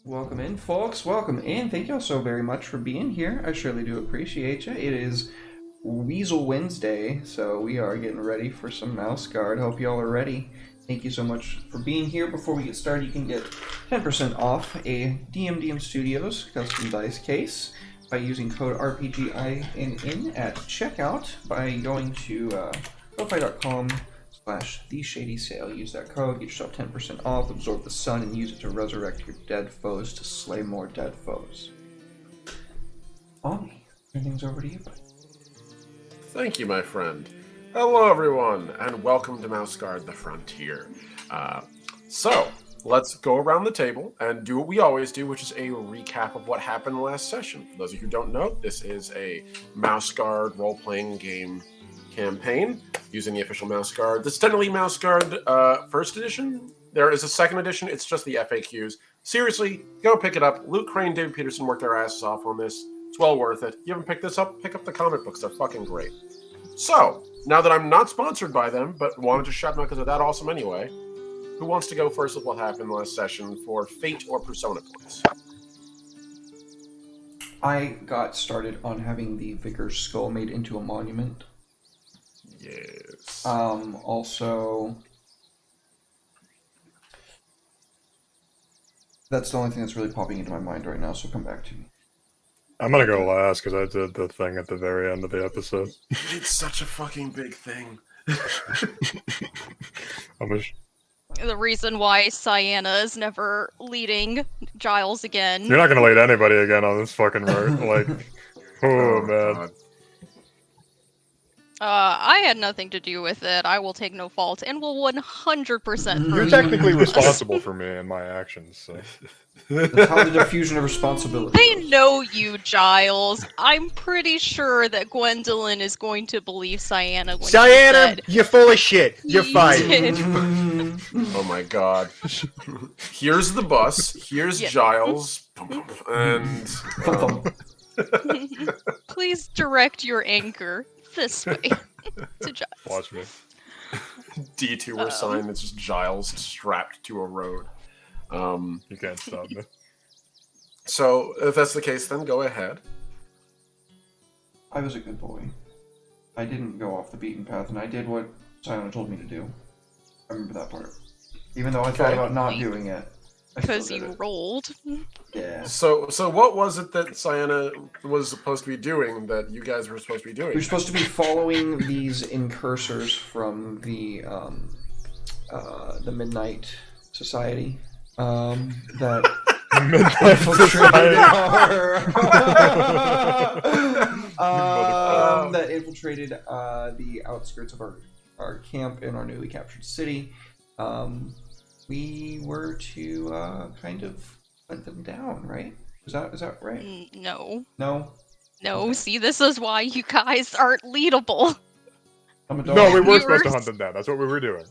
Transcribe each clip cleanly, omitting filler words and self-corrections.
Welcome in, folks. Welcome in. Thank you all so very much for being here. I surely do appreciate you. It is Weasel Wednesday, so we are getting ready for some Mouse Guard. Hope you all are ready. Thank you so much for being here. Before we get started, you can get 10% off a DMDM Studios custom dice case by using code RPGINN at checkout by going to Ko-Fi.com/TheShadySale. Use that code, get yourself 10% off, absorb the sun, and use it to resurrect your dead foes to slay more dead foes. Ollie, turn things over to you, bud. Thank you, my friend. Hello, everyone, and welcome to Mouse Guard: The Frontier. So, let's go around the table and do what we always do, which is a recap of what happened last session. For those of you who don't know, this is a Mouse Guard role-playing game campaign using the official Mouse Guard. This is technically Mouse Guard first edition. There is a second edition. It's just the FAQs. Seriously, go pick it up. Luke Crane, David Peterson worked their asses off on this. It's well worth it. You haven't picked this up? Pick up the comic books. They're fucking great. So, now that I'm not sponsored by them, but wanted to shout them out because they're that awesome anyway, who wants to go first with what happened last session for Fate or Persona points? I got started on having the Vicar's skull made into a monument. Yes. Also, that's the only thing that's really popping into my mind right now, so come back to me. I'm gonna go last because I did the thing at the very end of the episode. It's such a fucking big thing. The reason why Cyanna is never leading Giles again. You're not gonna lead anybody again on this fucking road. Like, oh man. God. I had nothing to do with it. I will take no fault and will 100% You're prove technically responsible for me and my actions. So. That's how the diffusion of responsibility They goes. know you, Giles. I'm pretty sure that Gwendolyn is going to believe Cyanna when she Cyanna, said you're full of shit. You're he fired. did. Oh my god. Here's the bus. Here's Yeah. Giles. And... Please direct your anger this way to Giles. Watch me. detour sign that's just Giles strapped to a road. You can't stop me. So, if that's the case, then go ahead. I was a good boy. I didn't go off the beaten path, and I did what Simon told me to do. I remember that part. Even though I thought about not doing it. I still Because did you it. rolled. Yeah. So what was it that Cyanna was supposed to be doing that you guys were supposed to be doing? We're supposed to be following these incursors from the Midnight Society. That infiltrated that infiltrated the outskirts of our camp in our newly captured city. We were to kind of hunt them down, right? Is that right? No. No? No, see, this is why you guys aren't leadable. I'm a dog. No, we were We supposed to were- hunt them down. That's what we were doing.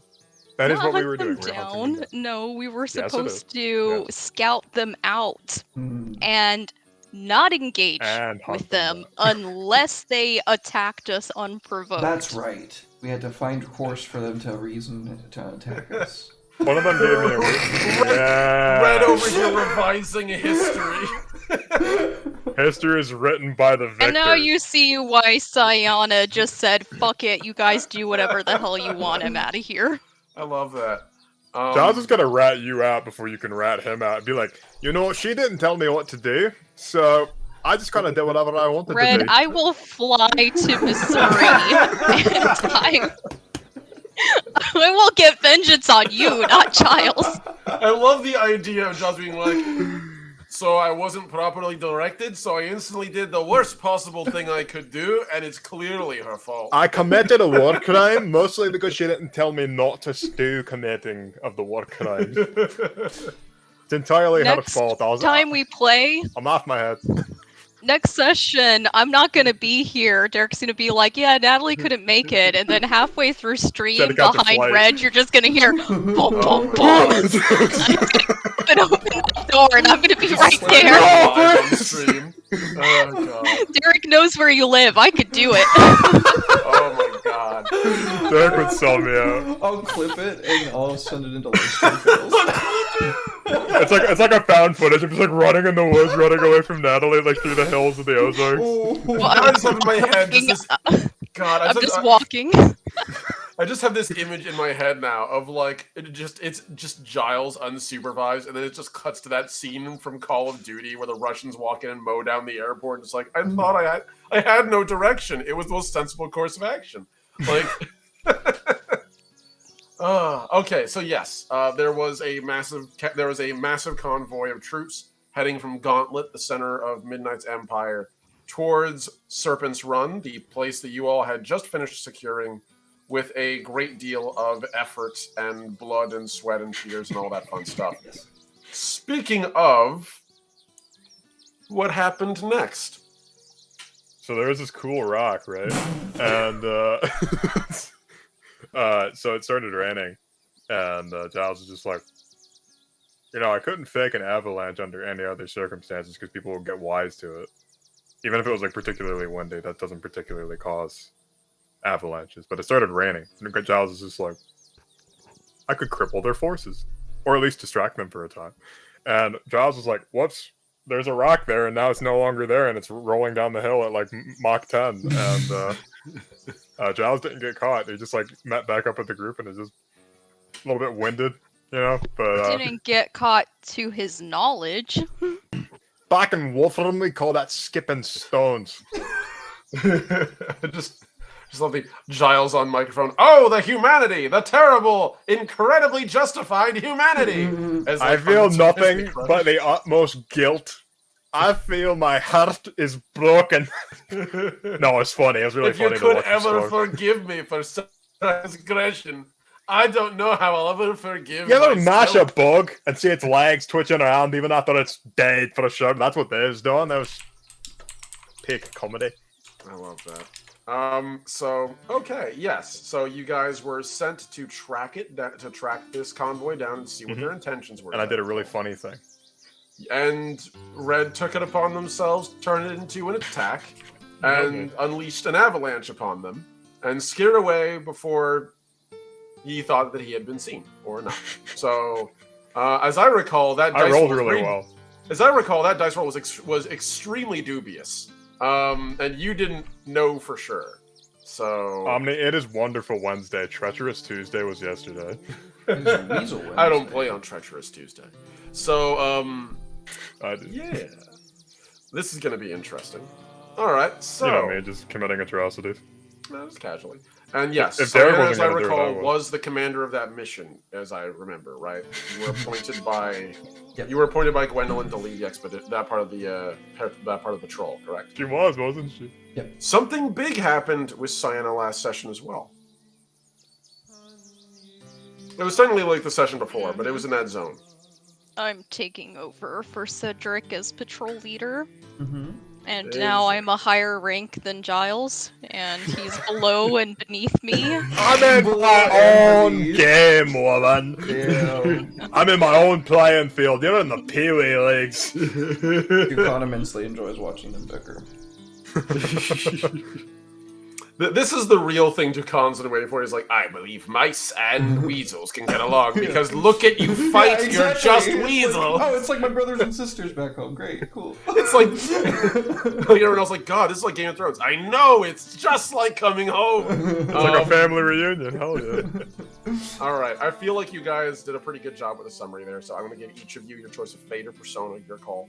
That is Not what we hunt were them doing. We were hunting them down. down. No, we were Yes, it is. supposed to Yeah. scout them out Hmm. and not engage And hunt with them down. unless they attacked us unprovoked. That's right. We had to find a course for them to reason to attack us. One of them gave me a Red over here revising history. History is written by the victor. And now you see why Cyanna just said, fuck it, you guys do whatever the hell you want, I'm out of here. I love that. Giles is gonna rat you out before you can rat him out. Be like, you know, she didn't tell me what to do, so I just kind of did whatever I wanted to Red, do. I will fly to Missouri and I will get vengeance on you, not Giles. I love the idea of Giles being like, so I wasn't properly directed, so I instantly did the worst possible thing I could do, and it's clearly her fault. I committed a war crime, mostly because she didn't tell me not to do committing of the war crime. It's entirely her Next fault. time we play, I'm off my head. next session, I'm not gonna be here. Derek's gonna be like, yeah, Natalie couldn't make it, and then halfway through stream, Should've got the behind flight. Red, you're just gonna hear boom, boom, Oh boom. I'm gonna open the door, and I'm gonna be right there. Live on stream. Oh god. Derek knows where you live. I could do it. Oh my god. Derek would sell me out. I'll clip it and I'll send it into like Stream Fails. It's like a found footage. I'm just like running in the woods, running away from Natalie, like through the hills of the Ozarks. Well, I just have in my head just this, God, I'm just walking. I just have this image in my head now of like it's just Giles unsupervised, and then it just cuts to that scene from Call of Duty where the Russians walk in and mow down the airport. It's like I thought I had no direction. It was the most sensible course of action. Like, okay, so yes, there was a massive convoy of troops heading from Gauntlet, the center of Midnight's Empire, towards Serpent's Run, the place that you all had just finished securing, with a great deal of effort and blood and sweat and tears and all that fun stuff. Yes. Speaking of, what happened next? So there was this cool rock, right? And so it started raining, and Giles was just like, I couldn't fake an avalanche under any other circumstances because people would get wise to it. Even if it was like particularly windy, that doesn't particularly cause avalanches. But it started raining, and Giles is just like, I could cripple their forces, or at least distract them for a time. And Giles was like, whoops, there's a rock there, and now it's no longer there, and it's rolling down the hill at like Mach 10. And Giles didn't get caught. He just like met back up with the group, and is just a little bit winded, But Didn't get caught to his knowledge. back in Wolfram, we call that skipping stones. just love the Giles on microphone. Oh, the humanity, the terrible, incredibly justified humanity. As I feel nothing but the utmost guilt. I feel my heart is broken. No, it's funny. It was really if funny you to could watch the ever story. forgive me for such transgression, I don't know how I'll ever forgive You ever myself. mash a bug and see its legs twitching around even after it's dead for a sure? That's what they was doing. That was peak comedy. I love that. So okay, yes. So you guys were sent to track this convoy down and see what their intentions were. And I did a really funny thing. And Red took it upon themselves, turned it into an attack, and unleashed an avalanche upon them, and scared away before he thought that he had been seen or not. So, as I recall, that I dice rolled roll really well. As I recall, that dice roll was extremely dubious, and you didn't know for sure. So, Omni, it is Wonderful Wednesday. Treacherous Tuesday was yesterday. Weasel Wednesday. I don't play on Treacherous Tuesday. So, I do. yeah, this is gonna be interesting. All right, so You know me, just committing atrocities. just casually, and yes, If so Derek Aaron, wasn't as I gonna do it, I recall, would. was the commander of that mission, as I remember, right? You were appointed by Yep. you were appointed by Gwendolyn to lead the that part of the patrol, correct? She was, wasn't she? Something big happened with Sienna last session as well. It was certainly like the session before, but it was in that zone. I'm taking over for Cedric as patrol leader, Mm-hmm. and Is- now I'm a higher rank than Giles, and he's below and beneath me. I'm in my own game, woman. Yeah. I'm in my own playing field. You're in the Pee Wee leagues. Yukon immensely enjoys watching them bicker. This is the real thing Ducon's been waiting for. He's like, I believe mice and weasels can get along because look at you fight, Yeah, you're exactly. just It's weasel. Like, oh, it's like my brothers and sisters back home. Great, cool. It's like everyone else, like, God, this is like Game of Thrones. I know, it's just like coming home. It's like a family reunion. Hell yeah. All right, I feel like you guys did a pretty good job with the summary there, so I'm going to give each of you your choice of Fate or Persona, your call.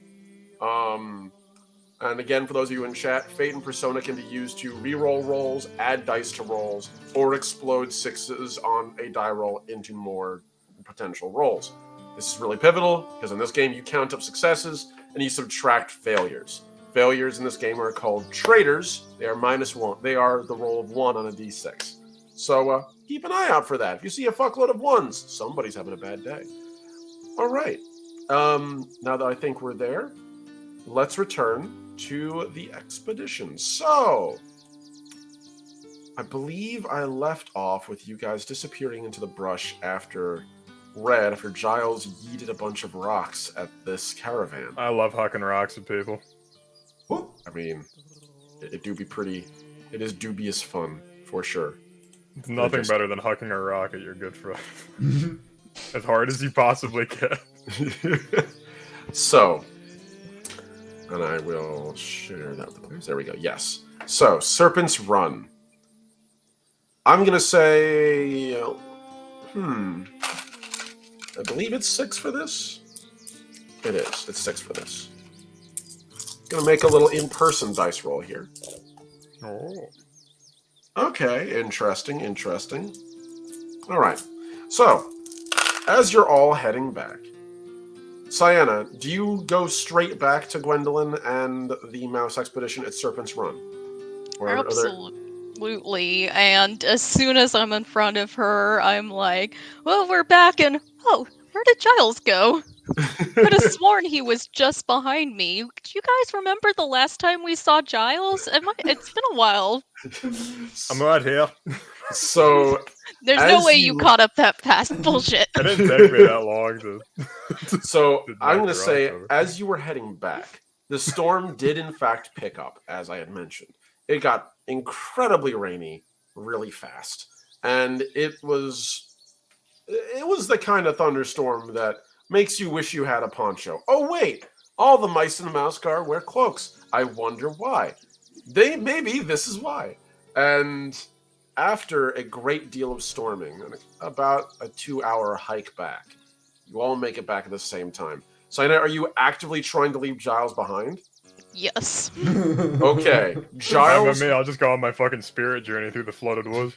And again, for those of you in chat, Fate and Persona can be used to re-roll rolls, add dice to rolls, or explode sixes on a die roll into more potential rolls. This is really pivotal, because in this game you count up successes and you subtract failures. Failures in this game are called traitors. They are -1. They are the roll of 1 on a d6. So keep an eye out for that. If you see a fuckload of 1s, somebody's having a bad day. All right. Now that I think we're there, let's return to the expedition. So, I believe I left off with you guys disappearing into the brush after Giles yeeted a bunch of rocks at this caravan. I love hucking rocks at people. I mean, it is dubious fun, for sure. It's nothing just- better than hucking a rock at your good friend. As hard as you possibly can. So, and I will share that with the players. There we go. Yes. So, Serpent's Run. I'm going to say, I believe it's 6 for this. It is. It's 6 for this. Going to make a little in-person dice roll here. Oh. Okay, interesting. All right. So, as you're all heading back, Sienna, do you go straight back to Gwendolyn and the Mouse Expedition at Serpent's Run? Or are there... Absolutely. And as soon as I'm in front of her, I'm like, well, we're back and where did Giles go? Could have sworn he was just behind me. Do you guys remember the last time we saw Giles? It's been a while. I'm right here. So, There's no way you caught up that fast. Bullshit. It didn't take me that long to. So, to I'm going to knock her say, off of it. as you were heading back, the storm did in fact pick up, as I had mentioned. It got incredibly rainy really fast. And it was the kind of thunderstorm that makes you wish you had a poncho. Oh, wait! All the mice in the mouse car wear cloaks. I wonder why. Maybe this is why. And after a great deal of storming, and about a 2-hour hike back, you all make it back at the same time. So, are you actively trying to leave Giles behind? Yes. Okay, Fine by Giles. me, I'll just go on my fucking spirit journey through the flooded woods.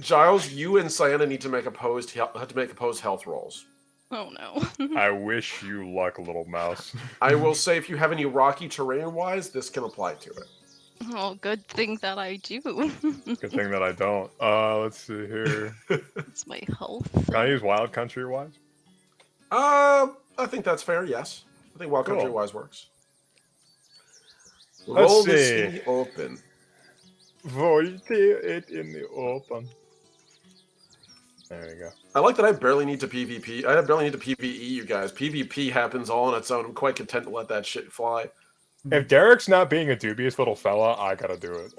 Giles, you and Sienna need to make opposed health rolls. Oh no. I wish you luck, little mouse. I will say, if you have any rocky terrain-wise, this can apply to it. Oh, good thing that I do. Good thing that I don't. Let's see here. It's my health. Can I use wild country wise? I think that's fair. Yes, I think Wild Cool. Country-wise works. Let's Roll the see. sea open. Volte it in the open. There you go. I like that I barely need to PvP. I barely need to PvE, you guys. PvP happens all on its own. I'm quite content to let that shit fly. If Derek's not being a dubious little fella, I gotta do it.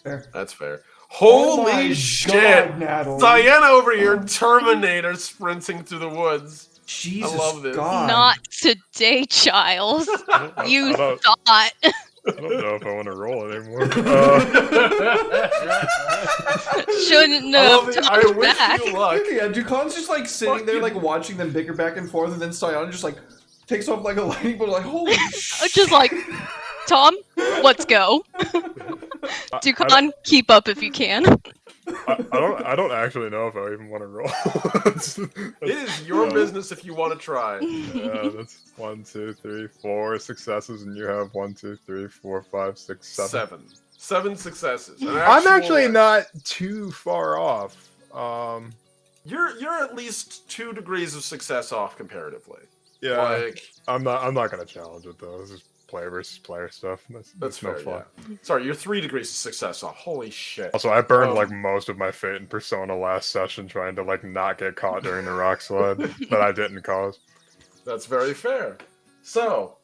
Fair. That's fair. Oh my Holy shit! God, Natalie. Diana over here, Terminator sprinting through the woods. Jesus I love this. God. Not today, Giles. You I don't- thought. I don't know if I want to roll anymore. Shouldn't I love have it. I talked wish back. you luck. Yeah, Ducon's just like sitting there, Fucking- like watching them bicker back and forth, and then Sienna just like takes off like a lightning bolt, like holy shit. Just like, Tom, let's go. Ducon, keep up if you can. I don't actually know if I even want to roll. It is your business if you want to try. Yeah, that's 1, 2, 3, 4 successes, and you have 1, 2, 3, 4, 5, 6, 7. 7 successes. An I'm actual- actually not too far off. You're at least 2 degrees of success off comparatively. Yeah, Like I'm not gonna challenge it though. This is player versus player stuff. That's no fair. fun. Yeah. Sorry, you're 3 degrees of success off. Holy shit. Also, I burned Um, like most of my fate in Persona last session trying to like not get caught during the rock slide that I didn't cause. That's very fair. So,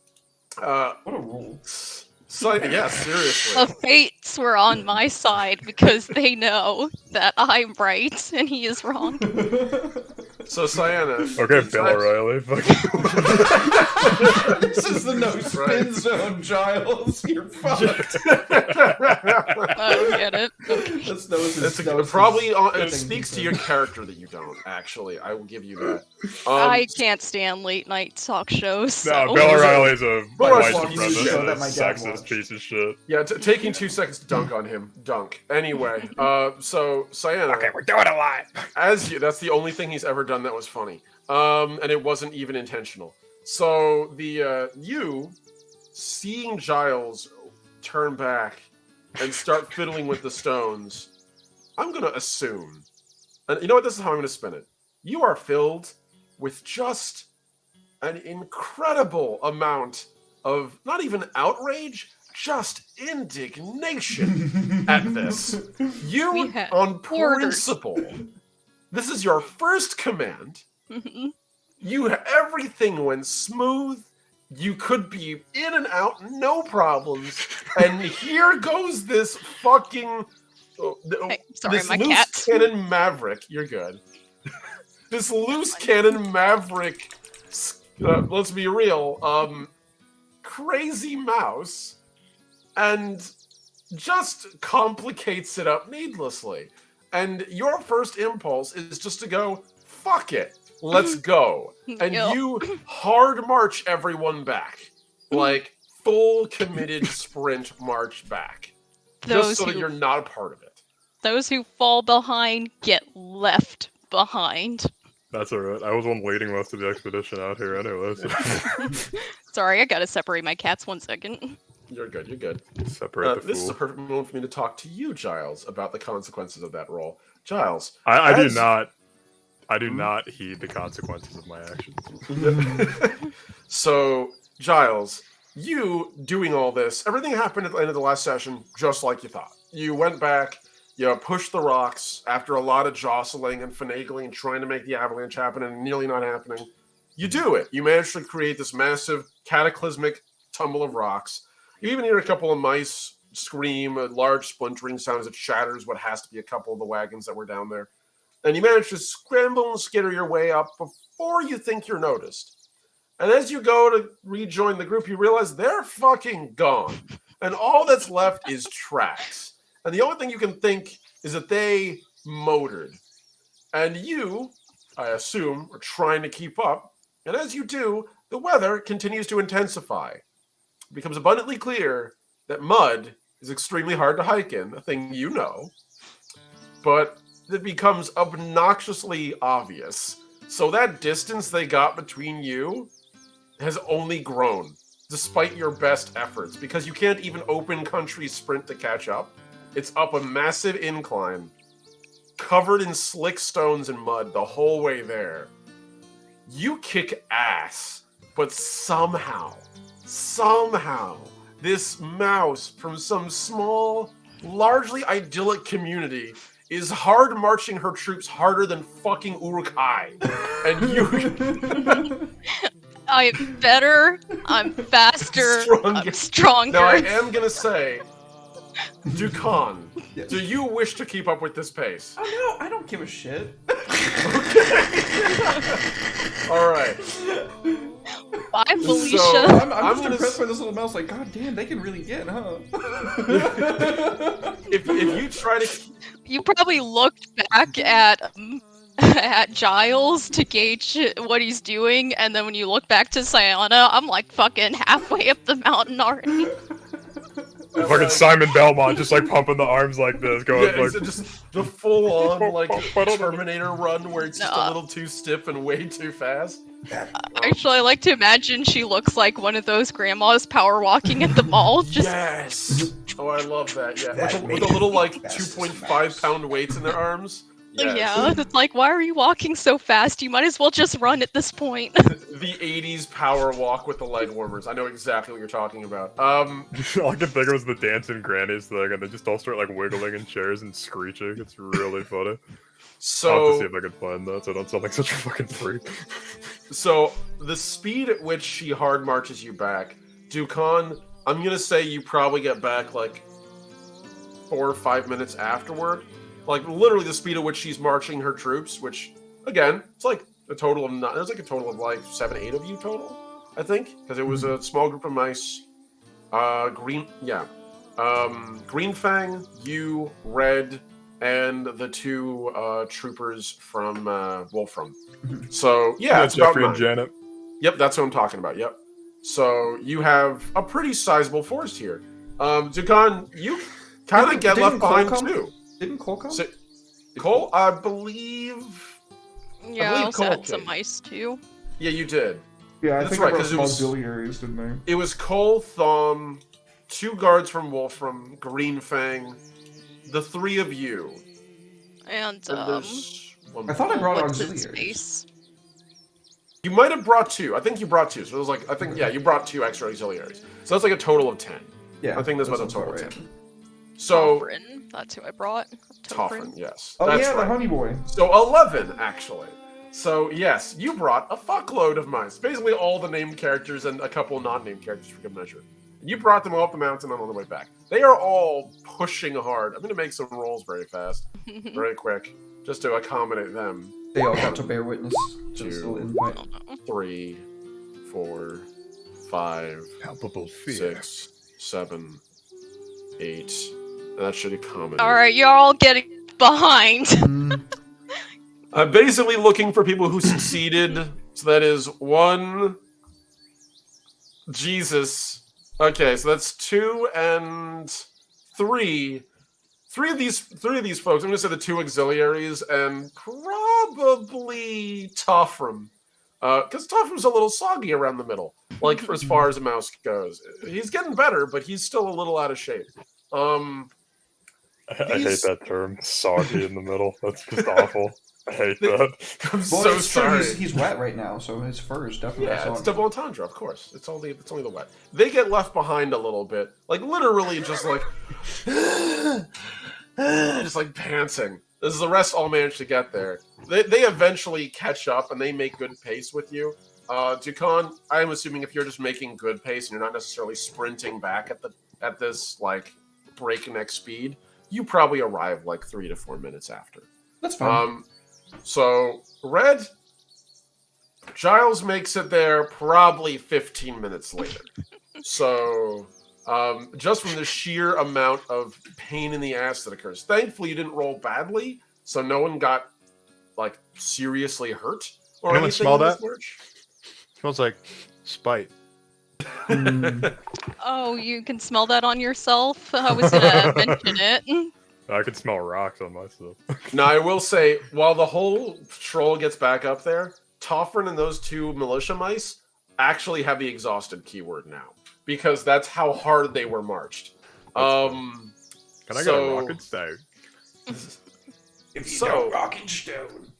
What a rule. yeah, seriously. The fates were on my side because they know that I'm right and he is wrong. So, Sienna. Okay, Bill O'Reilly. This is the no spin zone, Giles. You're fucked. Oh, get it? Okay. That's Noah's- It's Noah's probably it thing speaks he to said. your character that you don't. Actually, I will give you that. I can't stand late night talk shows. No, So. Bill O'Reilly's a Bill white O'Reilly's a supremacist, show that my dad sexist watched. piece of shit. Yeah, taking 2 seconds to dunk on him. Dunk. Anyway, so Sienna. Okay, we're doing it live. That's the only thing he's ever done that was funny. And it wasn't even intentional. So you seeing Giles turn back and start fiddling with the stones, I'm gonna assume, and you know what? This is how I'm gonna spin it. You are filled with just an incredible amount of not even outrage, just indignation at this. You, We had on orders. principle, this is your first command. Everything went smooth. You could be in and out, no problems. And here goes this fucking Hey, sorry, this my loose cat. cannon maverick. You're good. This loose cannon maverick let's be real. Crazy mouse, and just complicates it up needlessly. And your first impulse is just to go, fuck it, let's go. And Yep. you hard march everyone back. Like, full committed sprint march back. Those Just so that who- you're not a part of it. Those who fall behind get left behind. That's alright. I was one leading most of the expedition out here anyway, so Sorry, I gotta separate my cats 1 second. You're good, you're good. separate the This is a fool. perfect moment for me to talk to you, Giles, about the consequences of that roll. Giles. I do as- not heed the consequences of my actions. So, Giles, you doing all this, everything happened at the end of the last session just like you thought. You went back, you pushed the rocks after a lot of jostling and finagling and trying to make the avalanche happen and nearly not happening. You do it. You manage to create this massive cataclysmic tumble of rocks. You even hear a couple of mice scream, a large splintering sound as it shatters what has to be a couple of the wagons that were down there. And you manage to scramble and skitter your way up before you think you're noticed. And as you go to rejoin the group, you realize they're fucking gone. And all that's left is tracks. And the only thing you can think is that they motored. And you, I assume, are trying to keep up. And as you do, the weather continues to intensify. It becomes abundantly clear that mud is extremely hard to hike in, a thing you know. But it becomes obnoxiously obvious. So that distance they got between you has only grown, despite your best efforts, because you can't even open country sprint to catch up. It's up a massive incline, covered in slick stones and mud the whole way there. You kick ass, but somehow, this mouse from some small, largely idyllic community is hard marching her troops harder than fucking Uruk-hai. And you... I'm better, I'm faster, Stronger. I'm stronger. Now, I am gonna say, Dukan, Yes. do you wish to keep up with this pace? Oh no, I don't give a shit. All right. Bye, Felicia. So- I'm I'm just gonna impressed s- by this little mouse. Like, god damn, they can really get, huh? If you try to... You probably looked back at Giles to gauge what he's doing, and then when you look back to Sayana, I'm like fucking halfway up the mountain already. Fucking Simon Belmont just like pumping the arms like this, going Yeah, like it's just the full-on, like, Terminator run where it's just a little too stiff and way too fast. Actually, I like to imagine she looks like one of those grandmas power walking at the mall. Just Yes! Oh, I love that, yeah. That With the made little, me like, fastest 2.5 mouse. pound weights in their arms. Yes. yeah, it's like, why are you walking so fast? You might as well just run at this point. The 80s power walk with the leg warmers. I know exactly what you're talking about. all I can think of was the dancing grannies thing, and they just all start like wiggling in chairs and screeching. It's really funny. I'll have to see So, if I can find that so I don't sound like such a fucking freak. so the speed at which she hard marches you back, Dukan, I'm gonna say you probably get back like 4 or 5 minutes afterward. Like literally the speed at which she's marching her troops, which again, it's like a total of there's like a total of like 7, 8 of you total, I think, because it was a small group of mice. Green Fang, you, Red, and the two troopers from Wolfram. So yeah, it's about Jeffrey and 9. Janet. Yep, that's what I'm talking about. Yep. So you have a pretty sizable force here. Dukan, you kind of Didn't- get left didn't Cole behind come? too. Didn't Cole come? So, Cole, I believe. Yeah, I believe also Cole had some came. mice too. Yeah, you did. Yeah, I That's think right, I brought 'cause it some was- auxiliaries, didn't I? It was Cole, Thumb, 2 guards from Wolfram, Green Fang, the 3 of you. And And there's one I thought I more. brought what's its auxiliaries. face? You might have brought 2. I think you brought 2. So it was like, I think, yeah, you brought 2 extra auxiliaries. So that's like a total of 10. Yeah, I think that's what that the total sounds about is. So, Toffrin, that's who I brought. Toffin, yes. Oh that's yeah, right. the honey boy. So 11, actually. So yes, you brought a fuckload of mice. Basically all the named characters and a couple non-named characters for good measure. And you brought them all up the mountain and on the way back. They are all pushing hard. I'm going to make some rolls very fast, very quick, just to accommodate them. They all got to bear witness to this Two. little invite. 3, 5, Palpable fear. 6, 7, 8. And that should accommodate. All right, you're all getting behind. I'm basically looking for people who succeeded. So that is 1. Jesus. Okay, so that's 2 and 3. Three of these folks. I'm going to say the 2 auxiliaries and probably Tophram. Because Tophram's a little soggy around the middle. Like, for as far as a mouse goes. He's getting better, but he's still a little out of shape. I hate that term, soggy in the middle. That's just awful. I hate that. I'm Well, so it's true. sorry. He's wet right now, so his fur is definitely Yeah, it's soggy. double entendre, of course. It's only the wet. They get left behind a little bit, like literally just like, just like pantsing. As the rest all manage to get there, they eventually catch up and they make good pace with you. Dukan, I'm assuming if you're just making good pace and you're not necessarily sprinting back at this like breakneck speed, you probably arrive like 3 to 4 minutes after. That's fine. So, Red, Giles makes it there probably 15 minutes later. So, just from the sheer amount of pain in the ass that occurs. Thankfully, you didn't roll badly, so no one got, like, seriously hurt. Or Anyone anything smell in this that? march. Smells like spite. Oh, you can smell that on yourself? I was gonna mention it. I can smell rocks on myself. Now, I will say, while the whole patrol gets back up there, Toffrin and those 2 militia mice actually have the exhausted keyword now. Because that's how hard they were marched. Can I get a rocket stone? If you so- don't rock and stone.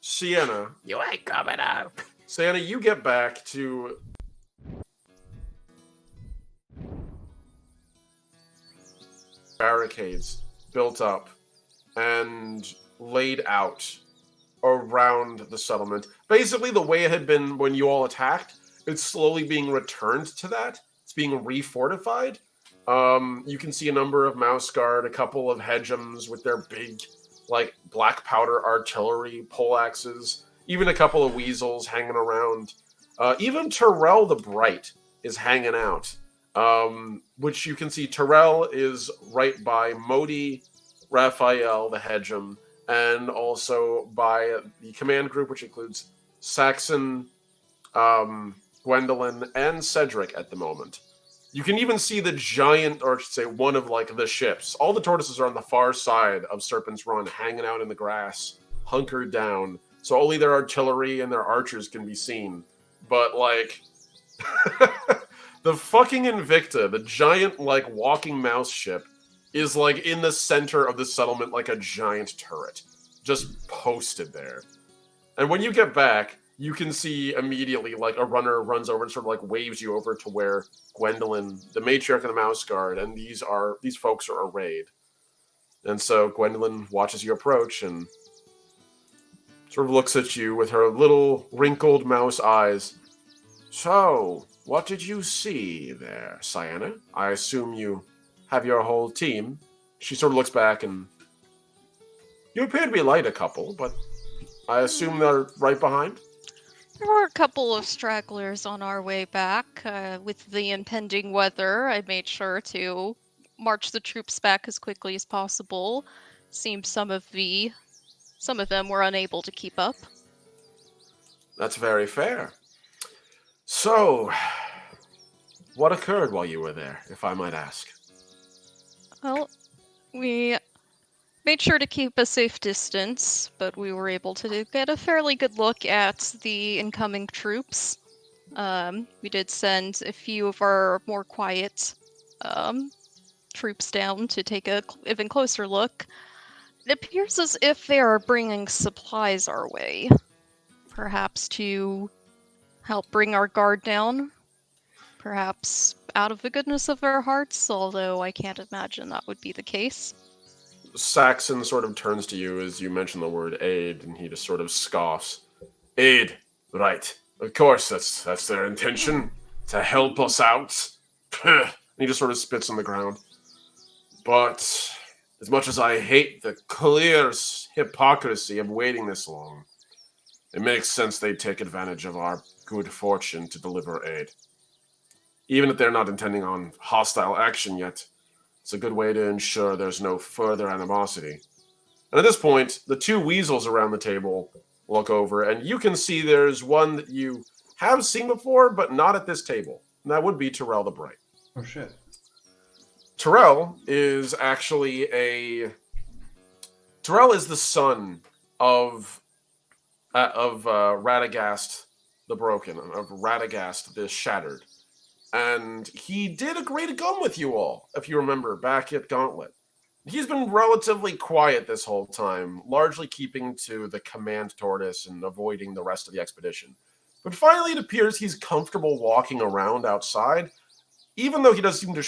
Sienna, You ain't coming out. Sienna, you get back to barricades built up and laid out around the settlement. Basically, the way it had been when you all attacked, it's slowly being returned to that. It's being refortified. You can see a number of Mouse Guard, a couple of Hedgems with their big, like, black powder artillery poleaxes, even a couple of weasels hanging around. Even Terrell the Bright is hanging out, which you can see Terrell is right by Modi, Raphael the Hedgem, and also by the command group, which includes Saxon, Gwendolyn, and Cedric at the moment. You can even see the giant, or I should say one of like the ships. All the tortoises are on the far side of Serpent's Run, hanging out in the grass, hunkered down. So only their artillery and their archers can be seen. But like, the fucking Invicta, the giant like walking mouse ship, is like in the center of the settlement like a giant turret, just posted there. And when you get back, you can see immediately like a runner runs over and sort of like waves you over to where Gwendolyn, the matriarch of the Mouse Guard, and these folks are arrayed. And so Gwendolyn watches you approach and sort of looks at you with her little wrinkled mouse eyes. So, what did you see there, Sienna? I assume you have your whole team. She sort of looks back and you appear to be light a couple, but I assume they're right behind. There were a couple of stragglers on our way back. With the impending weather, I made sure to march the troops back as quickly as possible. Seems some of them were unable to keep up. That's very fair. So, what occurred while you were there, if I might ask? Well, we made sure to keep a safe distance, but we were able to get a fairly good look at the incoming troops. We did send a few of our more quiet troops down to take a even closer look. It appears as if they are bringing supplies our way, perhaps to help bring our guard down, perhaps out of the goodness of their hearts, although I can't imagine that would be the case. Saxon sort of turns to you as you mention the word aid, and he just sort of scoffs. Aid, right. Of course, that's their intention, to help us out. And he just sort of spits on the ground. But as much as I hate the clear hypocrisy of waiting this long, it makes sense they take advantage of our good fortune to deliver aid. Even if they're not intending on hostile action yet, it's a good way to ensure there's no further animosity. And at this point, the two weasels around the table look over, and you can see there's one that you have seen before, but not at this table. And that would be Terrell the Bright. Oh shit. Terrell is actually Terrell is the son of Radagast the Broken, of Radagast the Shattered. And he did agree to come with you all, if you remember, back at Gauntlet. He's been relatively quiet this whole time, largely keeping to the command tortoise and avoiding the rest of the expedition. But finally, it appears he's comfortable walking around outside, even though he does seem to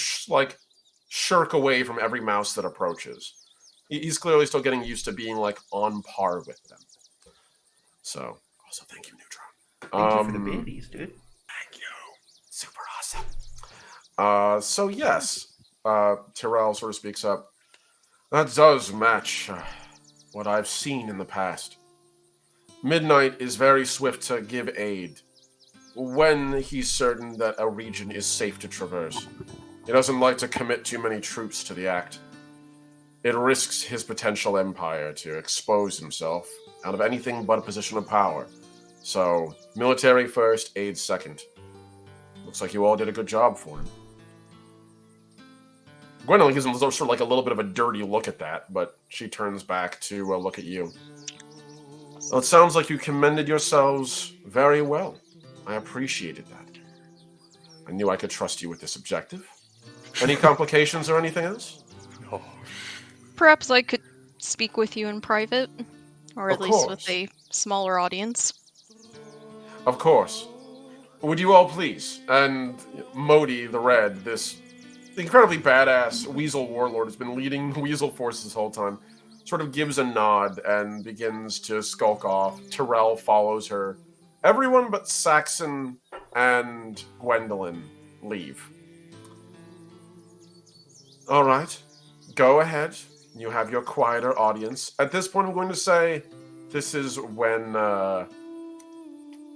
shirk away from every mouse that approaches. He's clearly still getting used to being on par with them. So, also thank you, Neutron. Thank you for the biddies, dude. Thank you. Super awesome. So yes, Terrell sort of speaks up. That does match what I've seen in the past. Midnight is very swift to give aid when he's certain that a region is safe to traverse. He doesn't like to commit too many troops to the act. It risks his potential empire to expose himself out of anything but a position of power. So, military first, aid second. Looks like you all did a good job for him. Gwendolyn gives him sort of a little bit of a dirty look at that, but she turns back to look at you. Well, it sounds like you commended yourselves very well. I appreciated that. I knew I could trust you with this objective. Any complications or anything else? Oh, Perhaps I could speak with you in private, or at Of least course. with a smaller audience. Of course. Would you all please? And Modi the Red, this incredibly badass Weasel warlord who's been leading Weasel forces this whole time, sort of gives a nod and begins to skulk off. Terrell follows her. Everyone but Saxon and Gwendolyn leave. All right. Go ahead. You have your quieter audience. At this point, I'm going to say this is when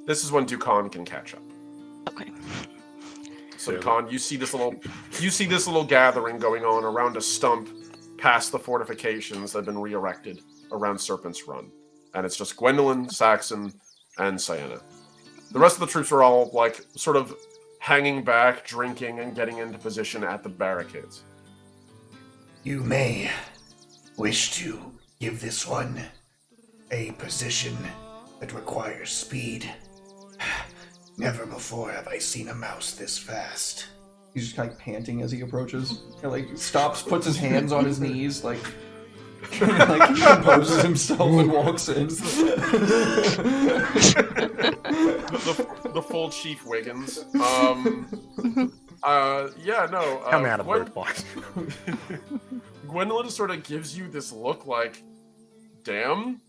Dukan can catch up. Okay. So Yeah. Dukan, you see this little gathering going on around a stump past the fortifications that have been re-erected around Serpent's Run. And it's just Gwendolyn, Saxon, and Sienna. The rest of the troops are all sort of hanging back, drinking, and getting into position at the barricades. You may wish to give this one a position that requires speed. Never before have I seen a mouse this fast. He's just kind of panting as he approaches. He stops, puts his hands on his knees, composes himself and walks in. The full Chief Wiggins. come out of both box. Gwendolyn sort of gives you this look damn?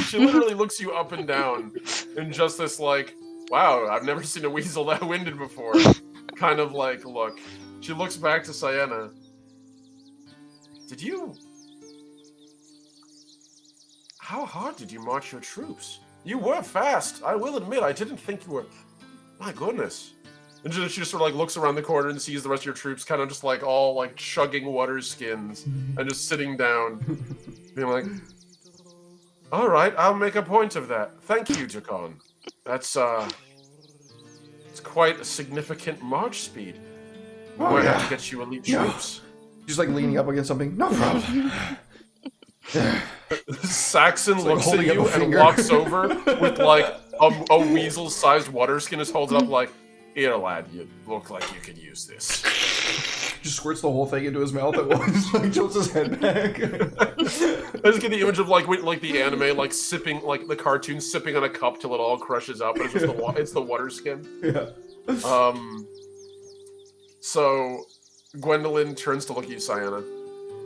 She literally looks you up and down in just this wow, I've never seen a weasel that winded before kind of look. She looks back to Sienna. How hard did you march your troops? You were fast. I will admit, I didn't think you were... My goodness. And she just sort of looks around the corner and sees the rest of your troops kind of just all chugging water skins and just sitting down, being all right, I'll make a point of that. Thank you, Dukan. That's it's quite a significant march speed. We might have to get you elite troops. She's leaning up against something. No problem. Saxon looks at holding up you a and finger. walks over with a weasel-sized water skin, just holds it up here, lad, you look like you could use this. Just squirts the whole thing into his mouth at once. Tilts his head back. I just get the image of the anime, sipping, the cartoon sipping on a cup till it all crushes up, but it's just it's the water skin. Yeah. So Gwendolyn turns to look at you, Sienna.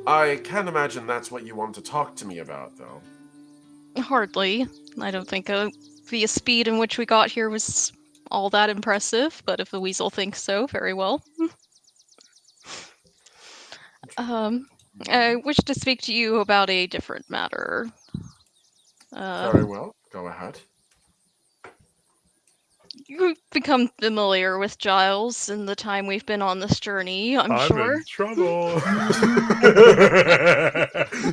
I can't imagine that's what you want to talk to me about, though. Hardly. I don't think the speed in which we got here was all that impressive, but if the weasel thinks so, very well. I wish to speak to you about a different matter. Very well. Go ahead. You've become familiar with Giles in the time we've been on this journey, I'm sure. in trouble.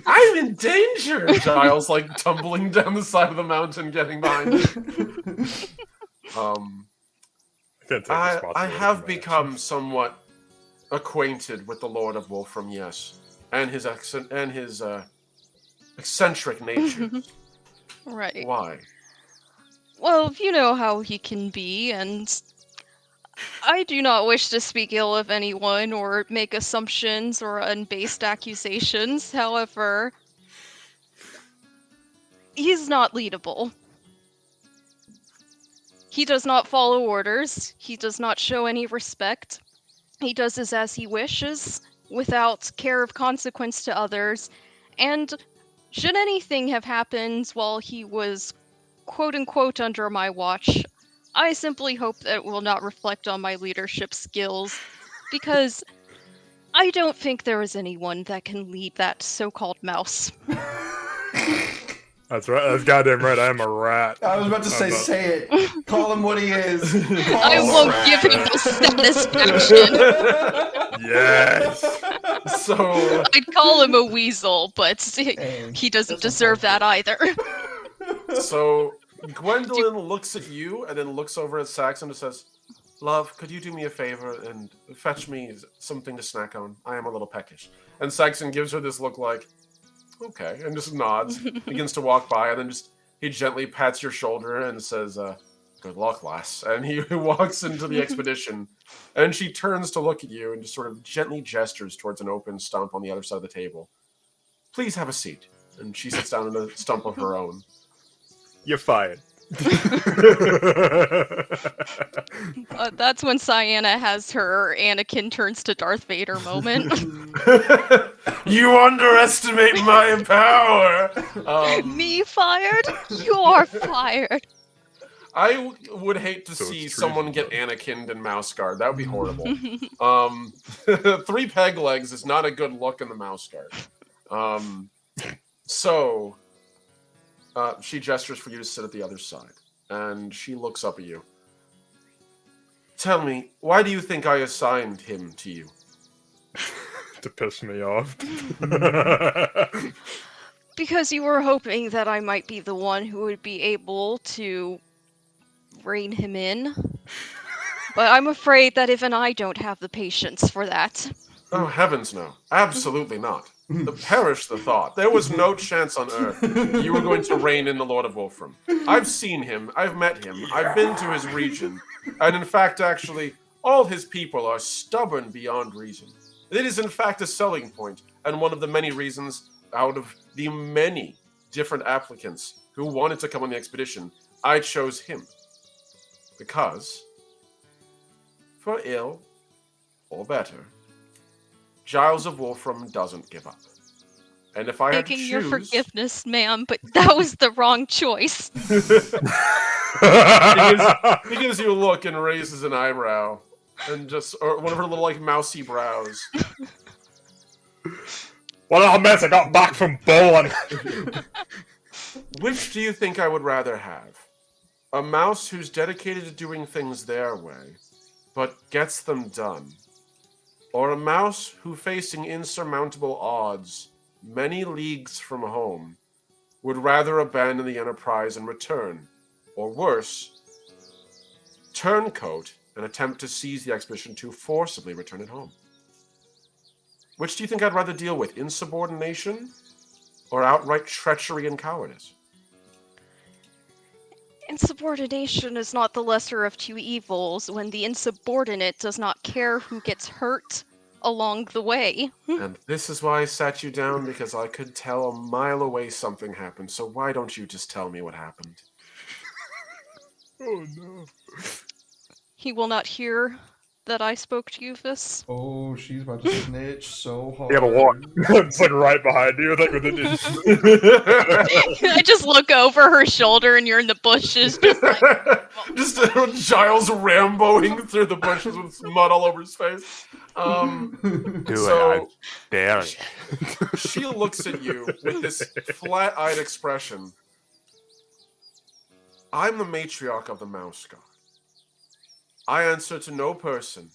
I'm in danger! Giles, like, tumbling down the side of the mountain, getting behind you. Can't take I responsibility have for my become somewhat acquainted with the Lord of Wolfram, yes. And his eccentric nature. Right. Why? Well, you know how he can be, and I do not wish to speak ill of anyone or make assumptions or unbased accusations. However, he's not leadable. He does not follow orders. He does not show any respect. He does as he wishes, without care of consequence to others. And should anything have happened while he was quote unquote under my watch, I simply hope that it will not reflect on my leadership skills, because I don't think there is anyone that can lead that so-called mouse. That's right. That's goddamn right. I am a rat. I was about to say, I'm not- say it. Call him what he is. Call I him won't a give him rat. the satisfaction. Yes. So, I'd call him a weasel, but Hey, he doesn't that's deserve that either. so Gwendolyn looks at you and then looks over at Saxon and says, "Love, could you do me a favor and fetch me something to snack on? I am a little peckish." And Saxon gives her this look like, "Okay," and just nods, begins to walk by, and then he gently pats your shoulder and says, "Good luck, lass." And he walks into the expedition, and she turns to look at you and just sort of gently gestures towards an open stump on the other side of the table. "Please have a seat." And she sits down on a stump of her own. You're fired. That's when Cyanna has her Anakin turns to Darth Vader moment. You underestimate my power. Me fired? You're fired. I would hate to So see it's someone treason, get Anakin'd in Mouse Guard. That would be horrible. 3 peg legs is not a good look in the Mouse Guard. So she gestures for you to sit at the other side, and she looks up at you. "Tell me, why do you think I assigned him to you?" To piss me off. Because you were hoping that I might be the one who would be able to rein him in. But I'm afraid that even I don't have the patience for that. Oh, heavens no. Absolutely not. Perish the thought. There was no chance on earth you were going to rein in the Lord of Wolfram. I've seen him. I've met him. I've been to his region. And in fact, actually, all his people are stubborn beyond reason. It is in fact a selling point, and one of the many reasons out of the many different applicants who wanted to come on the expedition, I chose him. Because, for ill or better, Giles of Wolfram doesn't give up. And if I had to Begging choose... your forgiveness, ma'am, but that was the wrong choice. He gives you a look and raises an eyebrow. And just, or one of her little, like, mousy brows. What a mess! I got back from bowling. Which do you think I would rather have? A mouse who's dedicated to doing things their way, but gets them done? Or a mouse who, facing insurmountable odds, many leagues from home, would rather abandon the enterprise and return, or worse, turncoat and attempt to seize the expedition to forcibly return it home? Which do you think I'd rather deal with, insubordination or outright treachery and cowardice? Insubordination is not the lesser of two evils when the insubordinate does not care who gets hurt along the way. And this is why I sat you down, because I could tell a mile away something happened, so why don't you just tell me what happened? Oh no. He will not hear that I spoke to Euphis. Oh, she's about to snitch so hard. You gotta walk. It's like right behind you. Like with the I just look over her shoulder and you're in the bushes, just like, Just Giles Ramboing through the bushes with mud all over his face. So dare she looks at you with this flat-eyed expression. I'm the matriarch of the Mouse Guard. I answer to no person,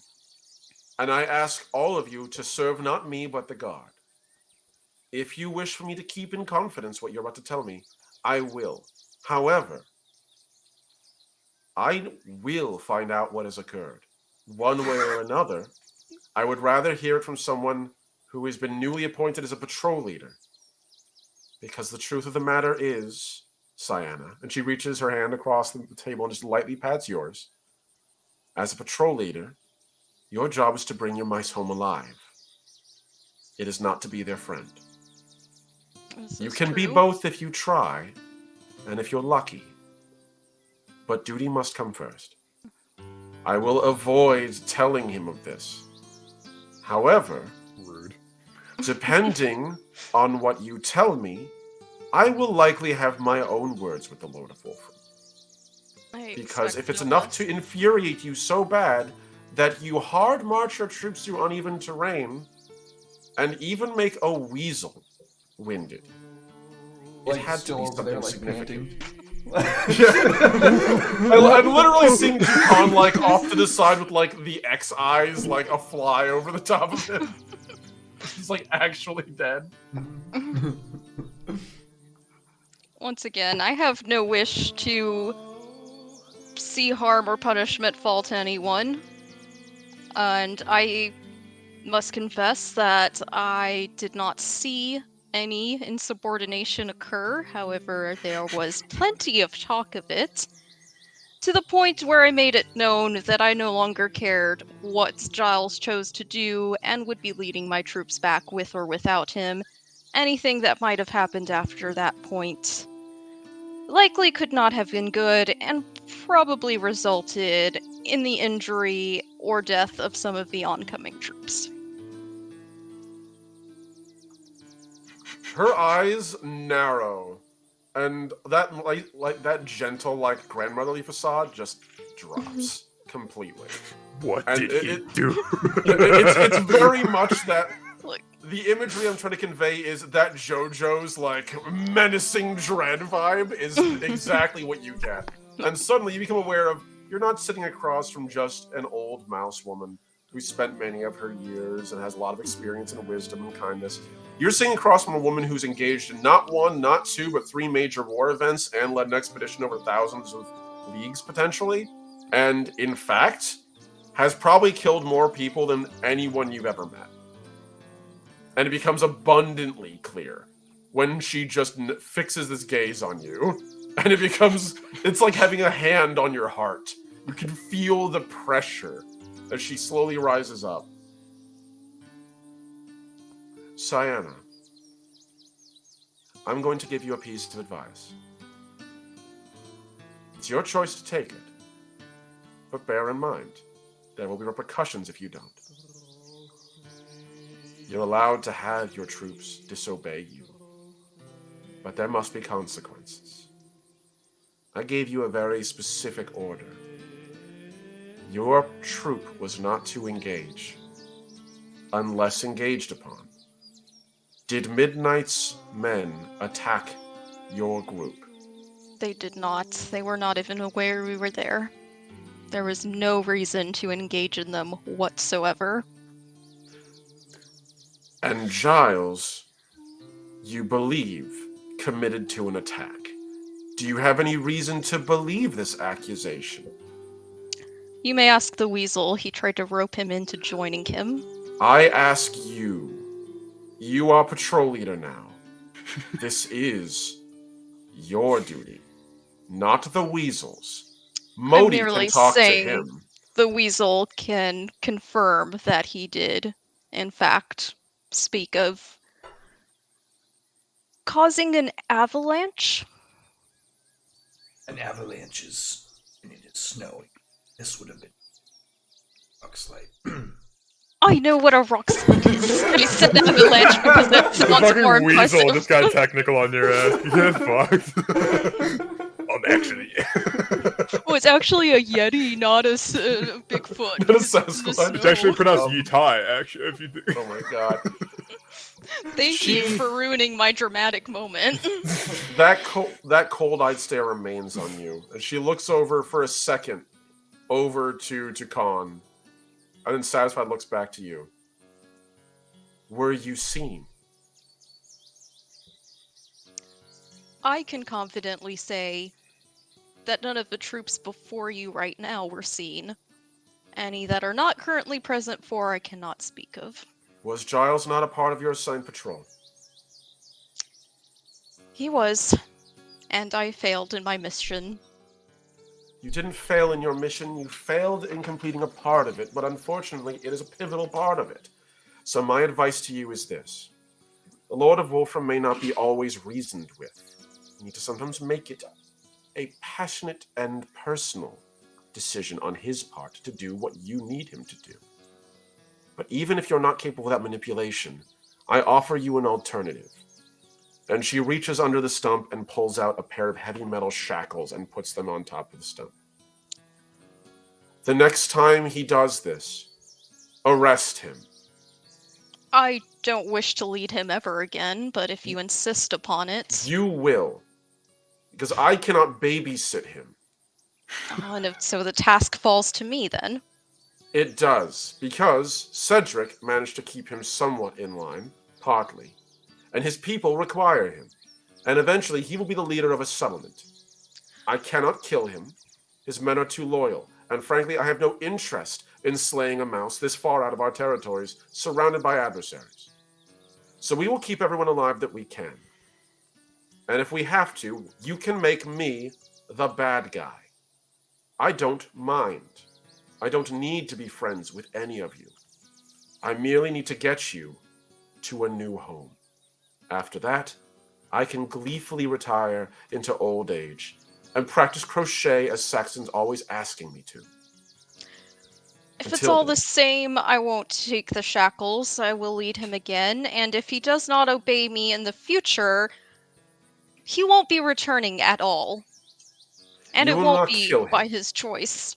and I ask all of you to serve not me but the god. If you wish for me to keep in confidence what you're about to tell me, I will. However, I will find out what has occurred. One way or another, I would rather hear it from someone who has been newly appointed as a patrol leader. Because the truth of the matter is, Cyanna, and she reaches her hand across the table and just lightly pats yours. As a patrol leader, your job is to bring your mice home alive. It is not to be their friend. You can be both if you try, and if you're lucky. But duty must come first. I will avoid telling him of this. However, Rude. depending on what you tell me, I will likely have my own words with the Lord of Wolfram. Because if it's enough to infuriate you so bad that you hard march your troops through uneven terrain and even make a weasel winded, it had to be something significant. I'm literally seeing Dukan like off to the side with like the X eyes, like a fly over the top of him. He's like actually dead. Once again, I have no wish to see harm or punishment fall to anyone. And I must confess that I did not see any insubordination occur. However, there was plenty of talk of it, to the point where I made it known that I no longer cared what Giles chose to do and would be leading my troops back with or without him. Anything that might have happened after that point likely could not have been good and probably resulted in the injury or death of some of the oncoming troops. Her eyes narrow, and that like that gentle like grandmotherly facade just drops completely. What And did he do? It's very much that. Like, The imagery I'm trying to convey is that JoJo's like menacing dread vibe is exactly what you get. And suddenly you become aware of you're not sitting across from just an old mouse woman who spent many of her years and has a lot of experience and wisdom and kindness. You're sitting across from a woman who's engaged in not one, not two, but 3 major war events and led an expedition over thousands of leagues potentially. And in fact, has probably killed more people than anyone you've ever met. And it becomes abundantly clear when she just fixes this gaze on you. And it's like having a hand on your heart. You can feel the pressure as she slowly rises up. Cyanna, I'm going to give you a piece of advice. It's your choice to take it. But bear in mind, there will be repercussions if you don't. You're allowed to have your troops disobey you, but there must be consequences. I gave you a very specific order. Your troop was not to engage, unless engaged upon. Did Midnight's men attack your group? they did not. They were not even aware we were there. There was no reason to engage in them whatsoever. And Giles, you believe, committed to an attack. Do you have any reason to believe this accusation? You may ask the weasel. He tried to rope him into joining him. I ask you. You are patrol leader now. This is your duty, not the weasel's. Modi merely can talk to saying- him. The weasel can confirm that he did, in fact, speak of causing an avalanche. An avalanche is, and it is snowing. This would have been Rockslide. I know what a rock slide is. I said avalanche because that The sounds more fucking weasel impressive. just got technical on your ass. You get fucked. Actually. Oh, it's actually a yeti, not a Bigfoot. Not a It's in the Sasquatch. It's actually snow. pronounced Um, Yitai, actually, if you do. Oh my god. Thank you for ruining my dramatic moment. That cold-eyed stare remains on you, and she looks over for a second over to Khan, and then satisfied looks back to you. Were you seen? I can confidently say that none of the troops before you right now were seen. Any that are not currently present for, I cannot speak of. Was Giles not a part of your assigned patrol? He was, and I failed in my mission. You didn't fail in your mission, you failed in completing a part of it, but unfortunately, it is a pivotal part of it. So my advice to you is this. The Lord of Wolfram may not be always reasoned with. You need to sometimes make it a passionate and personal decision on his part to do what you need him to do. But even if you're not capable of that manipulation, I offer you an alternative. And she reaches under the stump and pulls out a pair of heavy metal shackles and puts them on top of the stump. The next time he does this, arrest him. I don't wish to lead him ever again, but if you insist upon it... You will. Because I cannot babysit him. Oh, and so the task falls to me, then. It does, because Cedric managed to keep him somewhat in line, partly, and his people require him, and eventually he will be the leader of a settlement. I cannot kill him. His men are too loyal, and frankly, I have no interest in slaying a mouse this far out of our territories, surrounded by adversaries. So we will keep everyone alive that we can. And if we have to, you can make me the bad guy. I don't mind. I don't need to be friends with any of you. I merely need to get you to a new home. After that, I can gleefully retire into old age and practice crochet as Saxon's always asking me to. If it's Until all then. the same, I won't take the shackles. I will lead him again, and if he does not obey me in the future, he won't be returning at all. And You it will won't not be kill him. by his choice.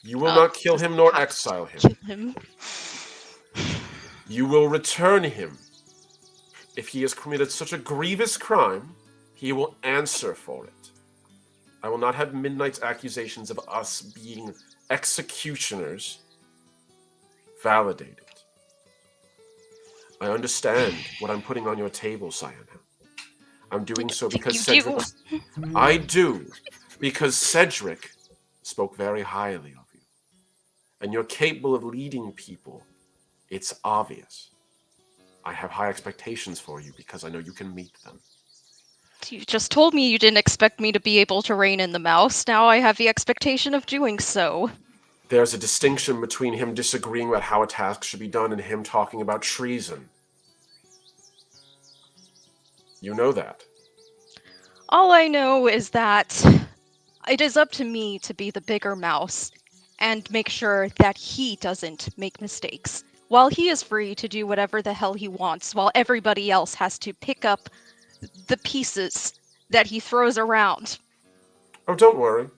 You will not kill doesn't him nor have to exile him. Kill him. You will return him. If he has committed such a grievous crime, he will answer for it. I will not have Midnight's accusations of us being executioners validated. I understand what I'm putting on your table, Sayana. I'm doing so because You Cedric... do. I do, because Cedric spoke very highly of you. And you're capable of leading people. It's obvious. I have high expectations for you because I know you can meet them. You just told me you didn't expect me to be able to rein in the mouse. Now I have the expectation of doing so. There's a distinction between him disagreeing about how a task should be done and him talking about treason. You know that. All I know is that it is up to me to be the bigger mouse and make sure that he doesn't make mistakes. While he is free to do whatever the hell he wants, while everybody else has to pick up the pieces that he throws around. Oh, don't worry.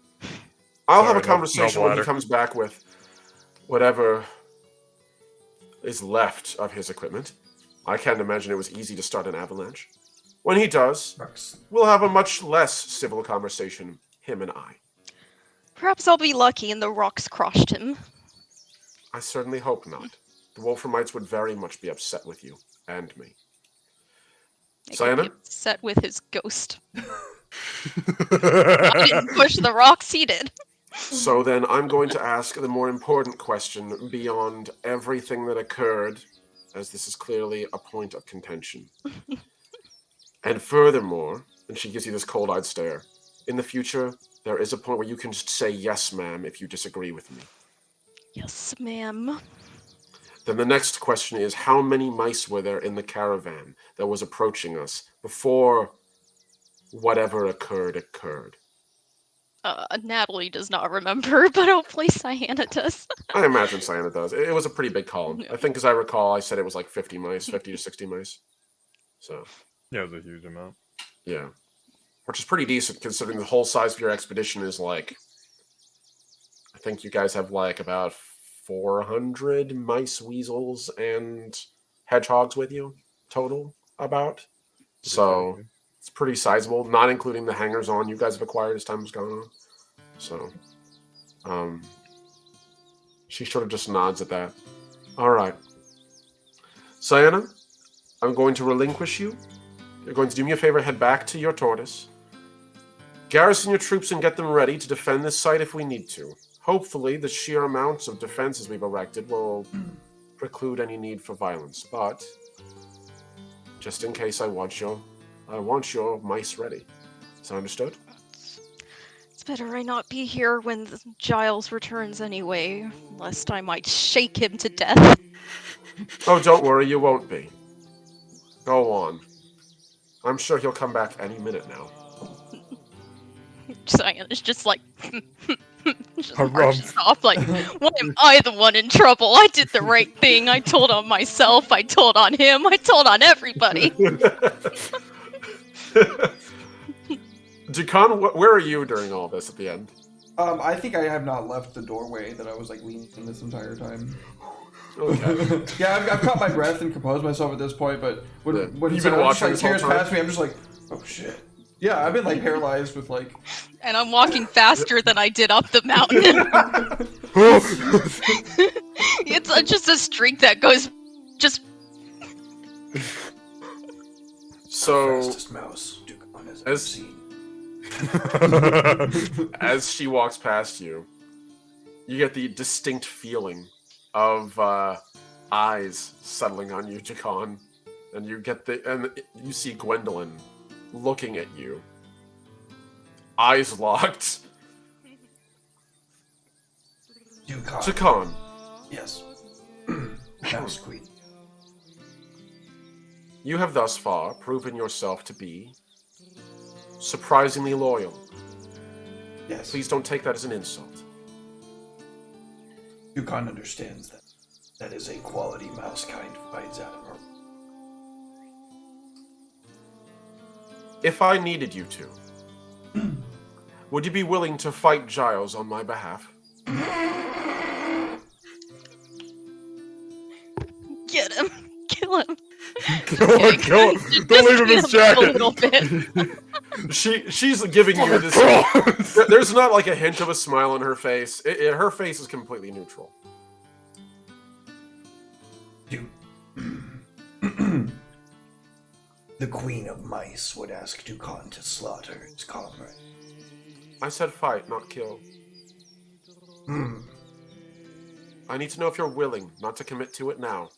I'll have a Sorry, conversation no when he bladder. comes back with whatever is left of his equipment. I can't imagine it was easy to start an avalanche. When he does, we'll have a much less civil conversation, him and I. Perhaps I'll be lucky and the rocks crushed him. I certainly hope not. The Wolframites would very much be upset with you and me. I could be Sayana? upset with his ghost. I didn't push the rocks, he did. So then I'm going to ask the more important question beyond everything that occurred, as this is clearly a point of contention. And furthermore, and she gives you this cold-eyed stare, in the future, there is a point where you can just say yes, ma'am, if you disagree with me. Yes, ma'am. Then the next question is, how many mice were there in the caravan that was approaching us before whatever occurred? Natalie does not remember, but hopefully Cyanna does. I imagine Sayana does. It was a pretty big column. Yeah. I think, as I recall, I said it was like 50 mice, 50 to 60 mice. So, Yeah, it was a huge amount. yeah. Which is pretty decent considering the whole size of your expedition is like... I think you guys have like about 400 mice, weasels, and hedgehogs with you total, about. So, it's pretty sizable, not including the hangers-on you guys have acquired as time has gone on. So, She sort of just nods at that. All right. Sienna, I'm going to relinquish you. You're going to do me a favor, head back to your tortoise. Garrison your troops and get them ready to defend this site if we need to. Hopefully, the sheer amounts of defenses we've erected will preclude any need for violence, but just in case I want your mice ready. Is that understood? It's better I not be here when Giles returns anyway, lest I might shake him to death. Oh, don't worry, you won't be. Go on. I'm sure he'll come back any minute now. Cyan's just like just Harumph. marches off like, why am I the one in trouble? I did the right thing. I told on myself. I told on him. I told on everybody. Dukan, where are you during all this at the end? I think I have not left the doorway that I was like leaning in this entire time. Okay. Yeah, I've caught my breath and composed myself at this point, but when You've been Sarah watching just, this whole tears time? past me, I'm just like, oh shit. Yeah, I've been like paralyzed with like. And I'm walking faster than I did up the mountain. It's just a streak that goes just. So, Fastest mouse Dukan has ever as- seen. as she walks past you, you get the distinct feeling of eyes settling on you, Dukan, and you see Gwendolyn looking at you, eyes locked. Dukan. Dukan, Yes. Mouse Queen. you have thus far proven yourself to be surprisingly loyal. Yes. Please don't take that as an insult. Dukan understands that. That is a quality mouse kind finds out of her. If I needed you to, would you be willing to fight Giles on my behalf? Get him. Kill him. Kill him, kill him. Just Don't leave him beat his a jacket. little bit. She's giving you this. There's not like a hint of a smile on her face. Her face is completely neutral. You. The Queen of Mice would ask Dukan to slaughter his comrade. I said fight, not kill. Hmm. I need to know if you're willing, not to commit to it now.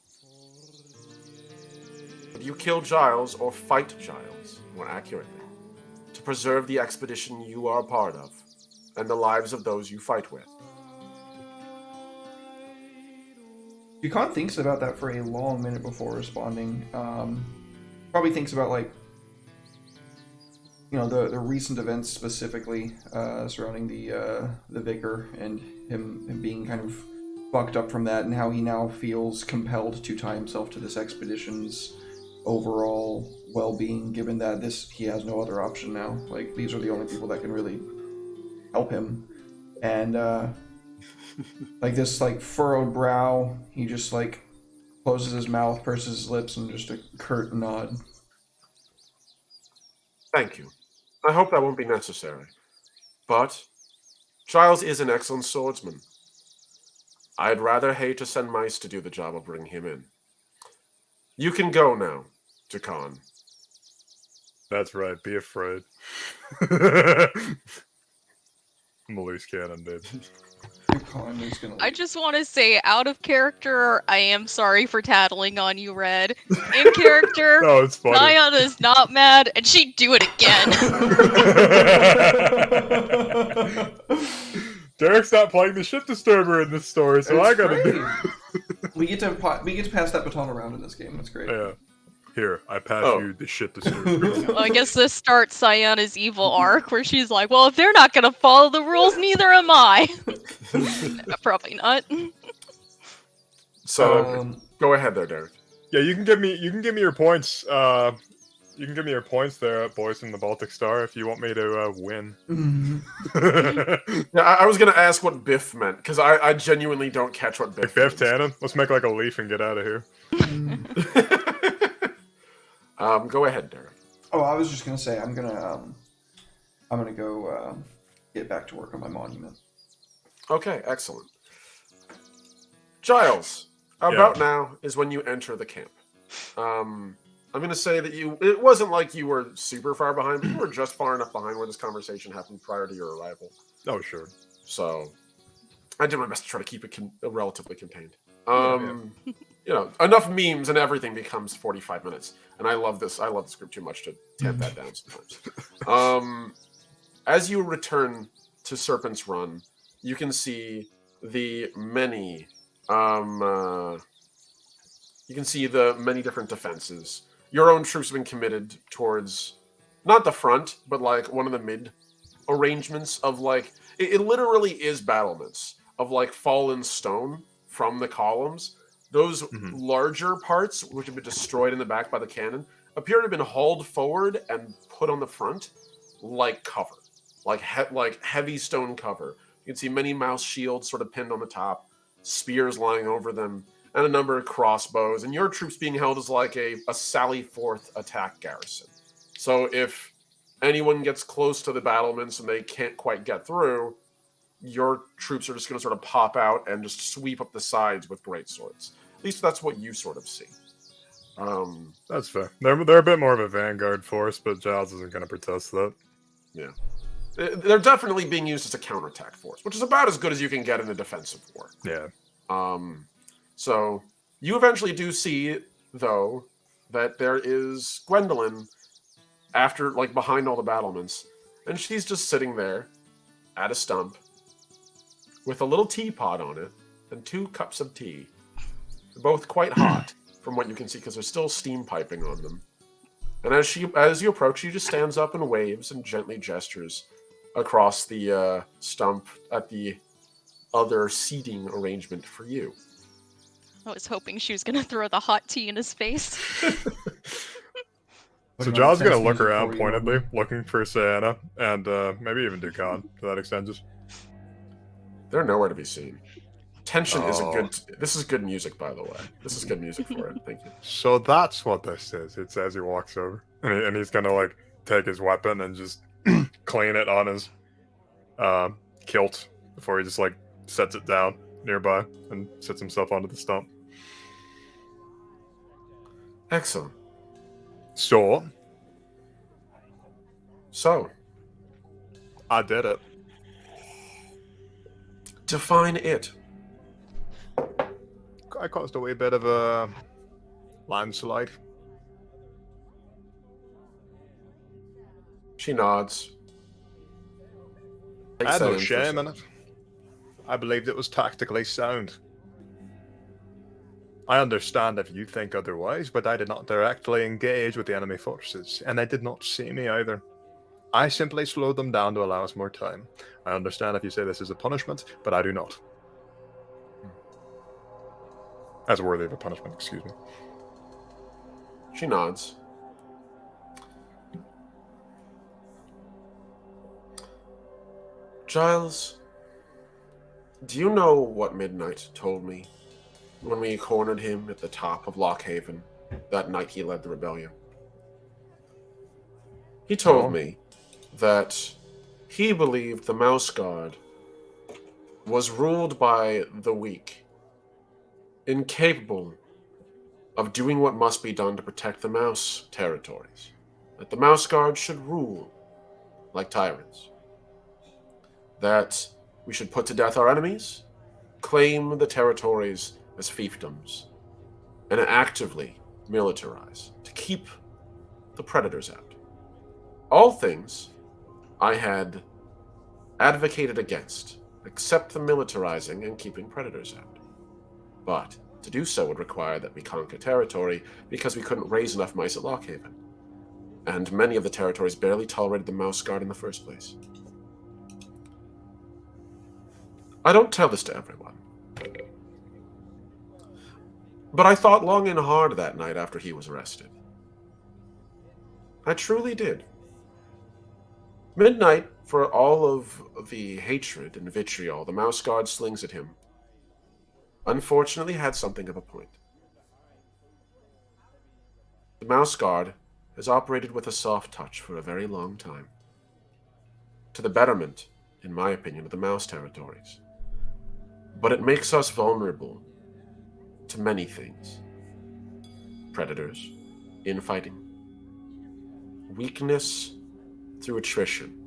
Would you kill Giles or fight Giles, more accurately, to preserve the expedition you are a part of, and the lives of those you fight with? Dukan thinks about that for a long minute before responding. Probably thinks about like, you know, the recent events specifically surrounding the vicar and him being kind of fucked up from that, and how he now feels compelled to tie himself to this expedition's overall well-being, given that he has no other option now. Like, these are the only people that can really help him, and like this like furrowed brow, he just like closes his mouth, purses his lips, and just a curt nod. Thank you. I hope that won't be necessary. But Giles is an excellent swordsman. I'd rather hate to send mice to do the job of bringing him in. You can go now, Dukan. That's right, be afraid. I'm a loose cannon, baby. Dukan is gonna. I just want to say, out of character, I am sorry for tattling on you, Red. In character, No, it's funny. Diana is not mad, and she'd do it again. Derek's not playing the ship disturber in this story, so It's I gotta great. do. we get to pass that baton around in this game. That's great. Yeah. Here, I pass Oh. you the shit disturber. Well, I guess this starts Cyana's evil arc, where she's like, well, if they're not gonna follow the rules, neither am I. Probably not. So go ahead there, Derek. Yeah, you can give me your points. You can give me your points there at Boys in the Baltic Star if you want me to win. Yeah, I was gonna ask what Biff meant because I genuinely don't catch what Biff. Biff Tannen, let's make like a leaf and get out of here. Go ahead, Derek. Oh, I was just gonna say I'm gonna go get back to work on my monument. Okay, excellent. Giles, Yeah. about now is when you enter the camp. I'm going to say that it wasn't like you were super far behind, but you were just far enough behind where this conversation happened prior to your arrival. Oh, sure. So I did my best to try to keep it relatively contained. Yeah. You know, enough memes and everything becomes 45 minutes. And I love this group too much to tamp that down sometimes. As you return to Serpent's Run, you can see the many different defenses. Your own troops have been committed towards not the front, but like one of the mid arrangements of like it literally is battlements of like fallen stone from the columns. Those larger parts, which have been destroyed in the back by the cannon, appear to have been hauled forward and put on the front like cover, like heavy stone cover. You can see many mouse shields sort of pinned on the top, spears lying over them, and a number of crossbows. And your troops being held as like a sally forth attack garrison. So if anyone gets close to the battlements and they can't quite get through, your troops are just going to sort of pop out and just sweep up the sides with great swords. At least that's what you sort of see. That's fair. They're a bit more of a vanguard force, but Giles isn't going to protest that. Yeah. They're definitely being used as a counterattack force, which is about as good as you can get in a defensive war. Yeah. So you eventually do see, though, that there is Gwendolyn after, like, behind all the battlements, and she's just sitting there at a stump with a little teapot on it and 2 cups of tea. They're both quite hot from what you can see because there's still steam piping on them. And as you approach, she just stands up and waves and gently gestures across the stump at the other seating arrangement for you. I was hoping she was gonna throw the hot tea in his face. So Giles is going to look around pointedly, looking for Sienna, and maybe even Dukan, to that extent. Just They're nowhere to be seen. Tension is a good... This is good music, by the way. This is good music for it. Thank you. So that's what this is. It says he walks over, and he's going to, like, take his weapon and just clean it on his kilt before he just, like, sets it down nearby and sits himself onto the stump. Excellent. So, I did it. Define it. I caused a wee bit of a landslide. She nods. I had no shame in it. I believed it was tactically sound. I understand if you think otherwise, but I did not directly engage with the enemy forces, and they did not see me either. I simply slowed them down to allow us more time. I understand if you say this is a punishment, but I do not. As worthy of a punishment, excuse me. She nods. Giles, do you know what Midnight told me when we cornered him at the top of Lockhaven that night he led the rebellion? He told me that he believed the Mouse Guard was ruled by the weak, incapable of doing what must be done to protect the Mouse territories, that the Mouse Guard should rule like tyrants, that we should put to death our enemies, claim the territories as fiefdoms, and actively militarize to keep the predators out. All things I had advocated against, except the militarizing and keeping predators out. But to do so would require that we conquer territory because we couldn't raise enough mice at Lockhaven. And many of the territories barely tolerated the Mouse Guard in the first place. I don't tell this to everyone. But I thought long and hard that night after he was arrested. I truly did. Midnight, for all of the hatred and vitriol the Mouse Guard slings at him, unfortunately had something of a point. The Mouse Guard has operated with a soft touch for a very long time, to the betterment, in my opinion, of the Mouse territories. But it makes us vulnerable to many things. Predators, infighting, weakness through attrition.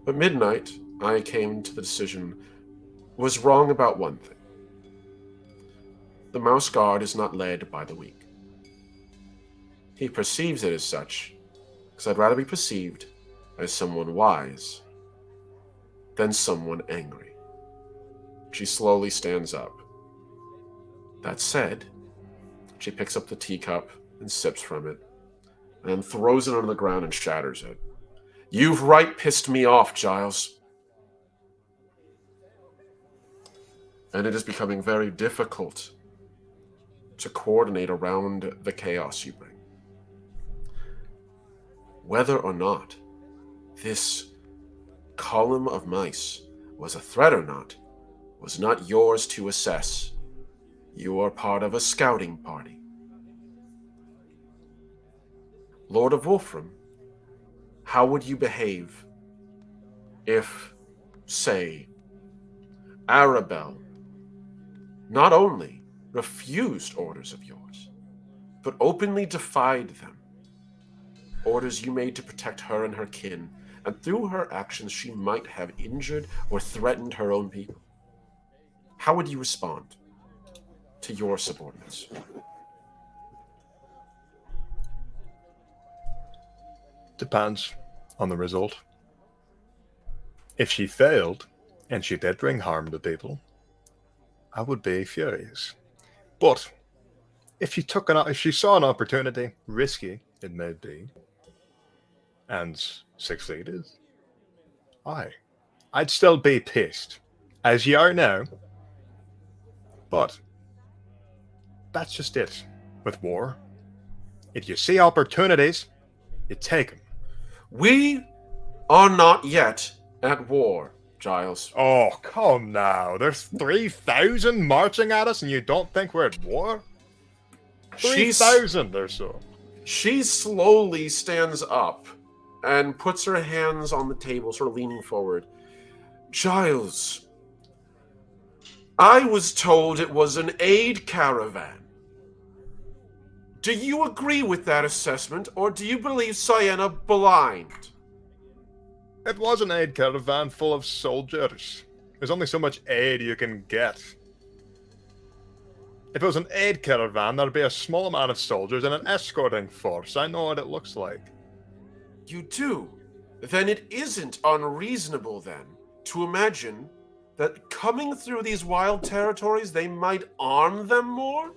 But Midnight, I came to the decision, was wrong about one thing. The Mouse Guard is not led by the weak. He perceives it as such, because I'd rather be perceived as someone wise than someone angry. She slowly stands up. That said, she picks up the teacup and sips from it, and then throws it on the ground and shatters it. You've right pissed me off, Giles. And it is becoming very difficult to coordinate around the chaos you bring. Whether or not this column of mice was a threat or not was not yours to assess. You are part of a scouting party. Lord of Wolfram, how would you behave if, say, Arabelle not only refused orders of yours, but openly defied them? Orders you made to protect her and her kin, and through her actions she might have injured or threatened her own people. How would you respond to your subordinates? Depends on the result. If she failed, and she did bring harm to people, I would be furious. But if she saw an opportunity, risky it may be, and succeeded, I'd still be pissed, as you are now. But that's just it with war. If you see opportunities, you take them. We are not yet at war, Giles. Oh, come now. There's 3,000 marching at us and you don't think we're at war? 3,000 or so. She slowly stands up and puts her hands on the table, sort of leaning forward. Giles, I was told it was an aid caravan. Do you agree with that assessment, or do you believe Sienna blind? It was an aid caravan full of soldiers. There's only so much aid you can get. If it was an aid caravan, there'd be a small amount of soldiers and an escorting force. I know what it looks like. You do? Then it isn't unreasonable, then, to imagine that coming through these wild territories, they might arm them more?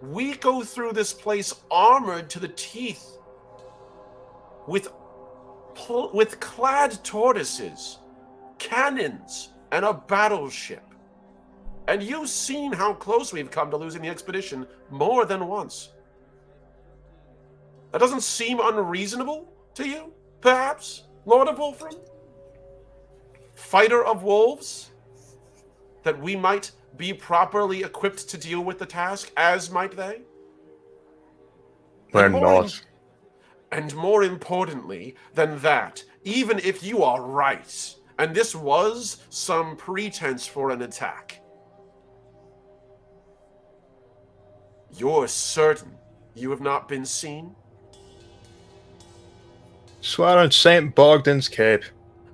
We go through this place armored to the teeth, with clad tortoises, cannons, and a battleship. And you've seen how close we've come to losing the expedition more than once. That doesn't seem unreasonable to you, perhaps, Lord of Wolfram? Fighter of wolves? That we might be properly equipped to deal with the task, as might they? We're not. And more importantly than that, even if you are right, and this was some pretense for an attack, you're certain you have not been seen? Swear on St. Bogdan's Cape.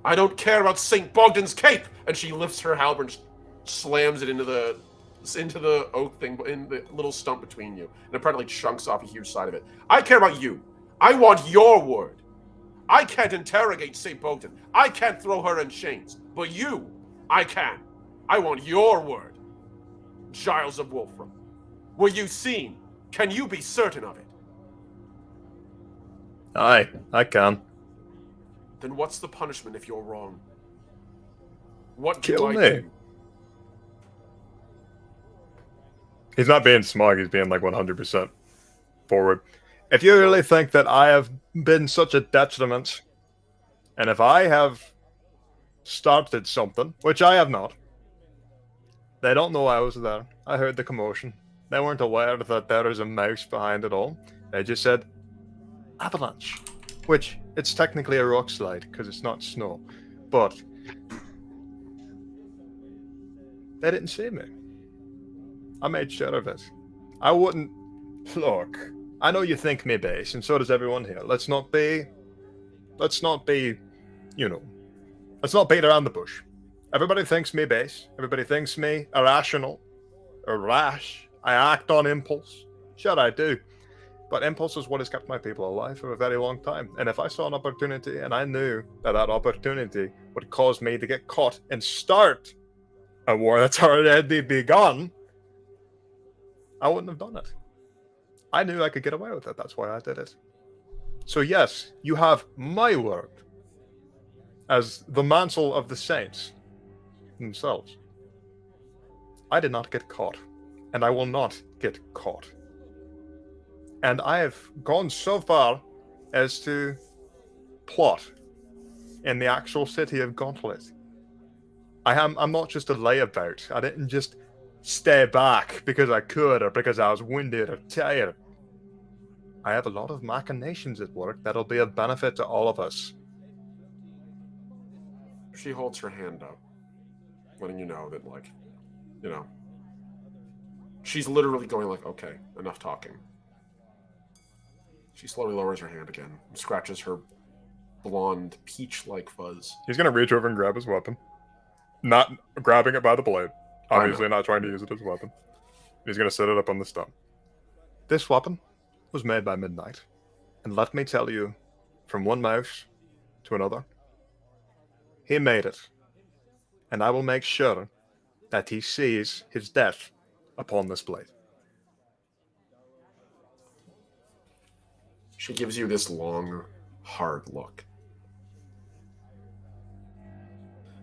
I don't care about St. Bogdan's Cape! And she lifts her halberd and slams it into the oak thing, in the little stump between you, and apparently chunks off a huge side of it. I care about you. I want your word. I can't interrogate St. Bogdan. I can't throw her in chains. But you, I can. I want your word. Giles of Wolfram. Were you seen? Can you be certain of it? Aye, I can. Then what's the punishment if you're wrong? What Kill do me. I do? He's not being smug, he's being like 100% forward. If you really think that I have been such a detriment, and if I have started something, which I have not, they don't know I was there. I heard the commotion. They weren't aware that there is a mouse behind it all. They just said, avalanche. Which, it's technically a rock slide, because it's not snow. But They didn't see me. I made sure of it. I wouldn't... Look, I know you think me base, and so does everyone here. Let's not be, you know, let's not beat around the bush. Everybody thinks me base. Everybody thinks me irrational or rash. I act on impulse. Sure, I do. But impulse is what has kept my people alive for a very long time. And if I saw an opportunity and I knew that that opportunity would cause me to get caught and start a war that's already begun, I wouldn't have done it. I knew I could get away with it. That's why I did it. So yes, you have my word as the mantle of the saints themselves. I did not get caught, and I will not get caught. And I have gone so far as to plot in the actual city of Gauntlet. I'm not just a layabout. I didn't just stay back because I could or because I was winded or tired. I have a lot of machinations at work that'll be of benefit to all of us. She holds her hand up, letting you know that, like, you know, she's literally going like, okay, enough talking. She slowly lowers her hand again and scratches her blonde, peach-like fuzz. He's going to reach over and grab his weapon. Not grabbing it by the blade. Obviously not trying to use it as a weapon. He's going to set it up on the stump. This weapon was made by Midnight. And let me tell you, from one mouse to another, he made it. And I will make sure that he sees his death upon this blade. She gives you this long, hard look.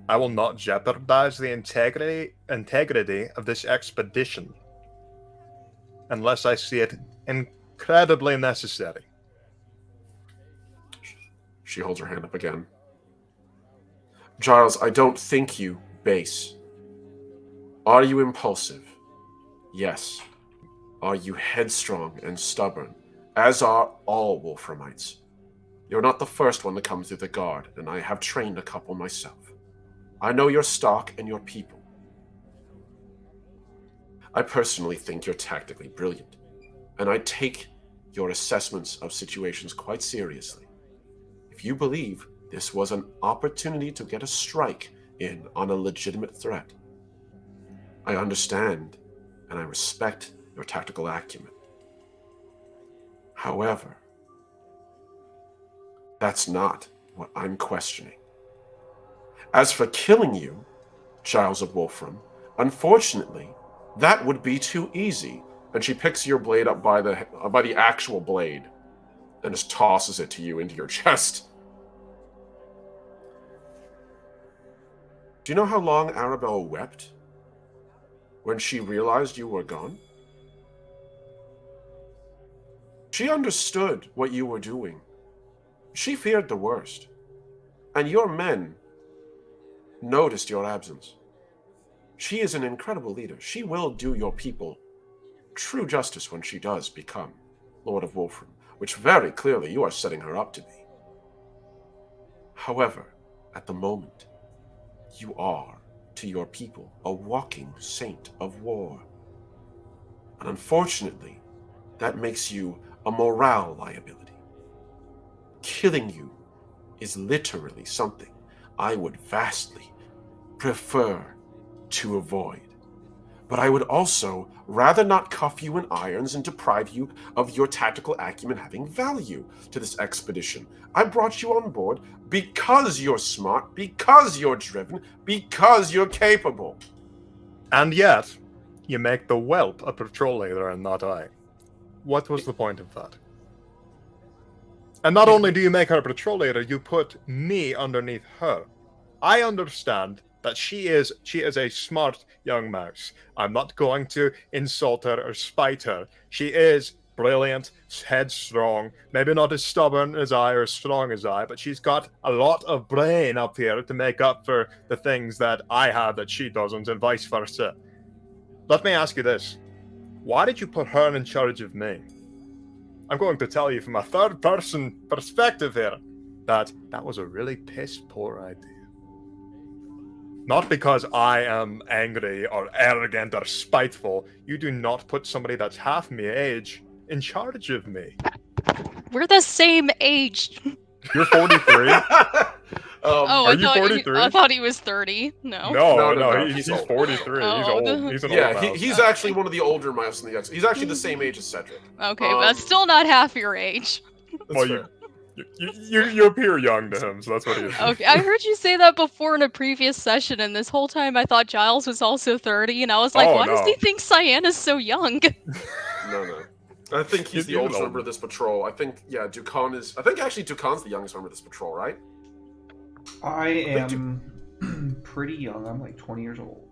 I will not jeopardize the integrity of this expedition unless I see it incredibly necessary. She holds her hand up again. Giles, I don't think you base. Are you impulsive? Yes. Are you headstrong and stubborn? As are all Wolframites. You're not the first one to come through the guard, and I have trained a couple myself. I know your stock and your people. I personally think you're tactically brilliant, and I take your assessments of situations quite seriously. If you believe this was an opportunity to get a strike in on a legitimate threat, I understand and I respect your tactical acumen. However, that's not what I'm questioning. As for killing you, Giles of Wolfram, unfortunately, that would be too easy. And she picks your blade up by the actual blade and just tosses it to you into your chest. Do you know how long Arabella wept when she realized you were gone? She understood what you were doing. She feared the worst. And your men noticed your absence. She is an incredible leader. She will do your people true justice when she does become Lord of Wolfram, which very clearly you are setting her up to be. However, at the moment, you are, to your people, a walking saint of war. And unfortunately, that makes you a morale liability. Killing you is literally something I would vastly prefer to avoid. But I would also rather not cuff you in irons and deprive you of your tactical acumen having value to this expedition. I brought you on board because you're smart, because you're driven, because you're capable. And yet, you make the whelp a patrol leader and not I. What was the point of that? And not only do you make her a patrol leader, you put me underneath her. I understand that she is a smart young mouse. I'm not going to insult her or spite her. She is brilliant, headstrong, maybe not as stubborn as I or as strong as I, but she's got a lot of brain up here to make up for the things that I have that she doesn't, and vice versa. Let me ask you this. Why did you put her in charge of me? I'm going to tell you from a third-person perspective here that was a really piss-poor idea. Not because I am angry or arrogant or spiteful. You do not put somebody that's half my age in charge of me. We're the same age. You're 43? Oh, are you 43? I thought he was 30. No. No, he's he's old. 43. He's Oh, old. He's an Yeah, old mouse. he's actually one of the older mice in the X. He's actually the same age as Cedric. Okay, but that's still not half your age. That's Well, fair. you appear young to him, so that's what he is. Okay, I heard you say that before in a previous session, and this whole time I thought Giles was also 30, and I was like, Oh, why does he no. think Cyanna's so young? No. I think he's the He's oldest old. member of this patrol. I think, yeah, Dukan is. I think actually Dukan's the youngest member of this patrol, right? I think am pretty young. I'm like 20 years old.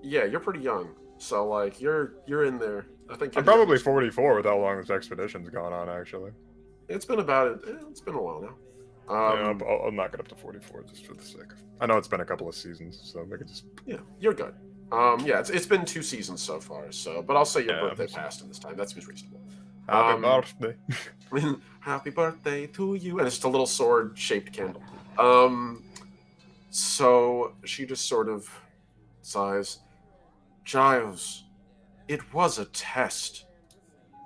Yeah, you're pretty young. So like you're in there. I think you're I'm the probably youngest. 44 with how long this expedition's gone on, actually. It's been about it's been a while now. Yeah, I'll knock it up to 44 just for the sake of. I know it's been a couple of seasons, so we could just. Yeah, you're good. Yeah, it's been 2 seasons so far. So, but I'll say your Yeah, birthday that's- passed in this time. That seems reasonable. Happy birthday. Happy birthday to you, and it's just a little sword-shaped candle. So she just sort of sighs. Giles, it was a test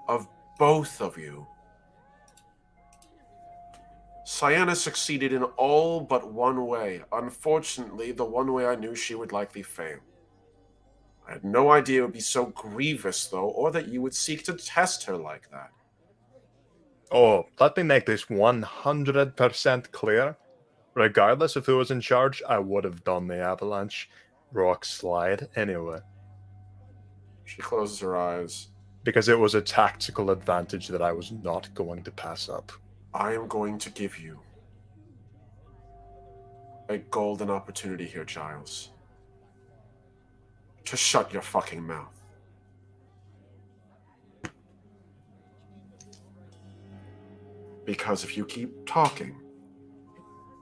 of both of you. Cyanna succeeded in all but one way. Unfortunately, the one way I knew she would likely fail. I had no idea it would be so grievous, though, or that you would seek to test her like that. Oh, let me make this 100% clear. Regardless of who was in charge, I would have done the avalanche rock slide anyway. She closes her eyes. Because it was a tactical advantage that I was not going to pass up. I am going to give you a golden opportunity here, Giles. To shut your fucking mouth. Because if you keep talking,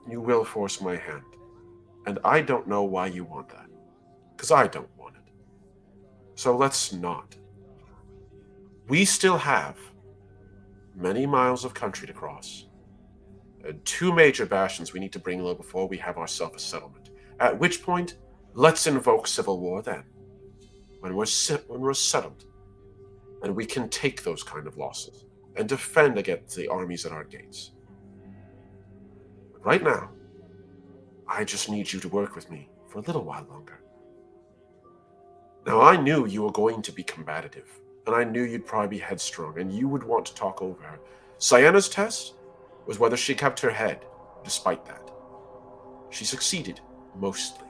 you will force my hand. And I don't know why you want that. Because I don't want it. So let's not. We still have many miles of country to cross. And 2 major bastions we need to bring low before we have ourselves a settlement. At which point, let's invoke civil war then. When we're settled. And we can take those kind of losses. And defend against the armies at our gates. But right now, I just need you to work with me for a little while longer. Now, I knew you were going to be combative, and I knew you'd probably be headstrong, and you would want to talk over her. Cyanna's test was whether she kept her head, despite that. She succeeded, mostly.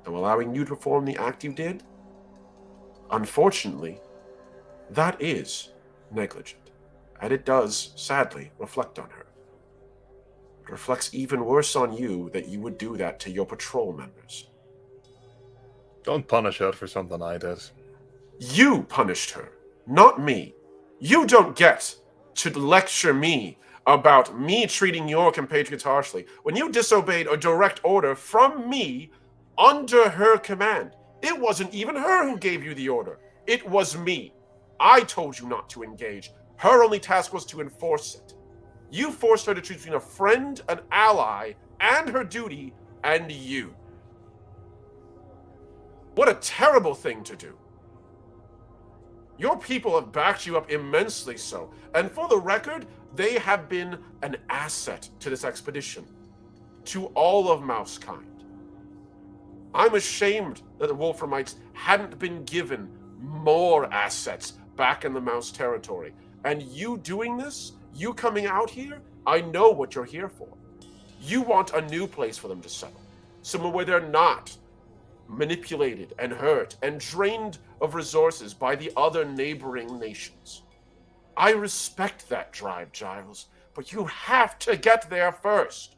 Though allowing you to perform the act you did, unfortunately, that is negligent, and it does, sadly, reflect on her. It reflects even worse on you that you would do that to your patrol members. Don't punish her for something I did. You punished her, not me. You don't get to lecture me about me treating your compatriots harshly when you disobeyed a direct order from me under her command. It wasn't even her who gave you the order. It was me. I told you not to engage. Her only task was to enforce it. You forced her to choose between a friend, an ally, and her duty, and you. What a terrible thing to do. Your people have backed you up immensely so, and for the record, they have been an asset to this expedition, to all of Mousekind. I'm ashamed that the Wolframites hadn't been given more assets back in the Mouse territory. And you doing this, you coming out here, I know what you're here for. You want a new place for them to settle, somewhere where they're not manipulated and hurt and drained of resources by the other neighboring nations. I respect that drive, Giles, but you have to get there first.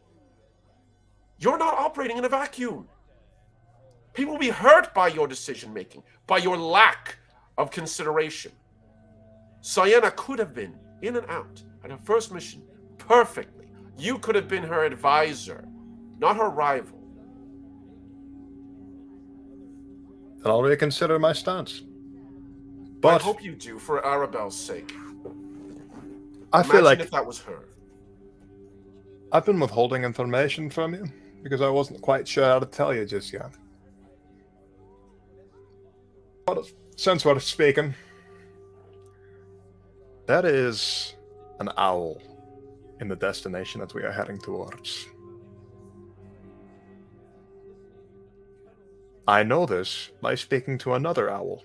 You're not operating in a vacuum. People will be hurt by your decision-making, by your lack of consideration. Cyanna could have been in and out at her first mission perfectly. You could have been her advisor, not her rival. Then I'll reconsider my stance. I But hope you do, for Arabelle's sake. I feel Imagine like if that was her. I've been withholding information from you because I wasn't quite sure how to tell you just yet. But since we're speaking, there is an owl in the destination that we are heading towards. I know this by speaking to another owl.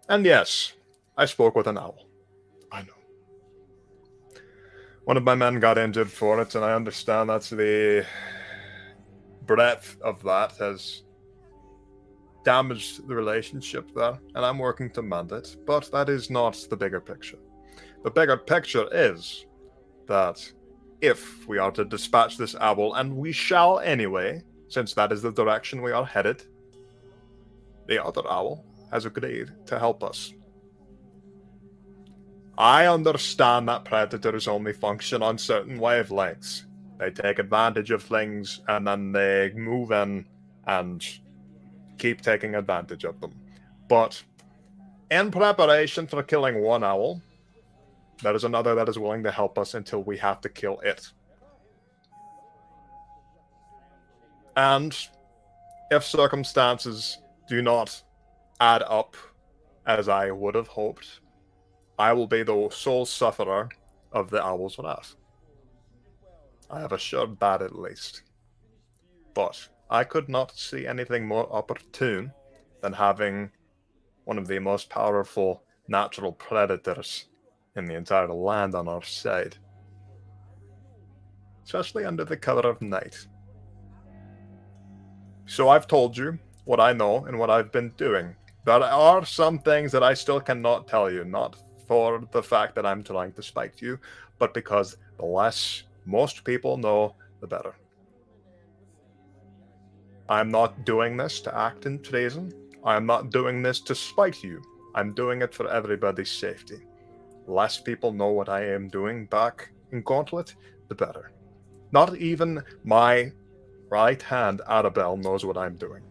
And yes, I spoke with an owl. I know. One of my men got injured for it, and I understand that's the breadth of that has damaged the relationship there, and I'm working to mend it, but that is not the bigger picture. The bigger picture is that if we are to dispatch this owl, and we shall anyway, since that is the direction we are headed, the other owl has agreed to help us. I understand that predators only function on certain wavelengths. They take advantage of things and then they move in and keep taking advantage of them. But in preparation for killing one owl, there is another that is willing to help us until we have to kill it. And if circumstances do not add up as I would have hoped, I will be the sole sufferer of the owl's wrath. I have assured that at least. But I could not see anything more opportune than having one of the most powerful natural predators in the entire land on our side. Especially under the cover of night. So I've told you what I know and what I've been doing. There are some things that I still cannot tell you, not for the fact that I'm trying to spite you, but because the less most people know, the better. I'm not doing this to act in treason. I'm not doing this to spite you. I'm doing it for everybody's safety. Less people know what I am doing back in Gauntlet, the better. Not even my right hand, Arabelle, knows what I'm doing.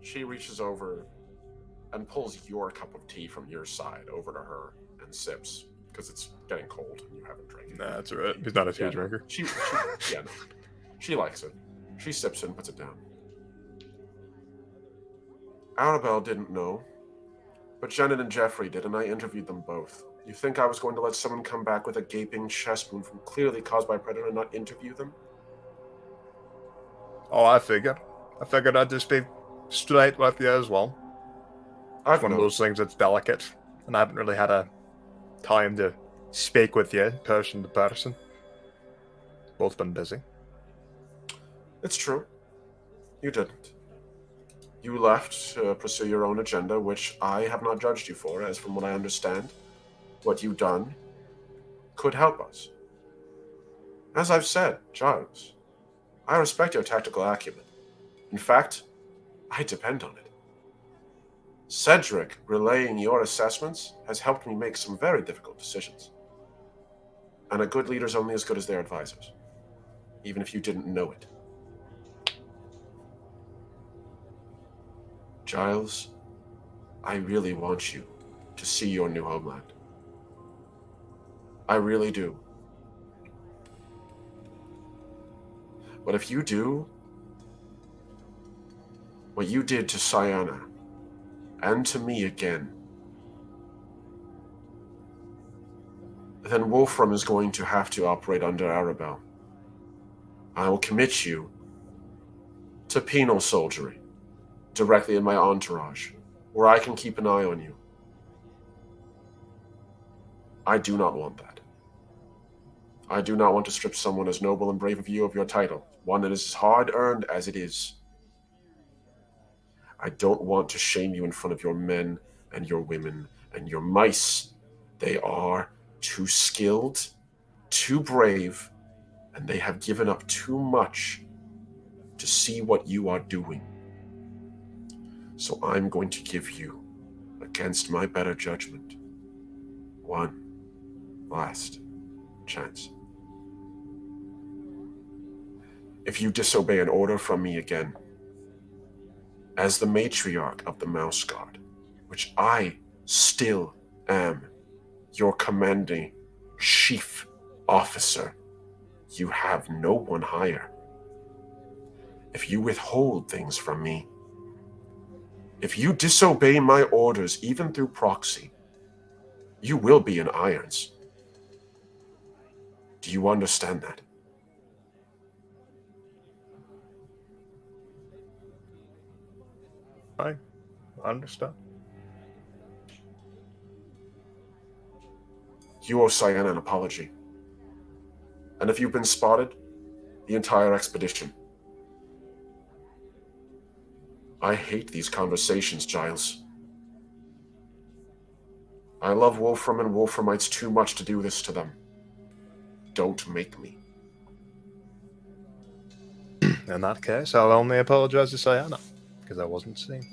She reaches over and pulls your cup of tea from your side over to her and sips, because it's getting cold and you haven't drank it. Nah, that's alright. He's not a tea drinker. No. She likes it. She sips it and puts it down. Arabelle didn't know, but Janet and Jeffrey did, and I interviewed them both. You think I was going to let someone come back with a gaping chest wound from clearly caused by a predator and not interview them? Oh, I figured I'd just be straight with you as well. It's one of those things that's delicate, and I haven't really had a time to speak with you person to person. Both been busy. It's true. You didn't. You left to pursue your own agenda, which I have not judged you for, as from what I understand, what you've done could help us. As I've said, Giles, I respect your tactical acumen. In fact, I depend on it. Cedric relaying your assessments has helped me make some very difficult decisions. And a good leader's only as good as their advisors, even if you didn't know it. Giles, I really want you to see your new homeland. I really do. But if you do what you did to Sienna, and to me again, then Wolfram is going to have to operate under Arabelle. I will commit you to penal soldiery directly in my entourage, where I can keep an eye on you. I do not want that. I do not want to strip someone as noble and brave of you of your title, one that is as hard-earned as it is. I don't want to shame you in front of your men and your women and your mice. They are too skilled, too brave, and they have given up too much to see what you are doing. So I'm going to give you, against my better judgment, one last chance. If you disobey an order from me again, as the matriarch of the Mouse Guard, which I still am your commanding chief officer. You have no one higher. If you withhold things from me, if you disobey my orders even through proxy, you will be in irons. Do you understand that? I understand. You owe Cyan an apology. And if you've been spotted, the entire expedition. I hate these conversations, Giles. I love Wolfram and Wolframites too much to do this to them. Don't make me. In that case, I'll only apologize to Sayana, because I wasn't seen.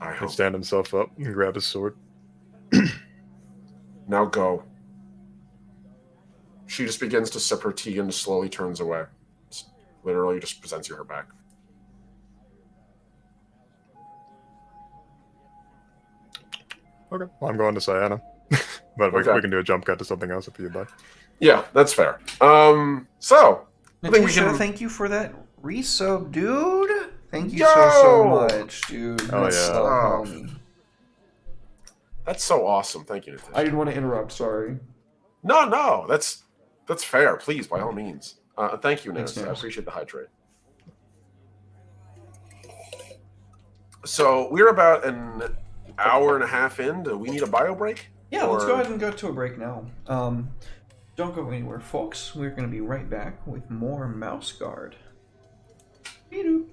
I He'll hope. stand himself up and grab his sword. Now go. She just begins to sip her tea and slowly turns away. Literally just presents you her back. Okay, well, I'm going to Sayana. But Okay. we can do a jump cut to something else if you'd like. Yeah, that's fair. So I think we Natisha, can. thank you for that resub, dude. Thank you Yo! so much, dude. Oh, That's yeah. so Oh. homie. That's so awesome. Thank you, Natasha. I didn't want to interrupt. Sorry. No, that's fair. Please, by all means. Thank you, Thanks, Nils. I Nils. appreciate the hydrate. So we're about an hour and a half in. Do we need a bio break? Yeah, let's Or- go ahead and go to a break now. Don't go anywhere, folks. We're going to be right back with more Mouse Guard. Beep-doop.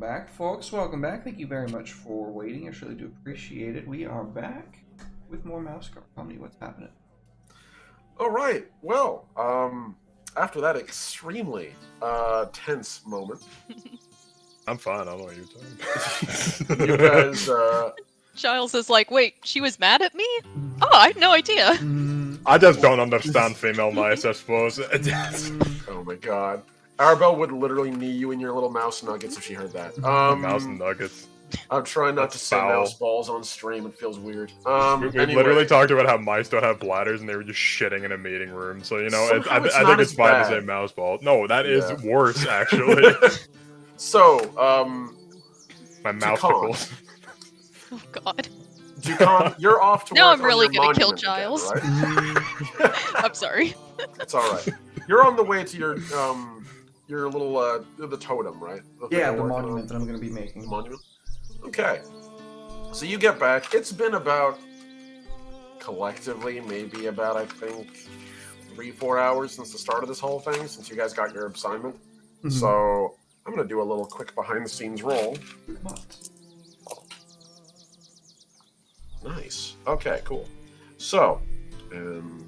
back, folks. Welcome back. Thank you very much for waiting. I surely do appreciate it. We are back with more Mouse Guard. Tell me what's happening. All right. Well, after that extremely tense moment, I'm fine. I don't know what you're talking you guys. Giles is like, wait, she was mad at me? Oh, I had no idea. I just don't understand female mice, I suppose. Oh my god. Arabelle would literally knee you in your little mouse nuggets if she heard that. Mouse nuggets. I'm trying not That's to say foul. mouse balls on stream. It feels weird. We Anyway. literally talked about how mice don't have bladders and they were just shitting in a meeting room. So, you know, Somehow I it's think not it's as fine to bad. say mouse ball. No, that is Yeah. worse, actually. So, My mouth Dukan. tickles. Oh god. Dukan, you're off to Now work I'm really on your gonna kill monument again, Giles. right? I'm sorry. It's all right. You're on the way to your little the totem, right? The thing Yeah, you're the working on? monument that I'm going to be The making. monument. Okay. So you get back. It's been about collectively maybe about I think 3-4 hours since the start of this whole thing, since you guys got your assignment. Mhm. So I'm gonna do a little quick behind the scenes roll. What? Nice. Okay, cool. So, and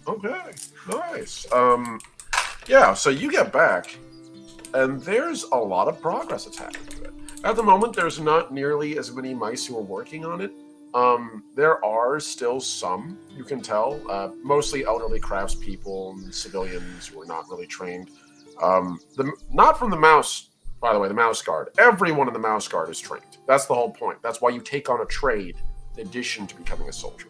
okay, nice. Yeah. So you get back, and there's a lot of progress that's happening to it. At the moment, there's not nearly as many mice who are working on it. There are still some, you can tell, mostly elderly craftspeople and civilians who are not really trained. Not from the mouse, by the way, the Mouse Guard. Everyone in the Mouse Guard is trained. That's the whole point. That's why you take on a trade in addition to becoming a soldier.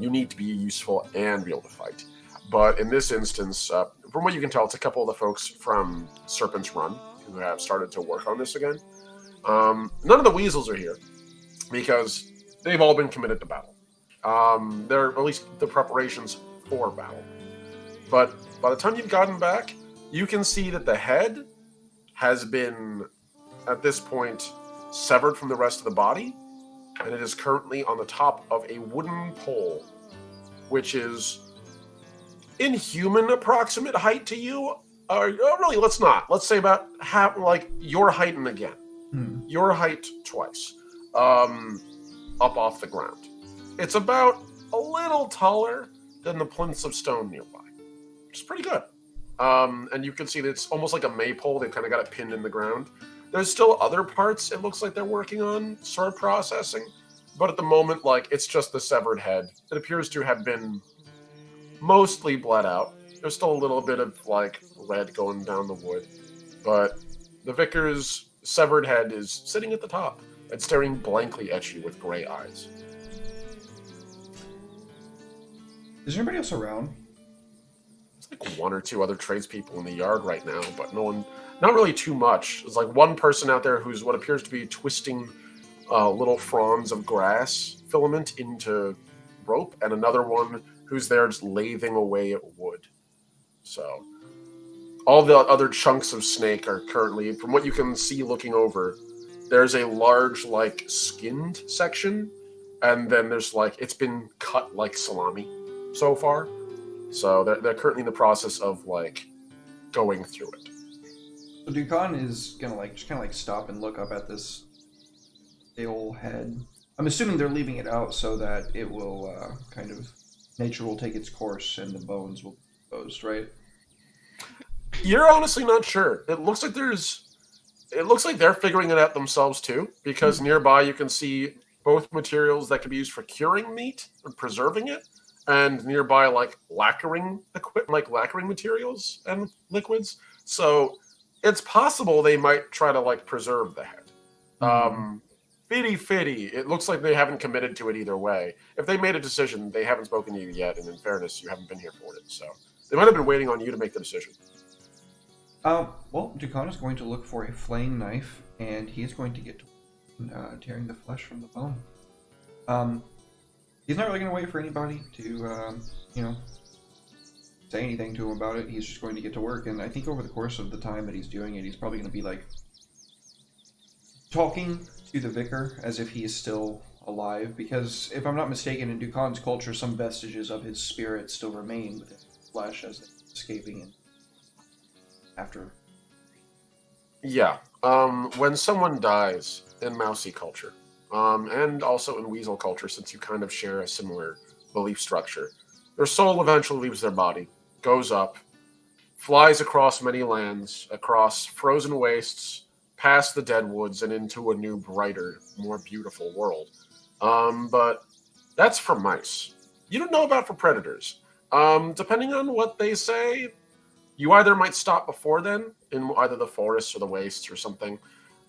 You need to be useful and be able to fight. But in this instance, from what you can tell, it's a couple of the folks from Serpent's Run who have started to work on this again. None of the weasels are here because they've all been committed to battle. They're at least the preparations for battle. But by the time you've gotten back, you can see that the head has been, at this point, severed from the rest of the body, and it is currently on the top of a wooden pole, which is in human approximate height to you. Really, let's not. Let's say about half, like your height and again. Your height twice, up off the ground. It's about a little taller than the plinths of stone nearby, which is pretty good. And you can see that it's almost like a maypole. They've kind of got it pinned in the ground. There's still other parts it looks like they're working on, sword processing, but at the moment, like, it's just the severed head. It appears to have been mostly bled out. There's still a little bit of, like, red going down the wood, but the vicar's severed head is sitting at the top and staring blankly at you with gray eyes. Is there anybody else around? There's like one or two other tradespeople in the yard right now, but no one, not really too much. There's like one person out there who's what appears to be twisting little fronds of grass filament into rope, and another one who's there just lathing away at wood. So all the other chunks of snake are currently, from what you can see looking over, there's a large, like, skinned section, and then there's, like, it's been cut like salami so far. So they're currently in the process of, like, going through it. So Dukan is gonna, like, just kind of, like, stop and look up at this pale head. I'm assuming they're leaving it out so that it will, kind of, nature will take its course and the bones will be exposed, right? You're honestly not sure. It looks like they're figuring it out themselves too, because nearby you can see both materials that can be used for curing meat or preserving it, and nearby like lacquering materials and liquids. So it's possible they might try to like preserve the head. Fitty. It looks like they haven't committed to it either way. If they made a decision, they haven't spoken to you yet, and in fairness, you haven't been here for it. So they might have been waiting on you to make the decision. Well, Dukan is going to look for a flaying knife, and he is going to get to tearing the flesh from the bone. He's not really going to wait for anybody to, say anything to him about it. He's just going to get to work, and I think over the course of the time that he's doing it, he's probably going to be, like, talking to the vicar as if he is still alive, because if I'm not mistaken, in Dukan's culture, some vestiges of his spirit still remain within his flesh as it's escaping and after Yeah. When someone dies in mousy culture, and also in weasel culture, since you kind of share a similar belief structure, their soul eventually leaves their body, goes up, flies across many lands, across frozen wastes, past the dead woods, and into a new, brighter, more beautiful world. But that's for mice. You don't know about for predators. Depending on what they say, you either might stop before then in either the forests or the wastes or something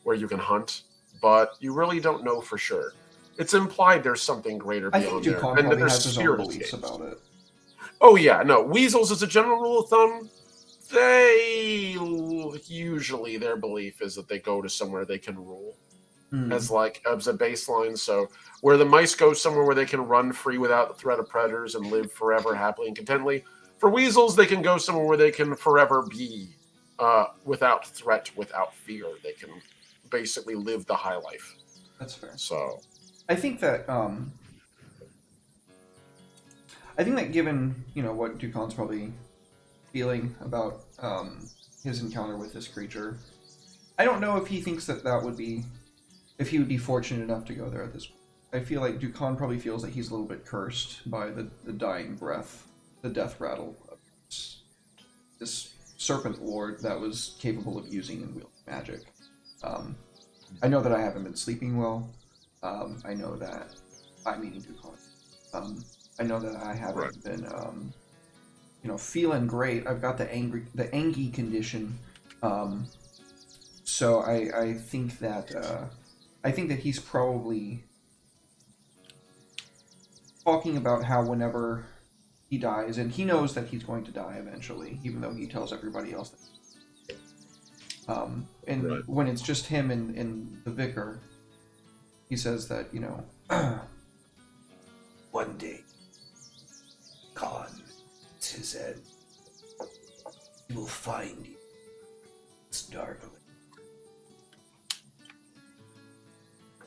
where you can hunt, but you really don't know for sure. It's implied there's something greater I think beyond there, Dukon and that probably there's has his own spirit beliefs escapes. about it. Oh yeah, no. Weasels, as a general rule of thumb, they usually their belief is that they go to somewhere they can rule Hmm. as a baseline. So where the mice go somewhere where they can run free without the threat of predators and live forever happily and contently. For weasels, they can go somewhere where they can forever be without threat, without fear. They can basically live the high life. That's fair. So I think that given what Ducon's probably feeling about his encounter with this creature, I don't know if he thinks that would be if he would be fortunate enough to go there at this point. I feel like Dukon probably feels that he's a little bit cursed by the dying breath, the death rattle of this serpent lord that was capable of using and wielding magic. I know that I haven't been sleeping well. I know that I'm meaning Dukon. I know that I haven't been, feeling great. I've got the angy condition. So I think that he's probably talking about how whenever he dies, and he knows that he's going to die eventually, even though he tells everybody else that. And when it's just him and the vicar, he says that, One day, Khan, it's his end. He will find you. It's dark.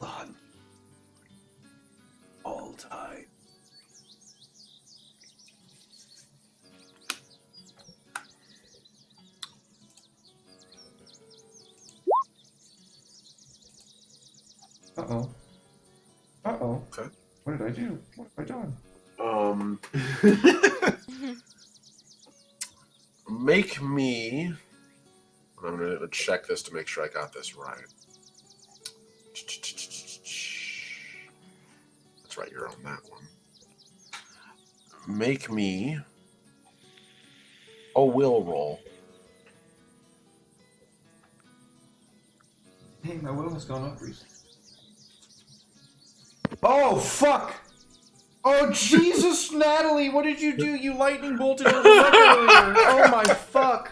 Will hunt you all time. Uh-oh. Uh-oh. Okay. What did I do? What have I done? Make me. I'm going to check this to make sure I got this right. That's right, you're on that one. Make me a will roll. Hey, my will has gone up recently. Oh, fuck! Oh, Jesus, Natalie, what did you do? You lightning bolted over earlier. Oh, my fuck.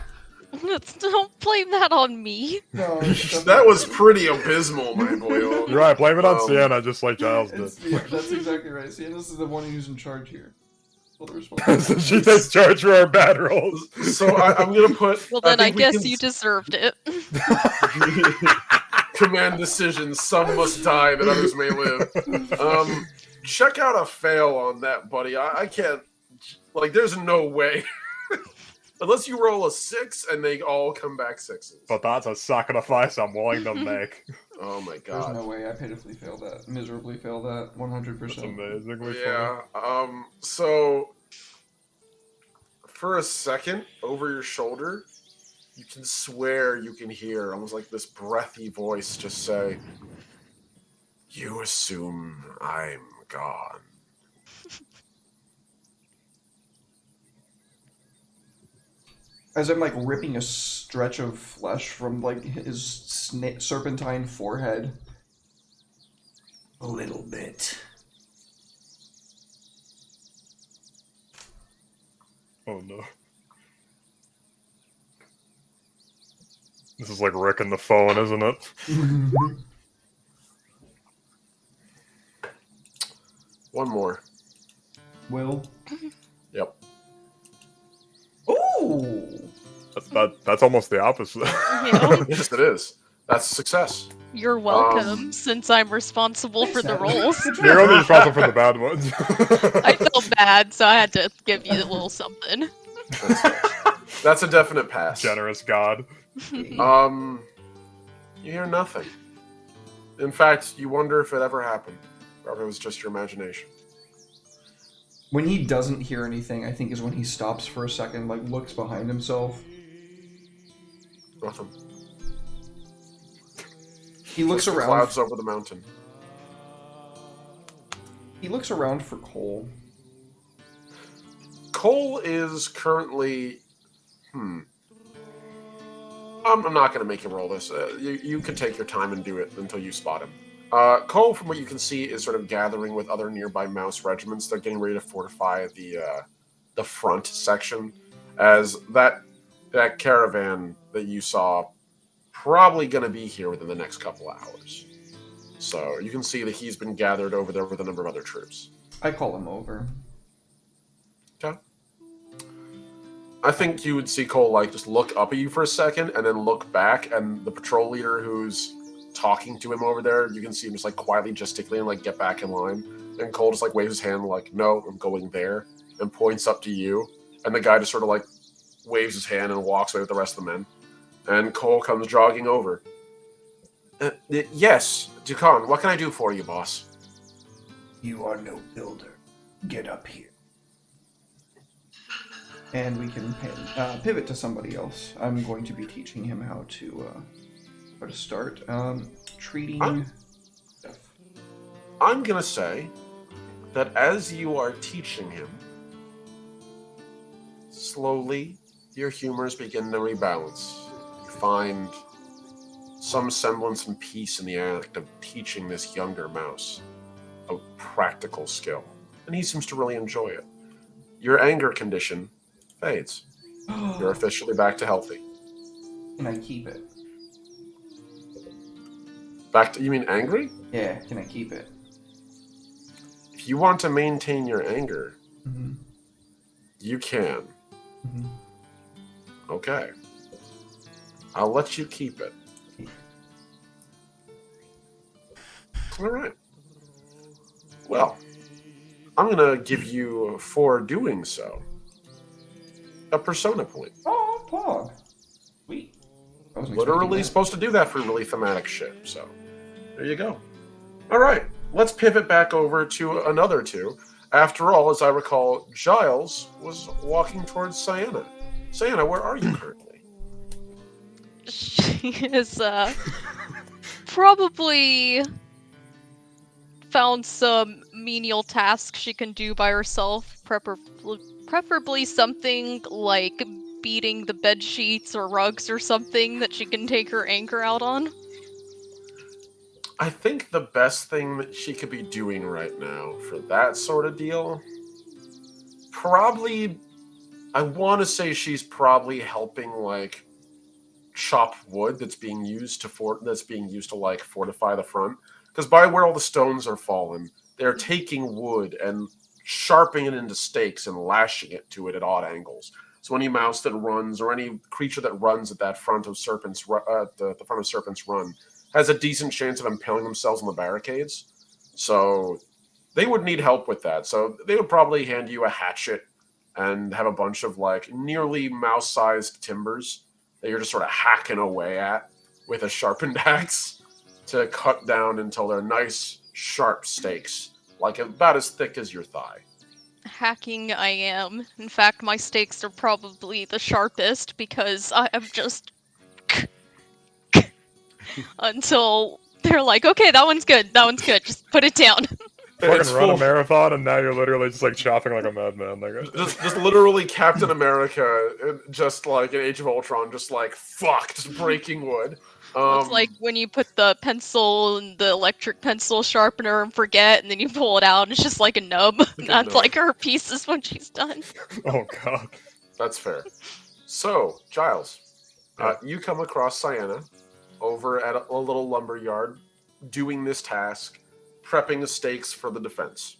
Don't blame that on me. No, That was pretty abysmal, my boy. You're right, blame it on Sienna, just like Giles did. yeah, that's exactly right. See, this is the one who's in charge here. Well, the responsibility. So she takes charge for our bad rolls. So I'm going to put. Well, then I think we guess can- you deserved it. Command decisions. Some must die that others may live. Check out a fail on that, buddy. I can't. Like, there's no way. Unless you roll a 6 and they all come back 6s. But that's a sacrifice I'm willing to make. Oh my There's god. no way. I pitifully failed that. Miserably failed that. 100%. That's amazingly Yeah. So for a second, over your shoulder, you can swear you can hear almost like this breathy voice just say, "You assume I'm gone." As I'm like ripping a stretch of flesh from like his serpentine forehead. A little bit. Oh no. This is like Rick and the phone, isn't it? One more. Will. Yep. Ooh! That's almost the opposite. Yeah. Yes, it is. That's success. You're welcome, since I'm responsible for the Natalie. rolls. Good You're job. only responsible for the bad ones. I felt bad, so I had to give you a little something. That's a definite pass. Generous God. You hear nothing. In fact, you wonder if it ever happened, or if it was just your imagination. When he doesn't hear anything, I think is when he stops for a second, like looks behind himself. Nothing. He looks Just the around. clouds over the mountain. He looks around for Cole. Cole is currently... I'm not going to make you roll this. You can take your time and do it until you spot him. Cole, from what you can see, is sort of gathering with other nearby mouse regiments. They're getting ready to fortify the front section, as that caravan that you saw probably going to be here within the next couple hours. So you can see that he's been gathered over there with a number of other troops. I call him over. Okay. I think you would see Cole just look up at you for a second and then look back, and the patrol leader who's talking to him over there, you can see him just quietly gesticulating, get back in line. And Cole just waves his hand no, I'm going there, and points up to you. And the guy just sort of waves his hand and walks away with the rest of the men. And Cole comes jogging over. Yes, Dukan, what can I do for you, boss? You are no builder. Get up here. And we can pivot to somebody else. I'm going to be teaching him how to start treating stuff. I'm going to say that as you are teaching him, slowly your humors begin to rebalance. You find some semblance and peace in the act of teaching this younger mouse a practical skill. And he seems to really enjoy it. Your anger condition fades. You're officially back to healthy. Can I keep it? Back to, you mean angry? Yeah, can I keep it? If you want to maintain your anger, Mm-hmm. you can. Mm-hmm. Okay. I'll let you keep it. All right. Well, I'm going to give you, for doing so, a persona point. Oh, Pog. Sweet. I wasn't Literally expecting supposed to do that for really thematic shit, so there you go. All right, let's pivot back over to another two. After all, as I recall, Giles was walking towards Sienna. Sienna, where are you currently? She is probably found some menial task she can do by herself, preferably something like beating the bed sheets or rugs or something that she can take her anger out on. I think the best thing that she could be doing right now for that sort of deal, probably, I want to say she's probably helping chop wood that's being used to fortify the front. Because by where all the stones are fallen, they're taking wood and sharpening it into stakes and lashing it to it at odd angles. So any mouse that runs or any creature that runs at that front of Serpent's the front of Serpent's Run has a decent chance of impaling themselves on the barricades. So they would need help with that. So they would probably hand you a hatchet and have a bunch of nearly mouse-sized timbers that you're just sort of hacking away at with a sharpened axe to cut down until they're nice, sharp stakes, about as thick as your thigh. Hacking I am. In fact, my stakes are probably the sharpest because I have just until they're like, okay, that one's good, just put it down. Fucking run a marathon, and now you're literally just chopping like a madman. Just literally Captain America, just like in Age of Ultron, just breaking wood. It's like when you put the pencil and the electric pencil sharpener and forget, and then you pull it out, and it's just like a nub. That's like her pieces when she's done. Oh god. That's fair. So, Giles, you come across Sienna over at a little lumber yard doing this task, prepping the stakes for the defense.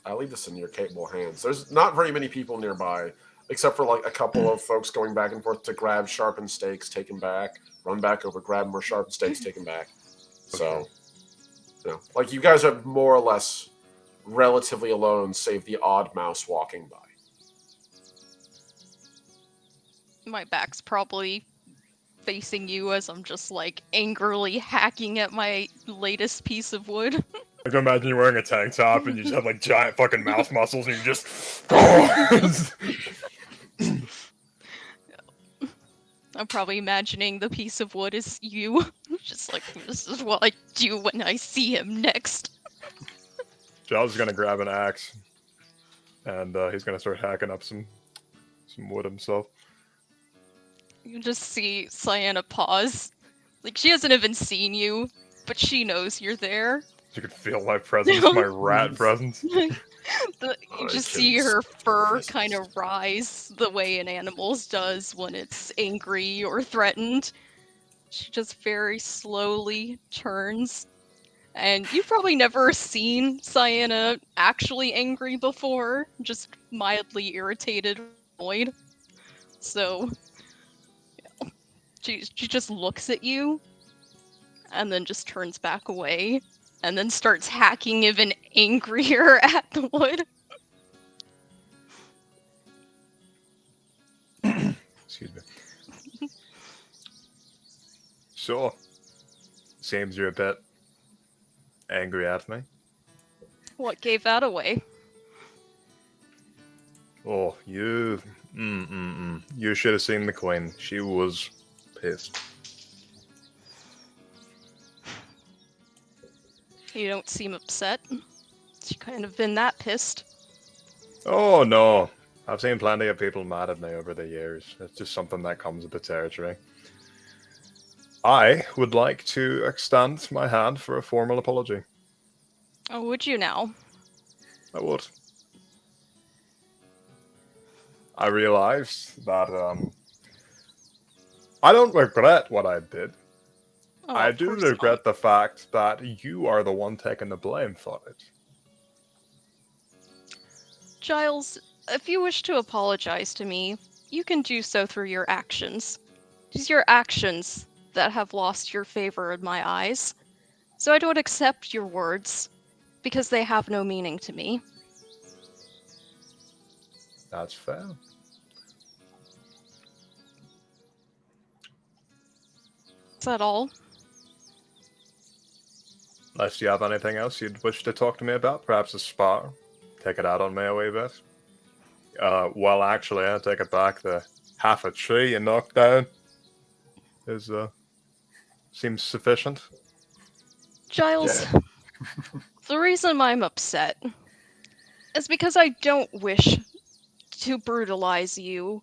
I'll leave this in your capable hands. There's not very many people nearby, except for a couple of folks going back and forth to grab sharpened stakes, take them back, run back over, grab more sharpened stakes, take them back. So, you guys are more or less relatively alone, save the odd mouse walking by. My back's probably facing you as I'm just like angrily hacking at my latest piece of wood. I can imagine you wearing a tank top and you just have like giant fucking mouth muscles and you just. I'm probably imagining the piece of wood is you. Just like, this is what I do when I see him next. Giles is gonna grab an axe, and he's gonna start hacking up some wood himself. You just see Cyanna pause. Like, she hasn't even seen you, but she knows you're there. You can feel my presence, my rat presence. You just see her fur kind of rise the way an animal's does when it's angry or threatened. She just very slowly turns. And you've probably never seen Cyanna actually angry before, just mildly irritated, annoyed. So, she just looks at you, and then just turns back away, and then starts hacking even angrier at the wood. Excuse me. So, seems you're a bit angry at me. What gave that away? Oh, you... You should have seen the Queen. She was pissed. You don't seem upset. She kind of been that pissed. Oh, no. I've seen plenty of people mad at me over the years. It's just something that comes with the territory. I would like to extend my hand for a formal apology. Oh, would you now? I would. I realized that I don't regret what I did. Oh, I of do course not. regret the fact that you are the one taking the blame for it. Giles, if you wish to apologize to me, you can do so through your actions. It is your actions that have lost your favor in my eyes. So I don't accept your words, because they have no meaning to me. That's fair. Is that all? Unless you have anything else you'd wish to talk to me about, perhaps a spar. Take it out on me a wee bit. Well, actually, I take it back. The half a tree you knocked down is seems sufficient. Giles, the reason I'm upset is because I don't wish to brutalize you,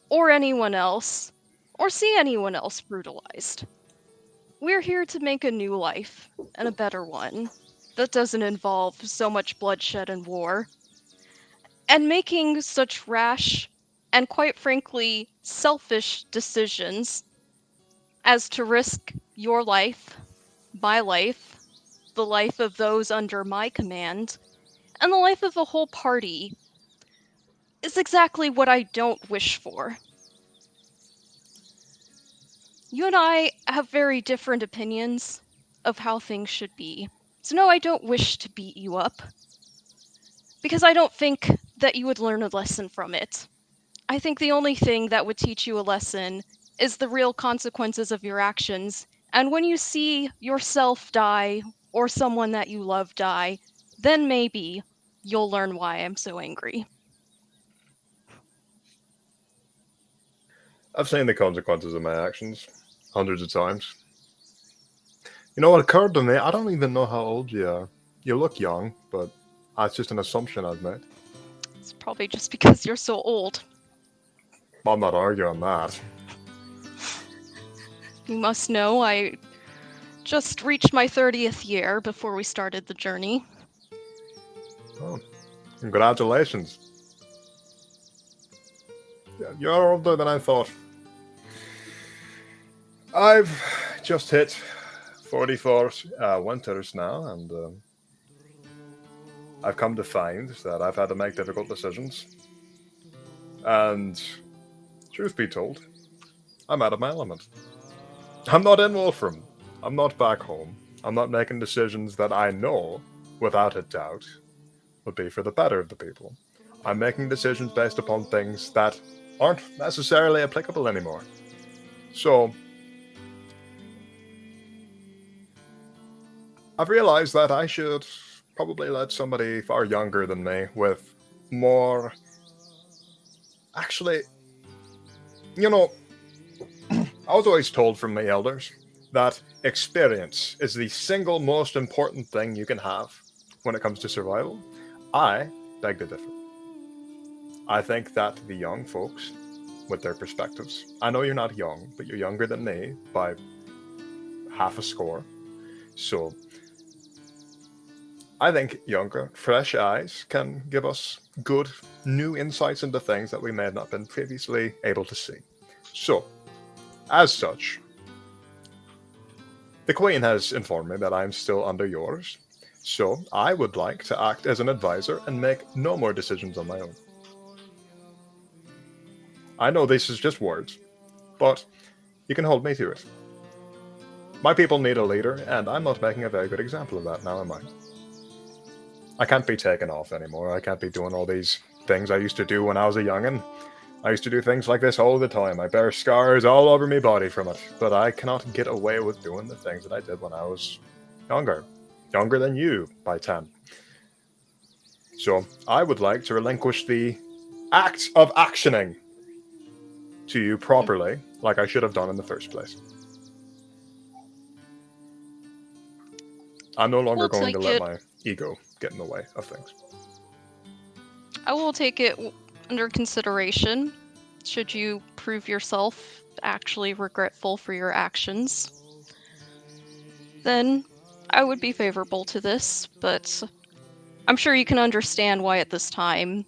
or anyone else, or see anyone else brutalized. We're here to make a new life, and a better one, that doesn't involve so much bloodshed and war. And making such rash, and quite frankly, selfish decisions as to risk your life, my life, the life of those under my command, and the life of the whole party is exactly what I don't wish for. You and I have very different opinions of how things should be. So no, I don't wish to beat you up. Because I don't think that you would learn a lesson from it. I think the only thing that would teach you a lesson is the real consequences of your actions. And when you see yourself die, or someone that you love die, then maybe you'll learn why I'm so angry. I've seen the consequences of my actions hundreds of times. You know what occurred to me? I don't even know how old you are. You look young, but that's just an assumption I've made. It's probably just because you're so old. I'm not arguing that. You must know I just reached my 30th year before we started the journey. Oh, congratulations. Yeah, you're older than I thought. I've just hit 44 winters now, and I've come to find that I've had to make difficult decisions. And, truth be told, I'm out of my element. I'm not in Wolfram. I'm not back home. I'm not making decisions that I know, without a doubt, would be for the better of the people. I'm making decisions based upon things that aren't necessarily applicable anymore. So, I've realized that I should probably let somebody far younger than me with more. Actually, you know, I was always told from my elders that experience is the single most important thing you can have when it comes to survival. I beg to differ. I think that the young folks, with their perspectives, I know you're not young, but you're younger than me by half a score. So I think younger, fresh eyes can give us good, new insights into things that we may have not been previously able to see. So, as such, the Queen has informed me that I'm still under yours, so I would like to act as an advisor and make no more decisions on my own. I know this is just words, but you can hold me to it. My people need a leader, and I'm not making a very good example of that now, am I? I can't be taken off anymore. I can't be doing all these things I used to do when I was a youngin'. I used to do things like this all the time. I bear scars all over my body from it, but I cannot get away with doing the things that I did when I was younger. Younger than you by 10. So I would like to relinquish the act of actioning to you properly, like I should have done in the first place. I'm no longer We'll going to take let it. my ego get in the way of things. I will take it under consideration. Should you prove yourself actually regretful for your actions, then I would be favorable to this, but I'm sure you can understand why at this time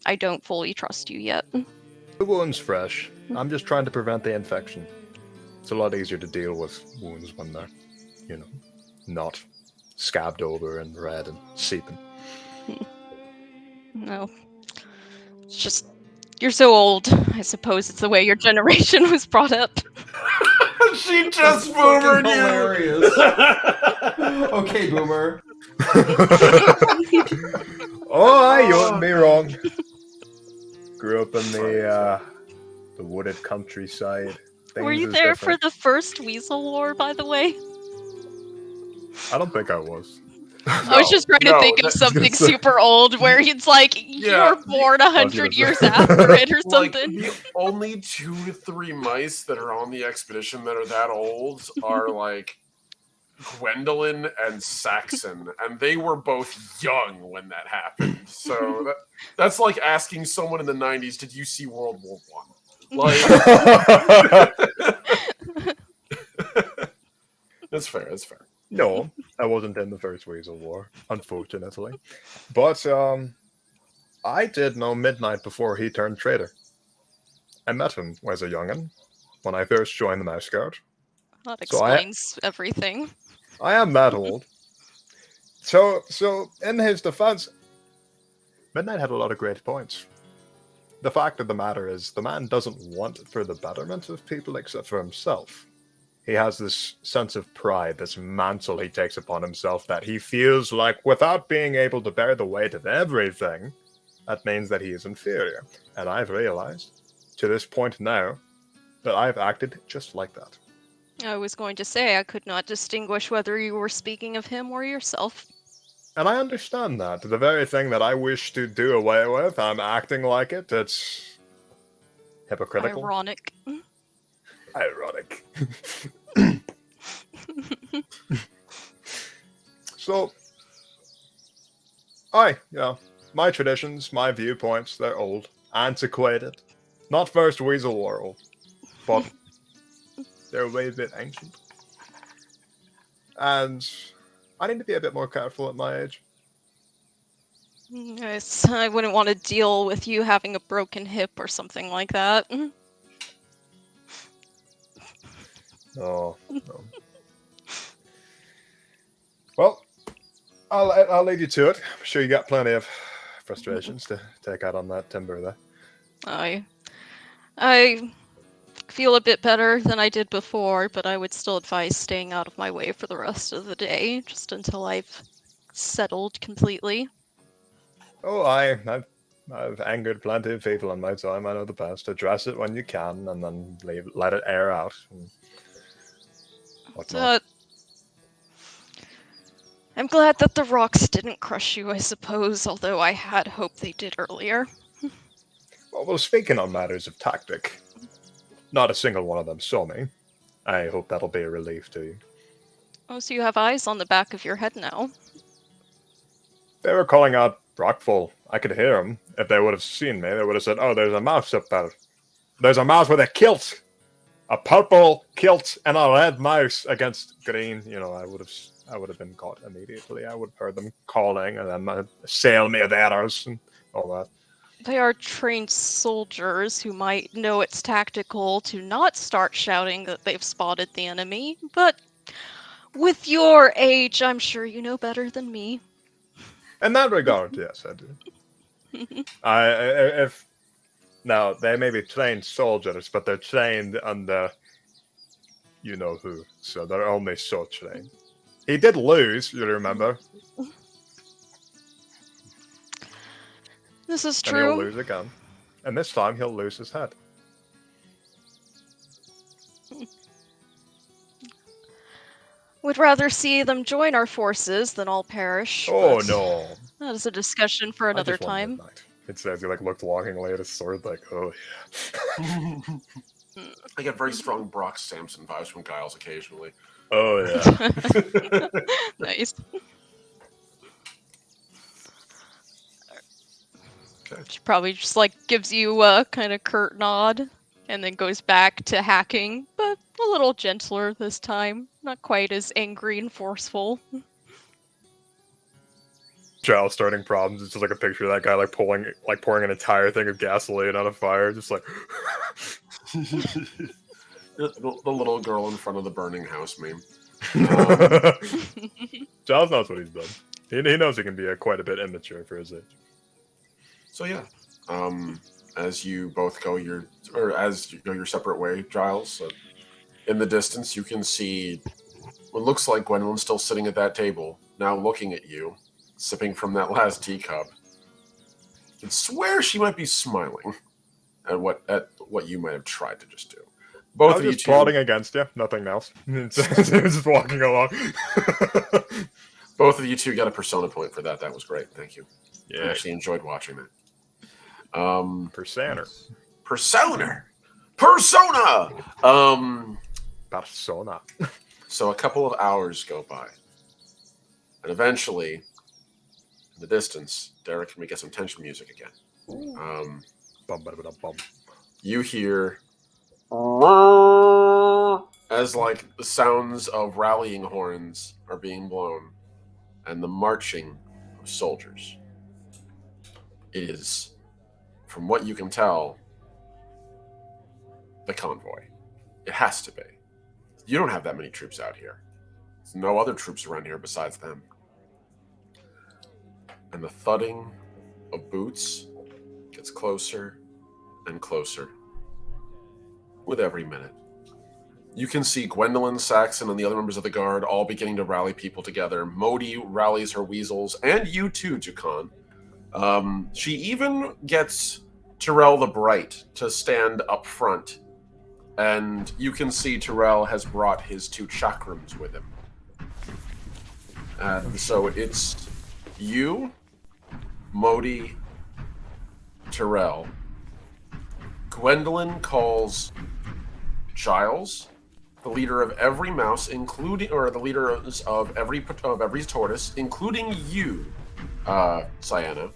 I don't fully trust you yet. The wound's fresh. I'm just trying to prevent the infection. It's a lot easier to deal with wounds when they're, not scabbed over and red and seeping. No. It's just, you're so old. I suppose it's the way your generation was brought up. She just Fucking boomered you. hilarious. Okay, Boomer. Oh, you wouldn't be wrong. Grew up in the wooded countryside. Were you Things is there different. for the first Weasel War, by the way? I don't think I was. I was just trying to think of something super old where it's like Yeah, you're born was 100 gonna years say. after it or Like, something. the only 2 to 3 mice that are on the expedition that are that old are like Gwendolyn and Saxon, and they were both young when that happened. So that's like asking someone in the 90s, "Did you see World War I?" Like, that's fair. That's fair. No, I wasn't in the First Weasel War, unfortunately. But I did know Midnight before he turned traitor. I met him as a youngin' when I first joined the Mouse Guard. That So I explains everything. am that old. So in his defense, Midnight had a lot of great points. The fact of the matter is, the man doesn't want it for the betterment of people except for himself. He has this sense of pride, this mantle he takes upon himself that he feels like without being able to bear the weight of everything, that means that he is inferior. And I've realized, to this point now, that I've acted just like that. I was going to say I could not distinguish whether you were speaking of him or yourself. And I understand that. The very thing that I wish to do away with, I'm acting like it. It's hypocritical. Ironic. Ironic. So, my traditions, my viewpoints, they're old, antiquated. Not First Weasel War old, but they're a way bit ancient. And I need to be a bit more careful at my age. Yes, I wouldn't want to deal with you having a broken hip or something like that. Oh, no. Well, I'll lead you to it. I'm sure you got plenty of frustrations to take out on that timber there. I feel a bit better than I did before, but I would still advise staying out of my way for the rest of the day, just until I've settled completely. Oh, I've angered plenty of people in my time. I know the best. Address it when you can, and then let it air out. And whatnot. I'm glad that the rocks didn't crush you, I suppose, although I had hoped they did earlier. Well, speaking on matters of tactic, not a single one of them saw me. I hope that'll be a relief to you. Oh, so you have eyes on the back of your head now. They were calling out Rockfall. I could hear them. If they would have seen me, they would have said, "Oh, there's a mouse up there. There's a mouse with a kilt, a purple kilt, and a red mouse against green." You know, I would have been caught immediately. I would have heard them calling, and then assail me with arrows and all that. They are trained soldiers who might know it's tactical to not start shouting that they've spotted the enemy, but with your age, I'm sure you know better than me. In that regard, yes, I do. If now they may be trained soldiers, but they're trained under you know who, so they're only so trained. He did lose, you remember. This is And he'll true. lose again. And this time he'll lose his head. Would rather see them join our forces than all perish. Oh but no. That is a discussion for another time. It says he looked longingly at his sword oh yeah. I get very strong Brock Samson vibes from Giles occasionally. Oh yeah. Nice. Okay. She probably just gives you a kind of curt nod and then goes back to hacking, but a little gentler this time. Not quite as angry and forceful. Child starting problems. It's just a picture of that guy pouring an entire thing of gasoline on a fire, just The little girl in front of the burning house meme. Giles knows what he's done. He knows he can be quite a bit immature for his age. So yeah, as you both go your separate way, Giles, in the distance you can see what looks like Gwendolyn still sitting at that table, now looking at you, sipping from that last teacup. You can swear she might be smiling at what you might have tried to just do. Both of you just two plotting against you, nothing else. Just walking along. Both of you two got a persona point for that. That was great. Thank you. Yeah. I actually enjoyed watching that. Persona. Persona. Persona. So a couple of hours go by, and eventually, in the distance, Derek, can we get some tension music again? Bum, bum, bum. You hear as the sounds of rallying horns are being blown, and the marching of soldiers. It is, from what you can tell, the convoy. It has to be. You don't have that many troops out here. There's no other troops around here besides them. And the thudding of boots gets closer and closer with every minute. You can see Gwendolyn, Saxon, and the other members of the guard all beginning to rally people together. Modi rallies her weasels, and you too, Jukan. She even gets Terrell the Bright to stand up front. And you can see Terrell has brought his 2 chakrams with him. And so it's you, Modi, Terrell. Gwendolyn calls Giles, the leader of every mouse, the leader of every tortoise, including you, Cyanna,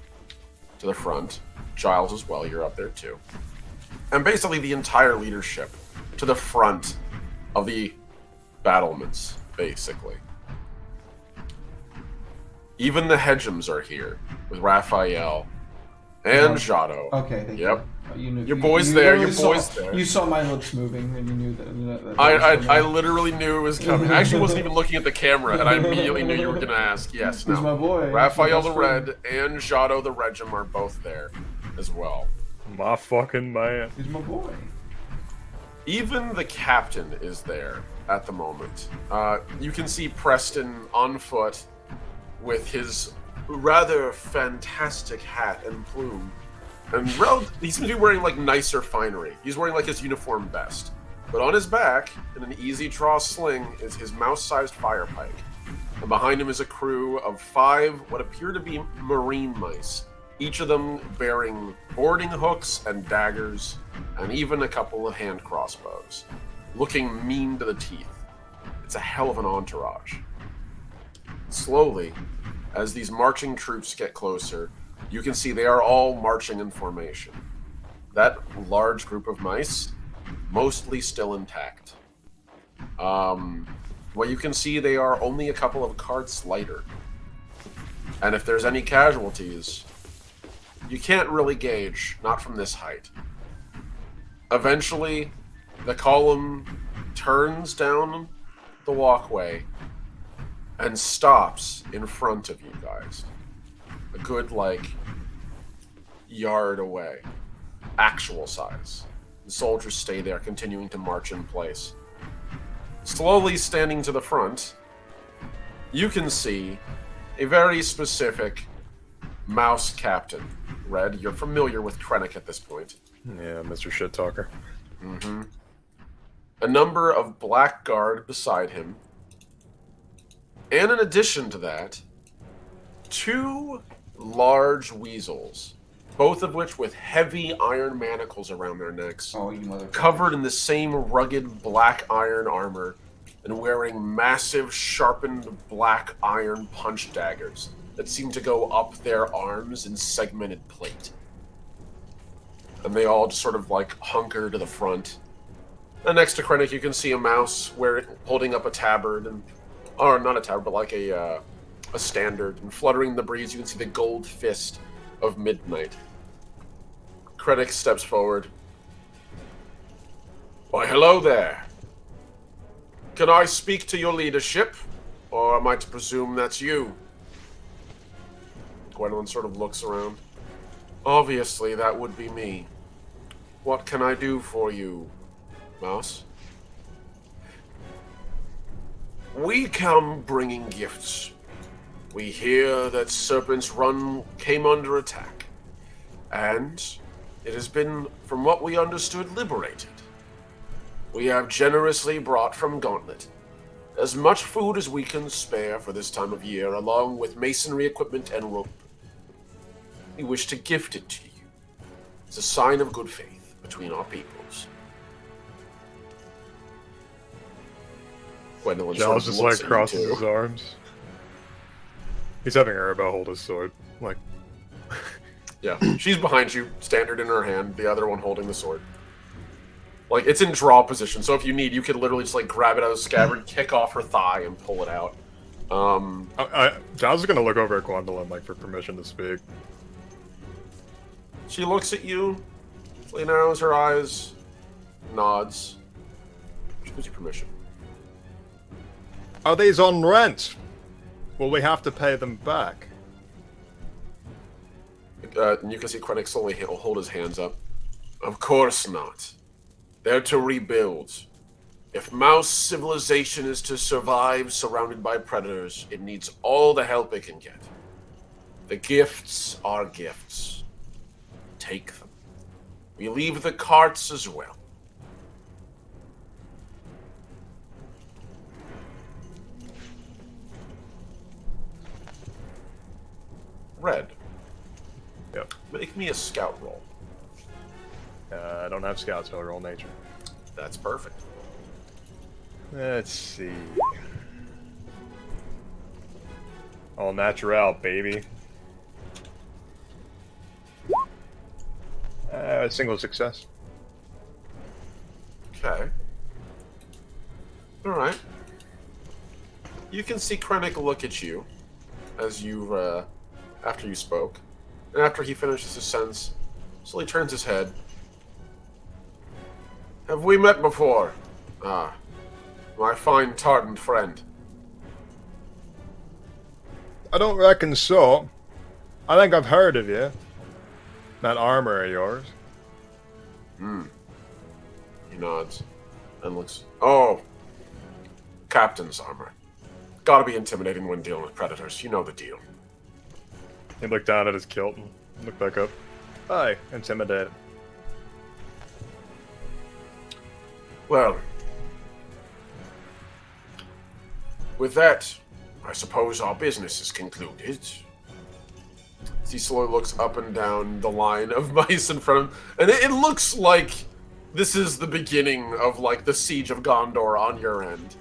to the front. Giles as well, you're up there too. And basically the entire leadership to the front of the battlements, basically. Even the Hedgems are here with Raphael and Jado. Okay, thank Yep. you. Knew, Your boy's there. Your literally boy's saw, there. You saw my lips moving, and you knew that. I literally knew it was coming. I actually wasn't even looking at the camera, and I immediately knew you were going to ask. Yes, He's my no. boy. Raphael He's the my best Red and Jado the Regim are both there as well. My fucking man. He's my boy. Even the captain is there at the moment. You can see Preston on foot with his rather fantastic hat and plume. And he seems to be wearing nicer finery. He's wearing his uniform vest. But on his back, in an easy draw sling, is his mouse-sized fire pike. and behind him is a crew of 5 what appear to be marine mice, each of them bearing boarding hooks and daggers, and even a couple of hand crossbows, looking mean to the teeth. It's a hell of an entourage. Slowly, as these marching troops get closer, you can see they are all marching in formation. That large group of mice, mostly still intact. What you can see, they are only a couple of carts lighter. And if there's any casualties, you can't really gauge, not from this height. Eventually, the column turns down the walkway and stops in front of you guys. A good, yard away. Actual size. The soldiers stay there, continuing to march in place. Slowly standing to the front, you can see a very specific mouse captain. Red, you're familiar with Krennic at this point. Yeah, Mr. Shit Talker. Mm-hmm. A number of black guard beside him. And in addition to that, 2 large weasels, both of which with heavy iron manacles around their necks, Oh, you mother. covered in the same rugged black iron armor, and wearing massive sharpened black iron punch daggers that seem to go up their arms in segmented plate. And they all just sort of hunker to the front. And next to Krennic, you can see a mouse holding up a tabard, or not a tabard, but a standard, and fluttering in the breeze, you can see the gold fist of midnight. Krennic steps forward. Why, hello there. Can I speak to your leadership, or am I to presume that's you? Gwendolyn sort of looks around. Obviously, that would be me. What can I do for you, Mouse? We come bringing gifts. We hear that Serpent's Run came under attack, and it has been, from what we understood, liberated. We have generously brought from Gauntlet as much food as we can spare for this time of year, along with masonry equipment and rope. We wish to gift it to you as a sign of good faith between our peoples. Gwendolyn sort Giles of just looks at you crosses two. his arms. He's having Arabelle hold his sword. Yeah, she's behind you, standard in her hand, the other one holding the sword. It's in draw position, so if you need, you can literally just grab it out of the scabbard, kick off her thigh, and pull it out. Giles is gonna look over at Gwendolyn for permission to speak. She looks at you, she narrows her eyes, nods. She gives you permission. Are these on rent? Will we have to pay them back? And you can see Krennic slowly hold his hands up. Of course not. They're to rebuild. If mouse civilization is to survive surrounded by predators, it needs all the help it can get. The gifts are gifts. Take them. We leave the carts as well. Red. Yep. Make me a scout roll. I don't have scouts, so I roll nature. That's perfect. Let's see. All natural, baby. Single success. Okay. Alright. You can see Krennic look at you as you, after you spoke. And after he finishes his sentence, so he turns his head. Have we met before? Ah, my fine Tartan friend. I don't reckon so. I think I've heard of you. That armor of yours. He nods and looks. Oh, captain's armor. Gotta be intimidating when dealing with predators. You know the deal. He looked down at his kilt and looked back up. Aye, intimidated. Well, with that, I suppose our business is concluded. He slowly looks up and down the line of mice in front of him, and it looks like this is the beginning of, like, the siege of Gondor on your end.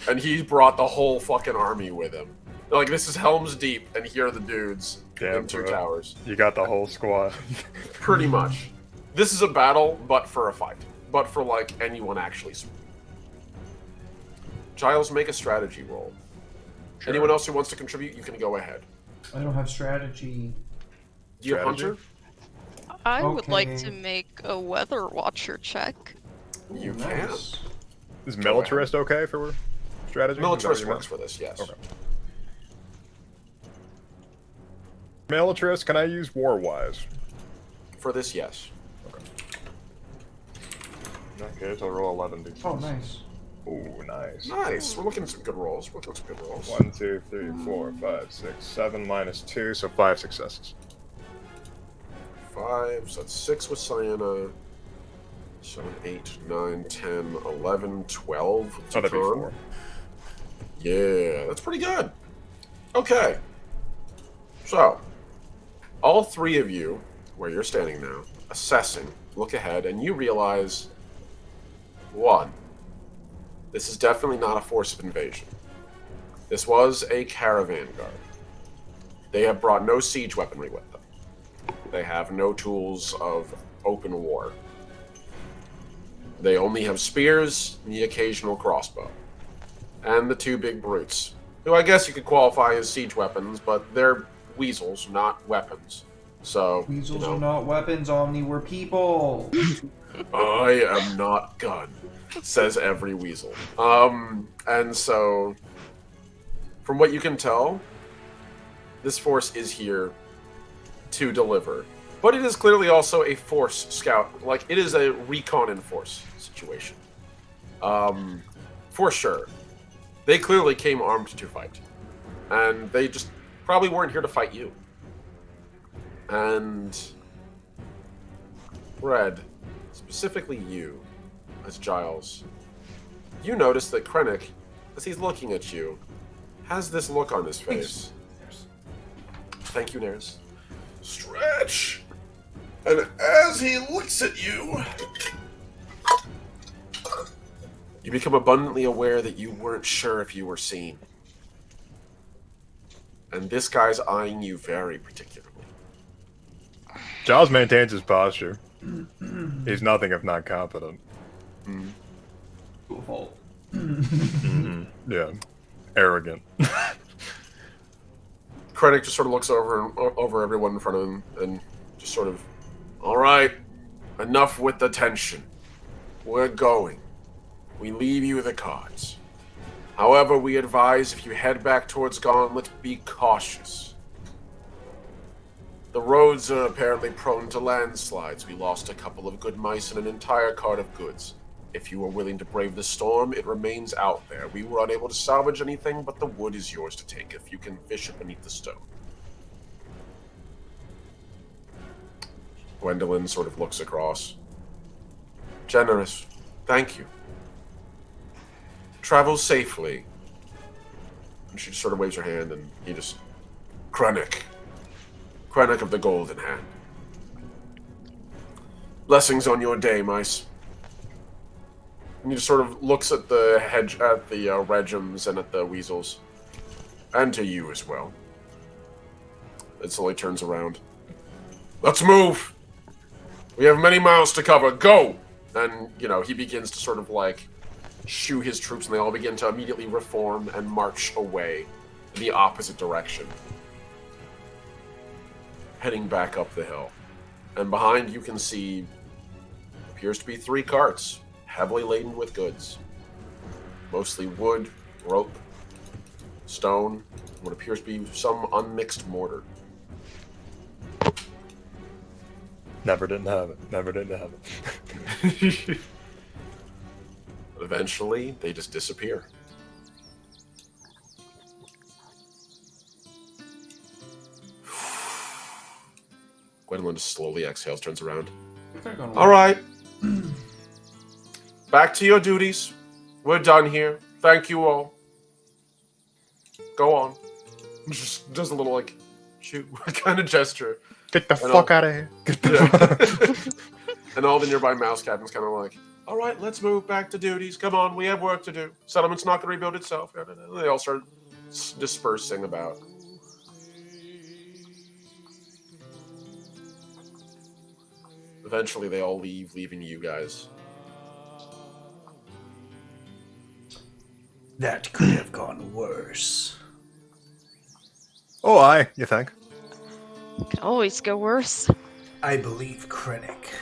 And he brought the whole fucking army with him. Like, this is Helm's Deep, and here are the dudes in Two bro. Towers. You got the whole squad. Pretty much. This is a battle, but for a fight. But for, like, anyone actually. Giles, make a strategy roll. Sure. Anyone else who wants to contribute, you can go ahead. I don't have strategy. Do you have Strategy? Hunter? I would like Okay. to make a weather watcher check. You Nice. Is militarist okay for strategy? can. Militarist Is that what works for this, yes. Okay. Militarist, can I use war-wise? For this, yes. Okay, so I'll roll 11 d6. Oh, nice. Ooh, nice. Nice. We're looking at some good rolls. 1, 2, 3, 4, 5, 6, 7 minus 2, so 5 successes. 5, so that's 6 with Sienna. 7, 8, 9, 10, 11, 12. with Oh, that'd be Tucson. 4. Yeah, that's pretty good. Okay. So, all three of you, where you're standing now, assessing, look ahead, and you realize, 1, this is definitely not a force of invasion. This was a caravan guard. They have brought no siege weaponry with them. They have no tools of open war. They only have spears and the occasional crossbow. And the 2 big brutes, who I guess you could qualify as siege weapons, but they're weasels, not weapons. So, Weasels you know, are not weapons, Omni. We're people. I am not gun, says every weasel. And so, from what you can tell, this force is here to deliver. But it is clearly also a force scout. Like, it is a recon and force situation. For sure. They clearly came armed to fight. And they just probably weren't here to fight you. And Red, specifically you, as Giles, you notice that Krennic, as he's looking at you, has this look on his face. Thank you, Neris. Stretch! And as he looks at you, you become abundantly aware that you weren't sure if you were seen. And this guy's eyeing you very particularly. Giles maintains his posture. He's nothing if not competent. Cool fault. Yeah. Arrogant. Krennic just sort of looks over everyone in front of him and just sort of, all right, enough with the tension. We're going. We leave you the cards. However, we advise if you head back towards Gauntlet, be cautious. The roads are apparently prone to landslides. We lost a couple of good mice and an entire cart of goods. If you are willing to brave the storm, it remains out there. We were unable to salvage anything, but the wood is yours to take if you can fish it beneath the stone. Gwendolyn sort of looks across. Generous. Thank you. Travel safely. And she just sort of waves her hand, and he just... Krennic. Krennic of the Golden Hand. Blessings on your day, mice. And he just sort of looks at the Regims and at the weasels. And to you as well. And slowly turns around. Let's move! We have many miles to cover. Go! And, you know, he begins to sort of, like, shoo his troops, and they all begin to immediately reform and march away in the opposite direction. Heading back up the hill. And behind you can see appears to be 3 carts, heavily laden with goods. Mostly wood, rope, stone, what appears to be some unmixed mortar. Never didn't have it. Never didn't have it. Eventually, they just disappear. Gwendolyn just slowly exhales, turns around. All right. Back to your duties. We're done here. Thank you all. Go on. Just does a little, like, shoot kind of gesture. Get the And fuck out of here. Get the Yeah. And all the nearby mouse captains kind of like, all right, let's move back to duties. Come on, we have work to do. Settlement's not going to rebuild itself. They all start dispersing about. Eventually, they all leave, leaving you guys. That could have gone worse. Oh, aye, you think? Could always go worse. I believe Krennic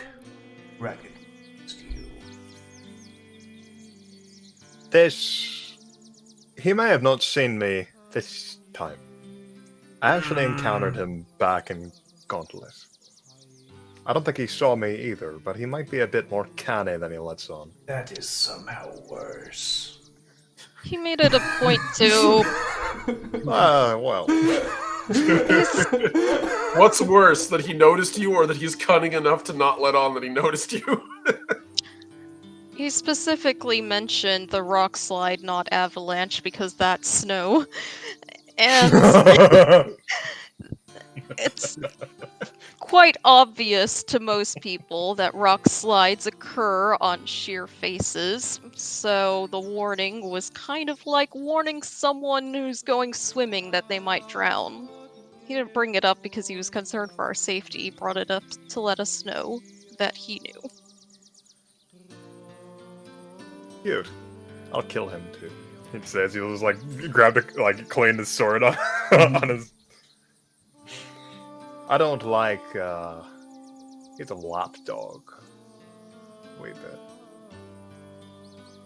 recognized you. He may have not seen me this time. I actually encountered him back in Gauntlet. I don't think he saw me either, but he might be a bit more canny than he lets on. That is somehow worse. He made it a point to. Well. What's worse, that he noticed you, or that he's cunning enough to not let on that he noticed you? He specifically mentioned the rock slide, not avalanche, because that's snow. And it's quite obvious to most people that rock slides occur on sheer faces, so the warning was kind of like warning someone who's going swimming that they might drown. He didn't bring it up because he was concerned for our safety. He brought it up to let us know that he knew. Cute. I'll kill him too. He says he'll just clean his sword on, on his. I don't like. He's a lapdog. Wait a bit.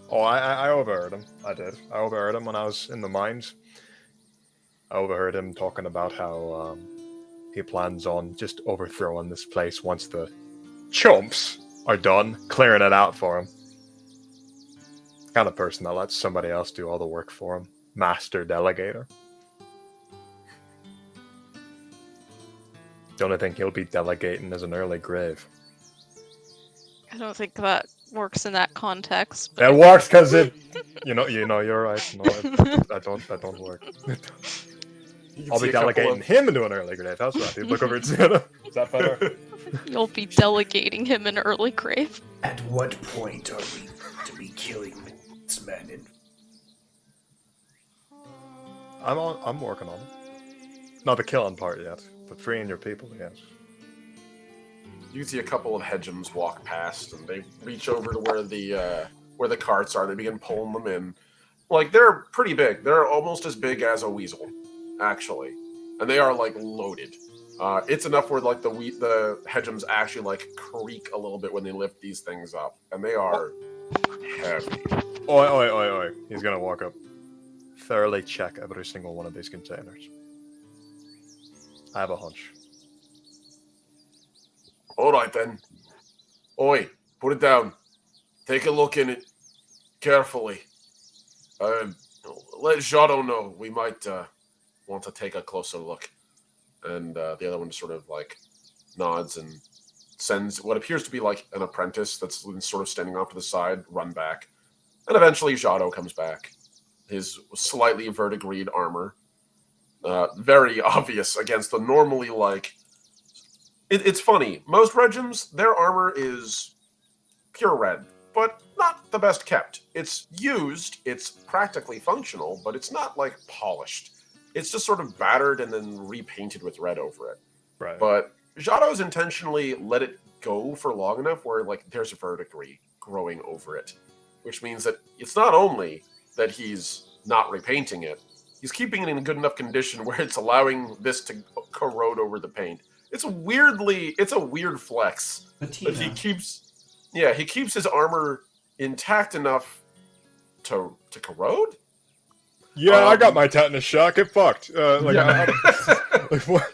Oh, I overheard him. I did. I overheard him when I was in the mines. I overheard him talking about how he plans on just overthrowing this place once the chumps are done clearing it out for him. Kind of person that lets somebody else do all the work for him. Master delegator. The only thing he'll be delegating is an early grave. I don't think that works in that context. It works because it, you're right. No, that don't work. I'll be delegating him into an early grave. How's that? You look over at Santa. Is that better? You'll be delegating him an early grave. At what point are we to be killing these men? I'm working on it. Not the killing part yet, but freeing your people, yes. You see a couple of Hedgems walk past, and they reach over to where the carts are. They begin pulling them in. Like, they're pretty big. They're almost as big as a weasel, actually, and they are like loaded. It's enough where like the Hedgems actually like creak a little bit when they lift these things up, and they are heavy. Oi. He's gonna walk up. Thoroughly check every single one of these containers. I have a hunch. All right, then. Oi, put it down. Take a look in it carefully. Let Jado know we might want to take a closer look. And the other one just sort of like nods and sends what appears to be like an apprentice that's sort of standing off to the side, run back. And eventually Jado comes back. His slightly verdigreed armor. Very obvious against the normally like... It's funny. Most regimes, their armor is pure red, but not the best kept. It's used, it's practically functional, but it's not like polished. It's just sort of battered and then repainted with red over it. Right. But Jado's intentionally let it go for long enough where like there's a verdigris growing over it, which means that it's not only that he's not repainting it, he's keeping it in a good enough condition where it's allowing this to corrode over the paint. It's a weird flex. Patina. But he keeps his armor intact enough to corrode? Yeah, I got my tetanus shot. Get fucked. Yeah. What?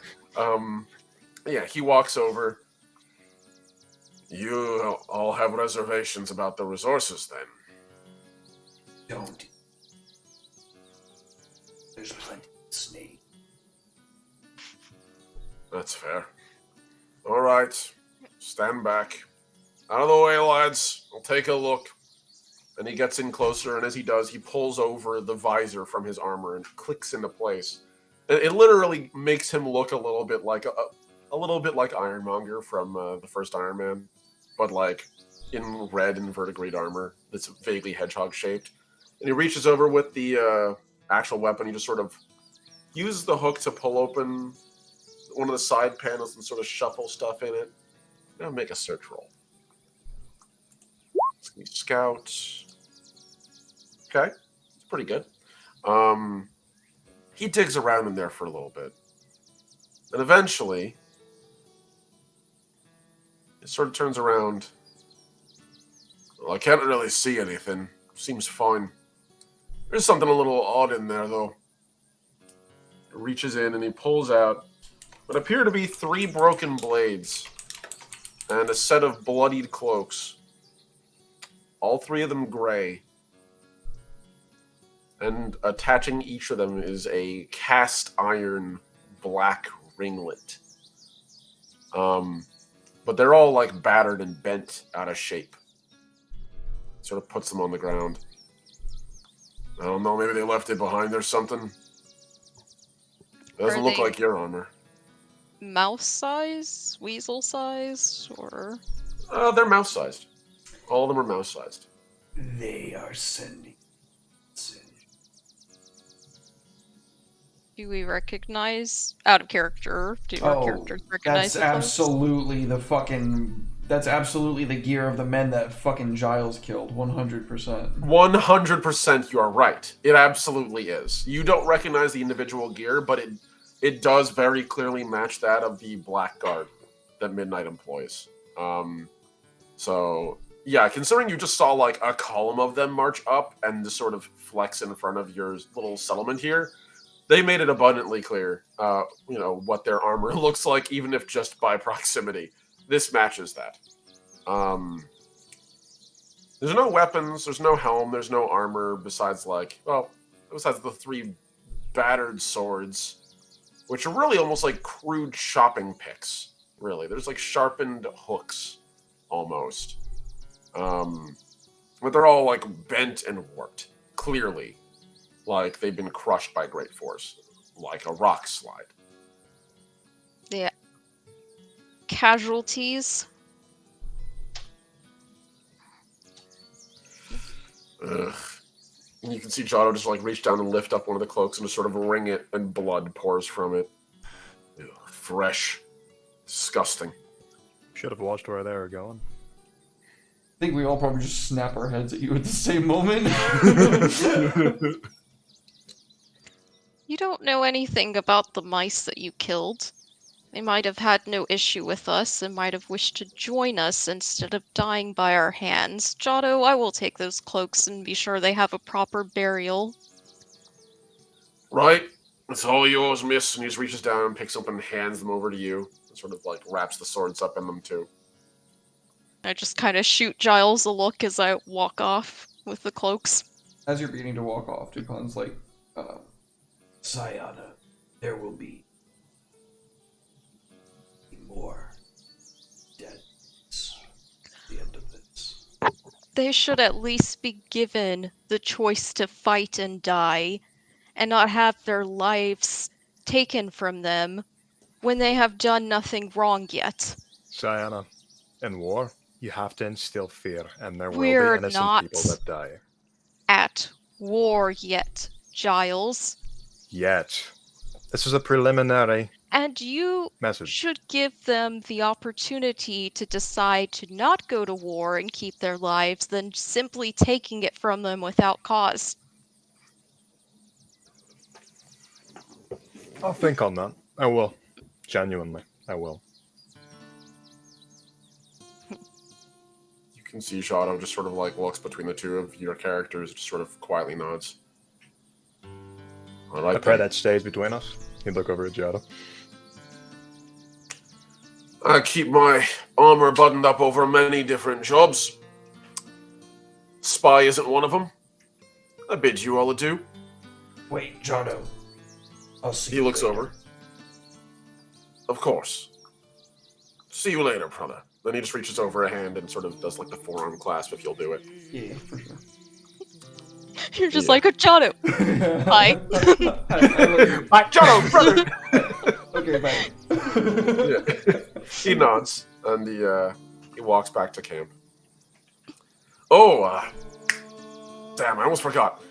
Yeah, he walks over. You all have reservations about the resources, then? Don't. There's plenty of snake. That's fair. All right. Stand back. Out of the way, lads. I'll take a look. And he gets in closer, and as he does, he pulls over the visor from his armor and clicks into place. It literally makes him look a little bit like Ironmonger from the first Iron Man, but like in red and verdigris armor that's vaguely hedgehog shaped. And he reaches over with the actual weapon. He just sort of uses the hook to pull open one of the side panels and sort of shuffle stuff in it. Now make a search roll. It's gonna be scout. Okay, it's pretty good. He digs around in there for a little bit. And eventually, it sort of turns around. Well, I can't really see anything. Seems fine. There's something a little odd in there, though. He reaches in and he pulls out what appear to be 3 broken blades and a set of bloodied cloaks. All 3 of them gray. And attaching each of them is a cast iron black ringlet. But they're all like battered and bent out of shape. Sort of puts them on the ground. I don't know, maybe they left it behind or something. Doesn't Are look they- like your armor. Mouse size? Weasel size? Or. They're mouse sized. All of them are mouse sized. They are sending. Do we recognize. Out of character, do our characters recognize that's the cloaks? absolutely the fucking. That's absolutely the gear of the men that fucking Giles killed. 100%. 100% you are right. It absolutely is. You don't recognize the individual gear, but it does very clearly match that of the Blackguard that Midnight employs. So, yeah, considering you just saw like a column of them march up and just sort of flex in front of your little settlement here, they made it abundantly clear, what their armor looks like, even if just by proximity. This matches that. There's no weapons, there's no helm, there's no armor besides besides the 3 battered swords, which are really almost like crude shopping picks. Really, there's like sharpened hooks, almost. But they're all like bent and warped, clearly. Like they've been crushed by great force, like a rock slide. Yeah. Casualties? Ugh. And you can see Giotto just like reach down and lift up one of the cloaks and just sort of wring it, and blood pours from it. Ugh, fresh. Disgusting. Should have watched where they were going. I think we all probably just snap our heads at you at the same moment. You don't know anything about the mice that you killed. They might have had no issue with us and might have wished to join us instead of dying by our hands. Giotto, I will take those cloaks and be sure they have a proper burial. Right? It's all yours, miss. And he just reaches down and picks up and hands them over to you. And sort of like wraps the swords up in them too. I just kind of shoot Giles a look as I walk off with the cloaks. As you're beginning to walk off, Dupon's like, Sayana, there will be more dead at the end of this. They should at least be given the choice to fight and die, and not have their lives taken from them when they have done nothing wrong yet. Sayana, in war, you have to instill fear, and there will We're be innocent not people that die. at war yet, Giles. Yet. This is a preliminary And you message. should give them the opportunity to decide to not go to war and keep their lives than simply taking it from them without cause. I'll think on that. I will. Genuinely, I will. You can see Giotto just sort of like looks between the two of your characters, just sort of quietly nods. All right, I pray then. that stays between us. He'd look over at Giotto. I keep my armor buttoned up over many different jobs. Spy isn't one of them. I bid you all adieu. Wait, Giotto. I'll see He you looks later. over. Of course. See you later, brother. Then he just reaches over a hand and sort of does like the forearm clasp if you'll do it. yeah, for sure. You're just Yeah. like, Jono. Hi. Hi, Jono, brother. Okay, bye. Yeah. He nods and he walks back to camp. Oh, damn! I almost forgot.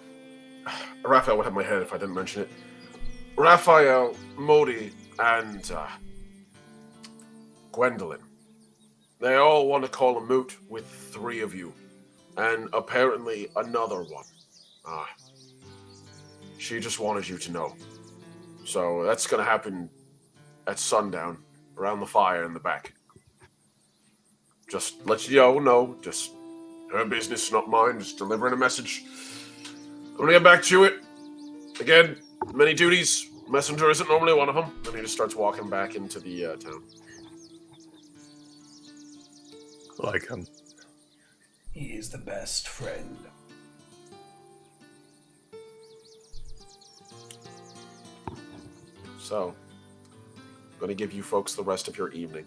Raphael would have my head if I didn't mention it. Raphael, Modi, and Gwendolyn. They all want to call a moot with 3 of you, and apparently another one. She just wanted you to know. So that's gonna happen at sundown, around the fire in the back. Just let you all know, just her business, not mine, just delivering a message. I'm gonna get back to it. Again, many duties. Messenger isn't normally one of them. And he just starts walking back into the town. Like him. He is the best friend. So, I'm gonna give you folks the rest of your evening.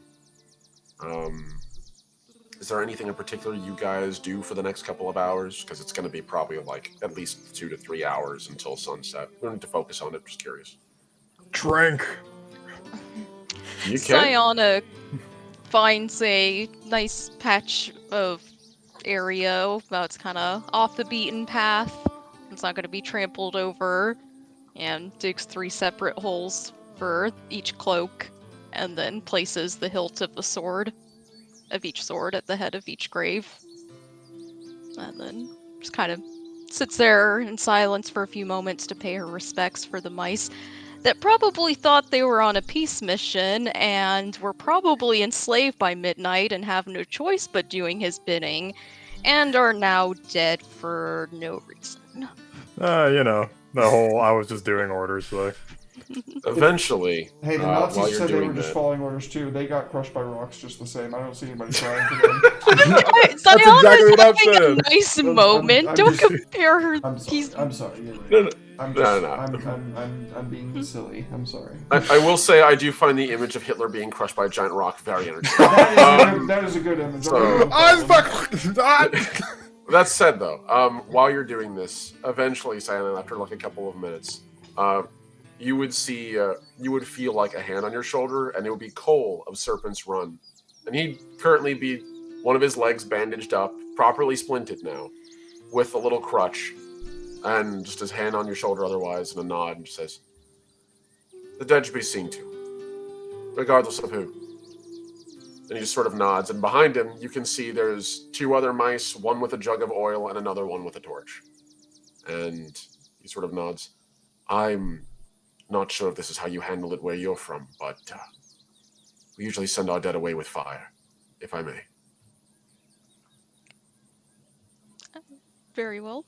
Is there anything in particular you guys do for the next couple of hours? Because it's gonna be probably like at least 2 to 3 hours until sunset. We don't need to focus on it, just curious. Drink. You can. Sayana finds a nice patch of area that's kind of off the beaten path. It's not going to be trampled over, and digs 3 separate holes for each cloak, and then places the hilt of each sword at the head of each grave. And then just kind of sits there in silence for a few moments to pay her respects for the mice that probably thought they were on a peace mission and were probably enslaved by midnight and have no choice but doing his bidding, and are now dead for no reason. You know, the whole I was just doing orders thing. Eventually, Hey, the while Nazis you're said they were doing just that, following orders too. They got crushed by rocks just the same. I don't see anybody trying for them. Sayana's exactly what I'm having a saying. nice moment. I'm Don't just- compare her. I'm sorry. He's I'm sorry. You're right. No, no. I'm No, just. no. I'm being silly. I'm sorry. I will say I do find the image of Hitler being crushed by a giant rock very entertaining. That is a good image. so- I'm That said, though, while you're doing this, eventually, Sayana, after like a couple of minutes, you would see, you would feel like a hand on your shoulder, and it would be Cole of Serpent's Run. And he'd currently be one of his legs bandaged up, properly splinted now, with a little crutch, and just his hand on your shoulder otherwise, and a nod, and says, "The dead should be seen to, regardless of who." And he just sort of nods, and behind him, you can see there's 2 other mice, one with a jug of oil and another one with a torch. And he sort of nods. I'm not sure if this is how you handle it where you're from, but we usually send our dead away with fire, if I may. very well.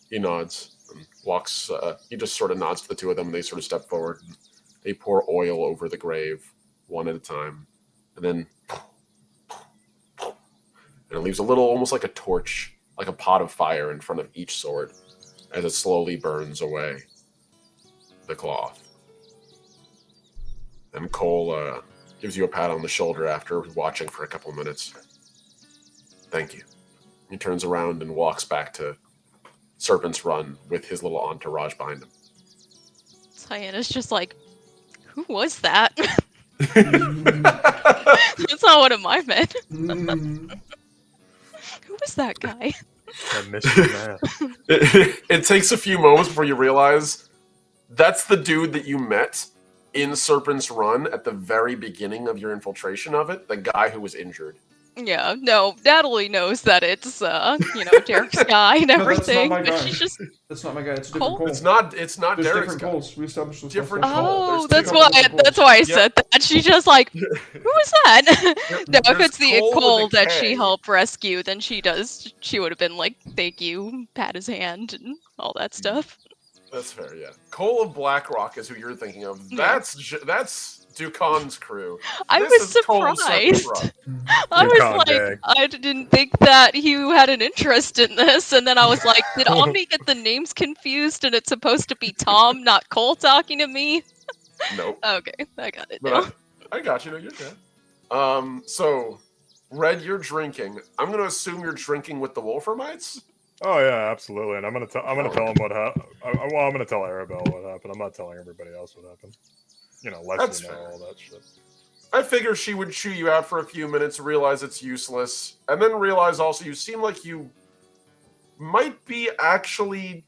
He nods and walks. He just sort of nods to the 2 of them, and they sort of step forward. And they pour oil over the grave, one at a time, and then it leaves a little, almost like a torch, like a pot of fire in front of each sword, as it slowly burns away the cloth. And Cole gives you a pat on the shoulder after watching for a couple minutes. Thank you. He turns around and walks back to Serpent's Run with his little entourage behind him. Sayana's just like, who was that? That's not one of my men. Who was that guy? That mystery man. It takes a few moments before you realize that's the dude that you met in Serpent's Run at the very beginning of your infiltration of it, the guy who was injured. Yeah, no, Natalie knows that it's, Derek's guy and No, that's not everything, my but guy. she's just, That's not my guy. It's a Cole? different Cole. It's not There's Derek's different guy. Coles. We established this. Different before. Cole. oh, There's that's two why, different that's why I Yep. said that. She's just like, who was that? No, if There's it's the Cole with a Cole that K. she helped rescue, then she would have been like, thank you, pat his hand, and all that stuff. That's fair, yeah. Cole of Blackrock is who you're thinking of. Yeah. That's Ducon's crew. I This was is Cole's Serpent's surprised. Run. I Good was con, like, Dag. I didn't think that he had an interest in this, and then I was like, did Omni get the names confused and it's supposed to be Tom, not Cole talking to me? Nope. Okay, I got it now. But I got you. No, you're good. So, Red, you're drinking. I'm going to assume you're drinking with the Wolframites? Oh yeah, absolutely. And I'm gonna tell him what happened. Well, I'm gonna tell Arabelle what happened. I'm not telling everybody else what happened. You know, let That's you know fair. all that shit. I figure she would chew you out for a few minutes, realize it's useless, and then realize also you seem like you might be actually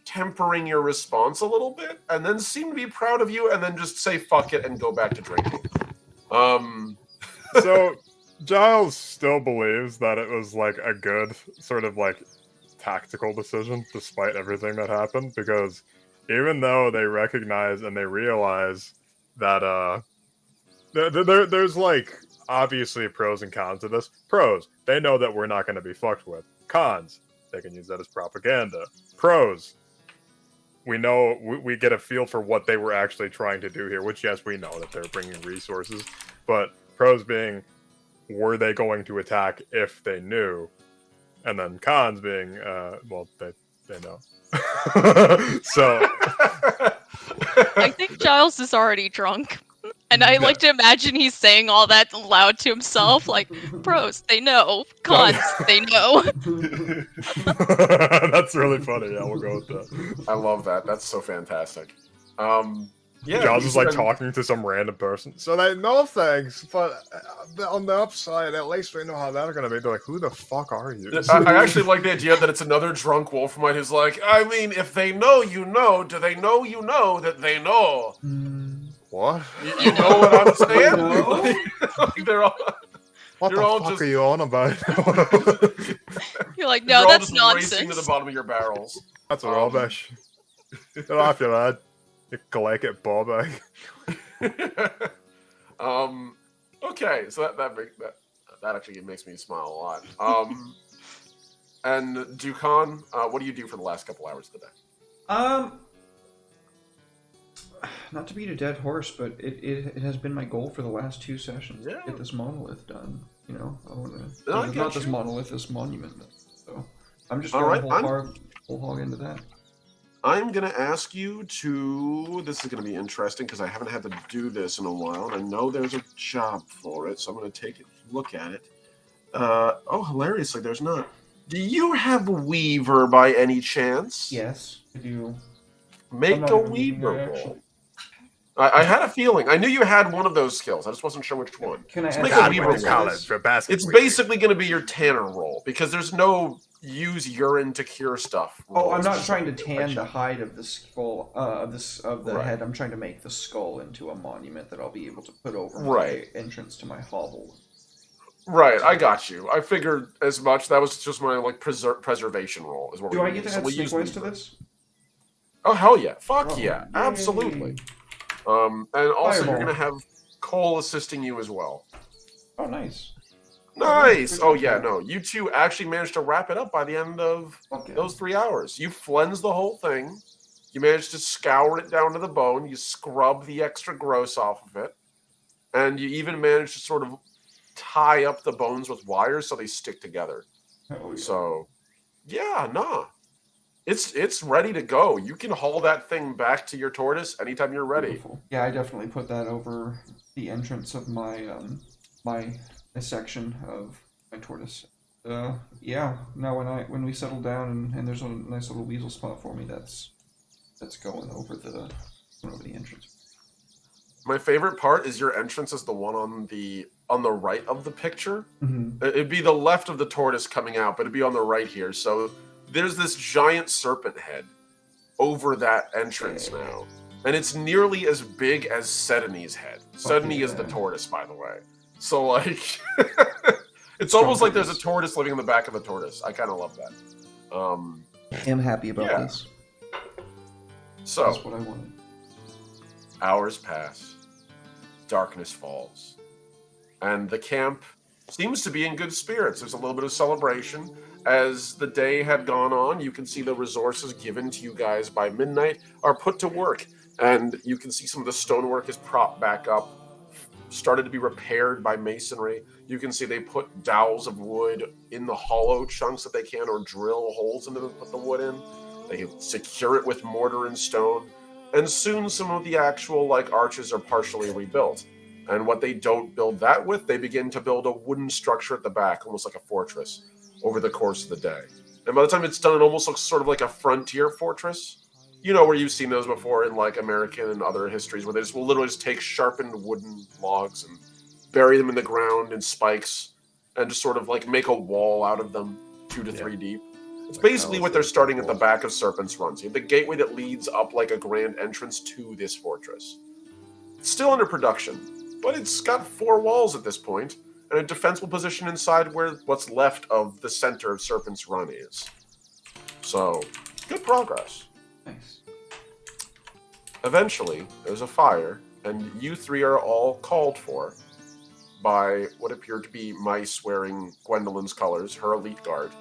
tempering your response a little bit, and then seem to be proud of you, and then just say fuck it and go back to drinking. So Giles still believes that it was like a good sort of like tactical decision despite everything that happened, because even though they recognize and they realize that there's like obviously pros and cons to this. Pros, they know that we're not going to be fucked with. Cons, they can use that as propaganda. Pros, we know we get a feel for what they were actually trying to do here, which yes, we know that they're bringing resources, but pros being, were they going to attack if they knew? And then cons being, well, they know. So I think Giles is already drunk. And I like to imagine he's saying all that loud to himself, like, pros, they know. Cons, they know. That's really funny. Yeah, we'll go with that. I love that. That's so fantastic. Yeah, Giles you is like spend- talking to some random person. So they know things, but on the upside, at least we know how they're gonna be. They're like, who the fuck are you? I actually like the idea that it's another drunk Wolfmite who's like, I mean, if they know you know, do they know you know that they know? What? You know what I'm saying? No. Like, they're all, What You're the all fuck just- are you on about? You're like, you're no, all that's just racing to the nonsense. bottom of your barrels. That's rubbish. Get off your lad. You collect it, Bob. Okay, so that actually makes me smile a lot. And Dukan, what do you do for the last couple hours of the day? Not to beat a dead horse, but it has been my goal for the last 2 sessions Yeah. to get this monolith done. You know, I want to. No, I Not get this you. monolith, this monument. So I'm just All going right, whole hog into that. I'm going to ask you to. This is going to be interesting because I haven't had to do this in a while, and I know there's a job for it, so I'm going to take a look at it. Hilariously, there's not. Do you have Weaver by any chance? Yes, I do. Make I'm not a even reading Weaver that, roll. actually. I had a feeling. I knew you had one of those skills. I just wasn't sure which one. Can I Let's ask make God a Weaver went to roll. college for basket It's basically going to be your Tanner roll because there's no use urine to cure stuff. Oh, I'm rolls. not trying to tan the hide of the skull of the Right. head. I'm trying to make the skull into a monument that I'll be able to put over Right. my entrance to my hovel. Right, I got you. I figured as much. That was just my preservation roll. Is what Do we're I gonna get to use. So add we'll snake use voice to Weaver. this? Oh hell yeah! Fuck Oh, yeah! yay. Absolutely. And also you're Fireball. gonna have Cole assisting you as well. Oh, nice. Nice. good Oh job, yeah, Cole. no, you two actually managed to wrap it up by the end of Fuck yeah. those 3 hours. You cleansed the whole thing. You managed to scour it down to the bone. You scrub the extra gross off of it, and you even managed to sort of tie up the bones with wires so they stick together. Oh, yeah. So, yeah, nah, it's ready to go. You can haul that thing back to your tortoise anytime you're ready. Beautiful. Yeah, I definitely put that over the entrance of my my section of my tortoise. Yeah. Now when we settle down and there's a nice little weasel spot for me, that's going over the entrance. My favorite part is your entrance is the one on the right of the picture. Mm-hmm. It'd be the left of the tortoise coming out, but it'd be on the right here. So there's this giant serpent head over that entrance now. And it's nearly as big as Sedony's head. Sedony is the yeah. tortoise, by the way. So, like, it's Strong almost like there's a tortoise. tortoise living in the back of the tortoise. I kind of love that. I'm happy about Yeah. this. So, That's what I wanted. hours pass. Darkness falls. And the camp seems to be in good spirits. There's a little bit of celebration. As the day had gone on, you can see the resources given to you guys by midnight are put to work. And you can see some of the stonework is propped back up, started to be repaired by masonry. You can see they put dowels of wood in the hollow chunks that they can, or drill holes into them to put the wood in. They secure it with mortar and stone. And soon some of the actual arches are partially rebuilt. And what they don't build that with, they begin to build a wooden structure at the back, almost like a fortress, over the course of the day. And by the time it's done, it almost looks sort of like a frontier fortress. You know, where you've seen those before in like American and other histories, where they just will literally just take sharpened wooden logs and bury them in the ground in spikes and just sort of like make a wall out of them 2 to 3 deep. It's basically what they're starting at the back of Serpent's Run. So you have the gateway that leads up like a grand entrance to this fortress. It's still under production, but it's got 4 walls at this point and a defensible position inside where what's left of the center of Serpent's Run is. So, good progress. Nice. Eventually, there's a fire, and you 3 are all called for by what appear to be mice wearing Gwendolyn's colors, her elite guard.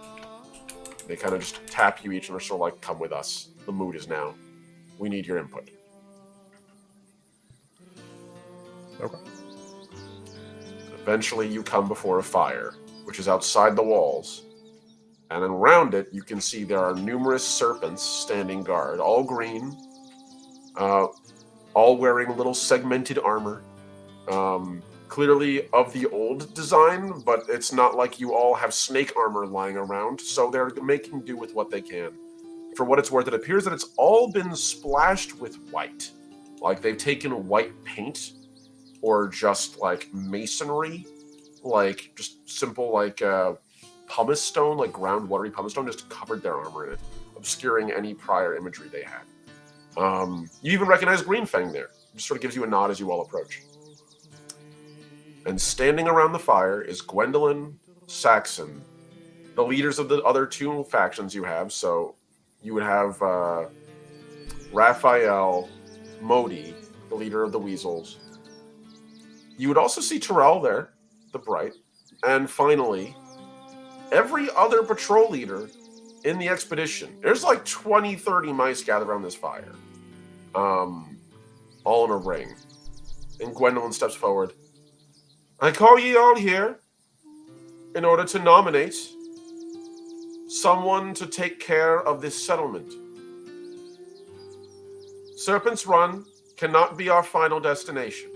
They kind of just tap you each and are sort of like, come with us. The mood is now. We need your input. Okay. Eventually, you come before a fire, which is outside the walls. And around it, you can see there are numerous serpents standing guard, all green, all wearing little segmented armor. Clearly of the old design, but it's not like you all have snake armor lying around, so they're making do with what they can. For what it's worth, it appears that it's all been splashed with white. Like they've taken white paint, or just like masonry, like just simple like pumice stone, like ground watery pumice stone, just covered their armor in it, obscuring any prior imagery they had. You even recognize Greenfang there. It just sort of gives you a nod as you all approach. And standing around the fire is Gwendolyn, Saxon, the leaders of the other 2 factions you have. So you would have Raphael, Modi, the leader of the Weasels. You would also see Terrell there, the Bright. And finally, every other patrol leader in the expedition. There's like 20, 30 mice gathered around this fire. All in a ring. And Gwendolyn steps forward. I call ye all here in order to nominate someone to take care of this settlement. Serpent's Run cannot be our final destination.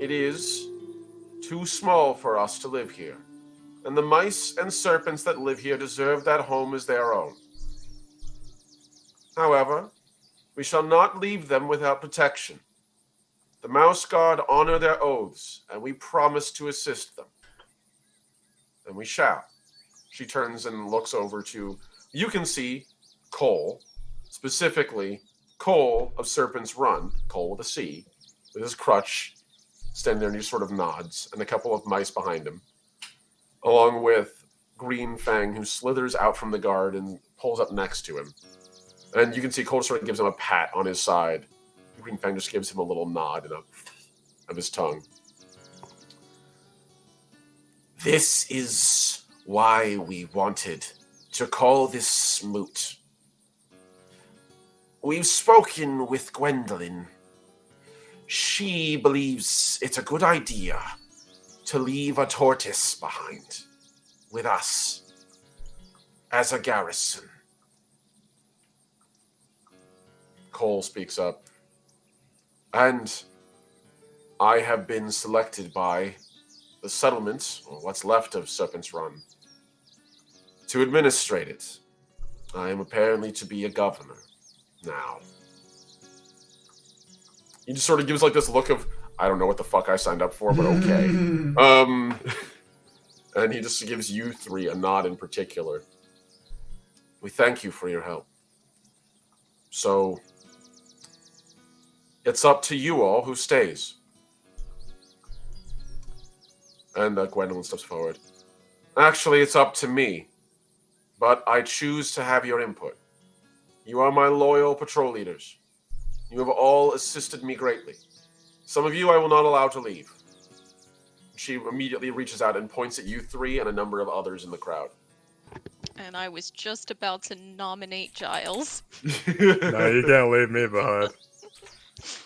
It is too small for us to live here, and the mice and serpents that live here deserve that home as their own. However, we shall not leave them without protection. The Mouse Guard honor their oaths, and we promise to assist them. And we shall. She turns and looks over to, you can see Cole, specifically Cole of Serpent's Run, Cole with a C, with his crutch, standing there and he sort of nods, and a couple of mice behind him, along with Greenfang, who slithers out from the guard and pulls up next to him. And you can see Cole sort of gives him a pat on his side. Greenfang just gives him a little nod and of his tongue. This is why we wanted to call this moot. We've spoken with Gwendolyn. She believes it's a good idea to leave a tortoise behind with us as a garrison. Cole speaks up. And I have been selected by the settlement, or what's left of Serpent's Run, to administrate it. I am apparently to be a governor now. He just sort of gives like this look of, I don't know what the fuck I signed up for, but okay. And he just gives you 3 a nod in particular. We thank you for your help. So, it's up to you all who stays. And Gwendolyn steps forward. Actually, it's up to me. But I choose to have your input. You are my loyal patrol leaders. You have all assisted me greatly. Some of you I will not allow to leave. She immediately reaches out and points at you 3 and a number of others in the crowd. And I was just about to nominate Giles. No, you can't leave me behind.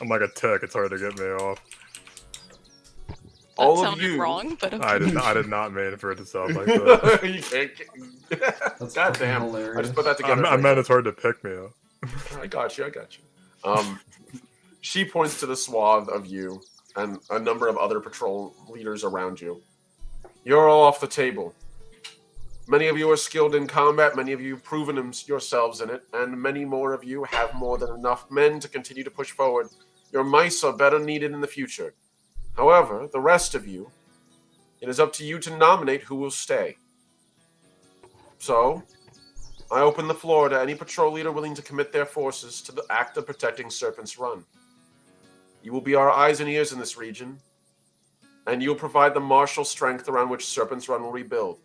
I'm like a tick. It's hard to get me off. That All of sounded you. wrong, but okay. I did not mean for it to sound like that. You can't. That's God fucking damn! hilarious. I just put that together. I meant it's hard to pick me up. I got you. She points to the swath of you and a number of other patrol leaders around you. You're all off the table. Many of you are skilled in combat, many of you have proven yourselves in it, and many more of you have more than enough men to continue to push forward. Your mice are better needed in the future. However, the rest of you, it is up to you to nominate who will stay. So, I open the floor to any patrol leader willing to commit their forces to the act of protecting Serpent's Run. You will be our eyes and ears in this region, and you will provide the martial strength around which Serpent's Run will rebuild.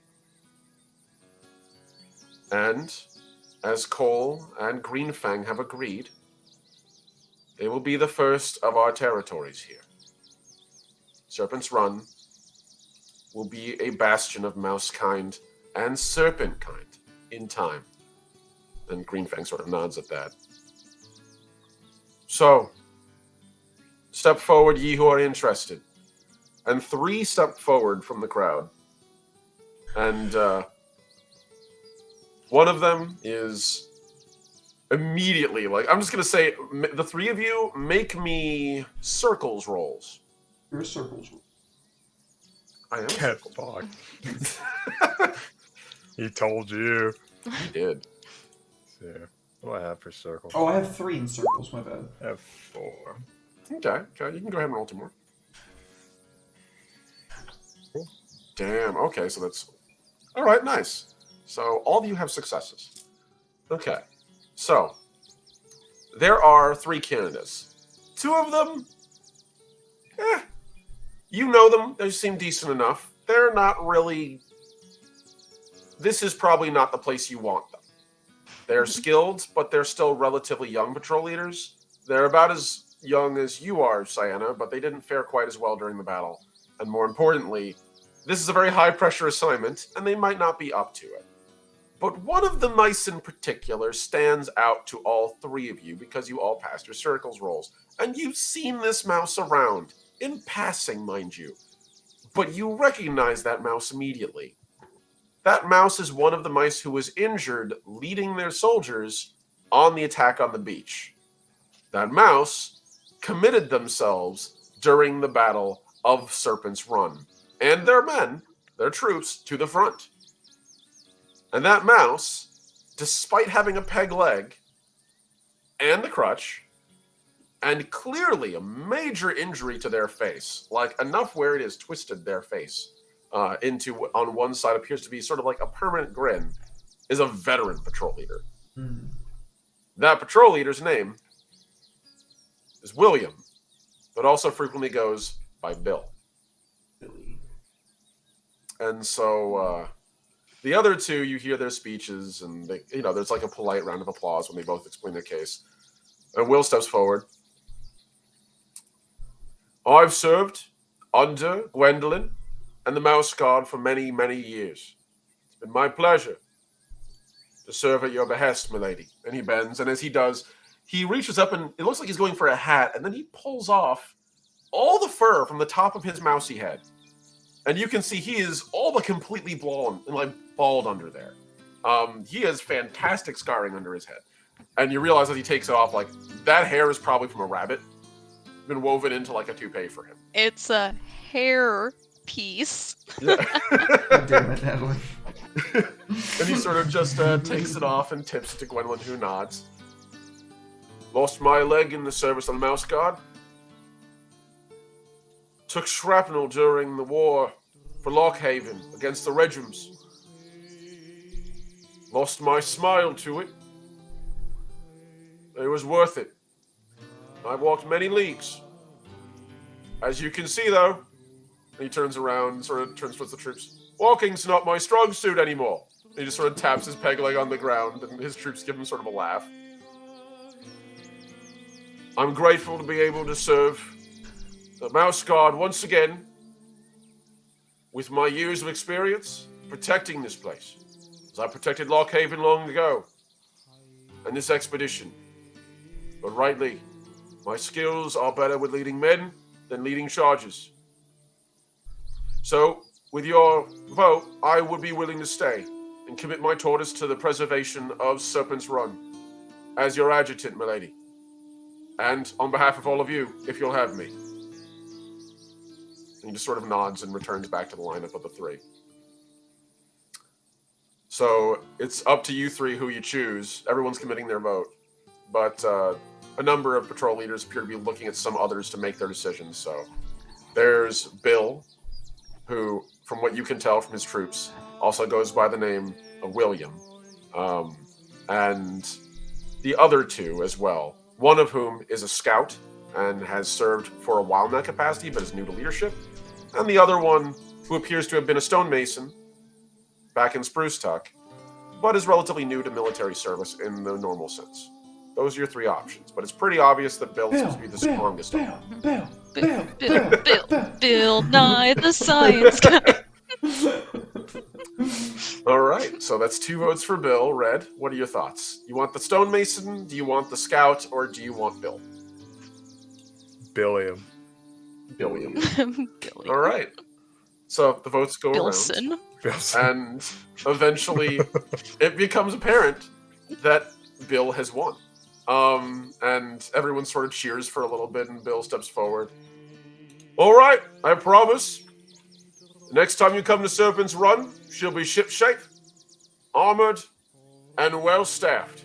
And, as Cole and Greenfang have agreed, they will be the first of our territories here. Serpent's Run will be a bastion of mouse kind and serpent kind in time. And Greenfang sort of nods at that. So, step forward, ye who are interested. And 3 step forward from the crowd. And one of them is immediately, like, I'm just going to say, the 3 of you make me circles rolls. Your circles. I am Get circles. fucked. He told you. He did. So, what do I have for circle? Oh, I have 3 in circles, my bad. I have 4. Okay, you can go ahead and roll 2 more. Damn, okay, so that's... Alright, nice. So, all of you have successes. Okay, so, there are 3 candidates. 2 of them, you know them, they seem decent enough. They're not really... This is probably not the place you want them. They're skilled, but they're still relatively young patrol leaders. They're about as young as you are, Sienna, but they didn't fare quite as well during the battle. And more importantly, this is a very high-pressure assignment, and they might not be up to it. But one of the mice in particular stands out to all 3 of you because you all passed your circles rolls. And you've seen this mouse around, in passing, mind you. But you recognize that mouse immediately. That mouse is one of the mice who was injured leading their soldiers on the attack on the beach. That mouse committed themselves during the Battle of Serpent's Run, and their men, their troops, to the front. And that mouse, despite having a peg leg and a crutch, and clearly a major injury to their face, like enough where it has twisted their face, into, on one side appears to be sort of like a permanent grin, is a veteran patrol leader. That patrol leader's name is William, but also frequently goes by Bill. And so the other 2, you hear their speeches, and they, there's like a polite round of applause when they both explain their case. And Will steps forward. I've served under Gwendolyn and the Mouse Guard for many, many years. It's been my pleasure to serve at your behest, milady. And he bends, and as he does, he reaches up, and it looks like he's going for a hat, and then he pulls off all the fur from the top of his mousy head. And you can see he is all but completely blonde and like bald under there. He has fantastic scarring under his head. And you realize as he takes it off, like, that hair is probably from a rabbit. Been woven into like a toupee for him. It's a hair piece. Yeah. God damn it, Natalie. And he sort of just takes it off and tips it to Gwendolyn, who nods. Lost my leg in the service of the Mouse Guard. Took shrapnel during the war for Lockhaven against the Regims. Lost my smile to it. It was worth it. I walked many leagues. As you can see, though, and he turns around and sort of turns towards the troops. Walking's not my strong suit anymore. He just sort of taps his peg leg on the ground, and his troops give him sort of a laugh. I'm grateful to be able to serve the Mouse Guard once again, with my years of experience protecting this place, as I protected Lockhaven long ago, and this expedition. But rightly, my skills are better with leading men than leading charges. So, with your vote, I would be willing to stay and commit my tortoise to the preservation of Serpent's Run as your adjutant, milady. And on behalf of all of you, if you'll have me. And he just sort of nods and returns back to the lineup of the 3. So it's up to you three who you choose. Everyone's committing their vote. But a number of patrol leaders appear to be looking at some others to make their decisions. So there's Bill, who, from what you can tell from his troops, also goes by the name of William. And the other two as well. One of whom is a scout and has served for a while in that capacity, but is new to leadership. And the other one, who appears to have been a stonemason back in Spruce Tuck, but is relatively new to military service in the normal sense. Those are your three options, but it's pretty obvious that Bill seems to be the strongest of them. Bill Nye the Science Guy. All right, so that's 2 votes for Bill. Red, what are your thoughts? You want the stonemason, do you want the scout, or do you want Bill? Billiam. Billiam. Billy. All right. So the votes go Bilson. around, and eventually it becomes apparent that Bill has won. And everyone sort of cheers for a little bit, and Bill steps forward. All right, I promise. Next time you come to Serpent's Run, she'll be shipshape, armored, and well-staffed.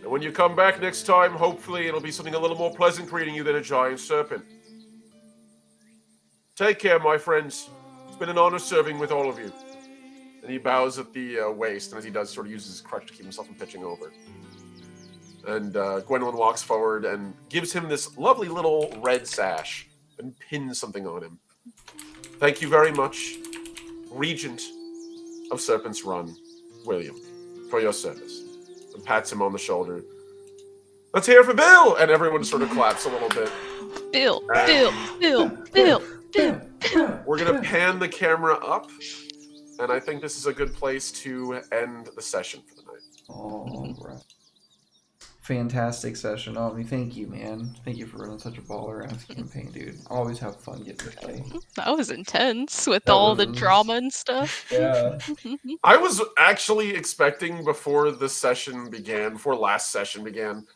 And when you come back next time, hopefully it'll be something a little more pleasant greeting you than a giant serpent. Take care, my friends. It's been an honor serving with all of you. And he bows at the waist, and as he does, sort of uses his crutch to keep himself from pitching over. And Gwendolyn walks forward and gives him this lovely little red sash and pins something on him. Thank you very much, Regent of Serpent's Run, William, for your service. And pats him on the shoulder. Let's hear it for Bill! And everyone sort of claps a little bit. Bill. We're going to pan the camera up, and I think this is a good place to end the session for the night. All right. Fantastic session, Omni. Thank you, man. Thank you for running such a baller ass campaign, dude. Always have fun getting to play. That was intense with That all the was- drama and stuff. Yeah. I was actually expecting before last session began,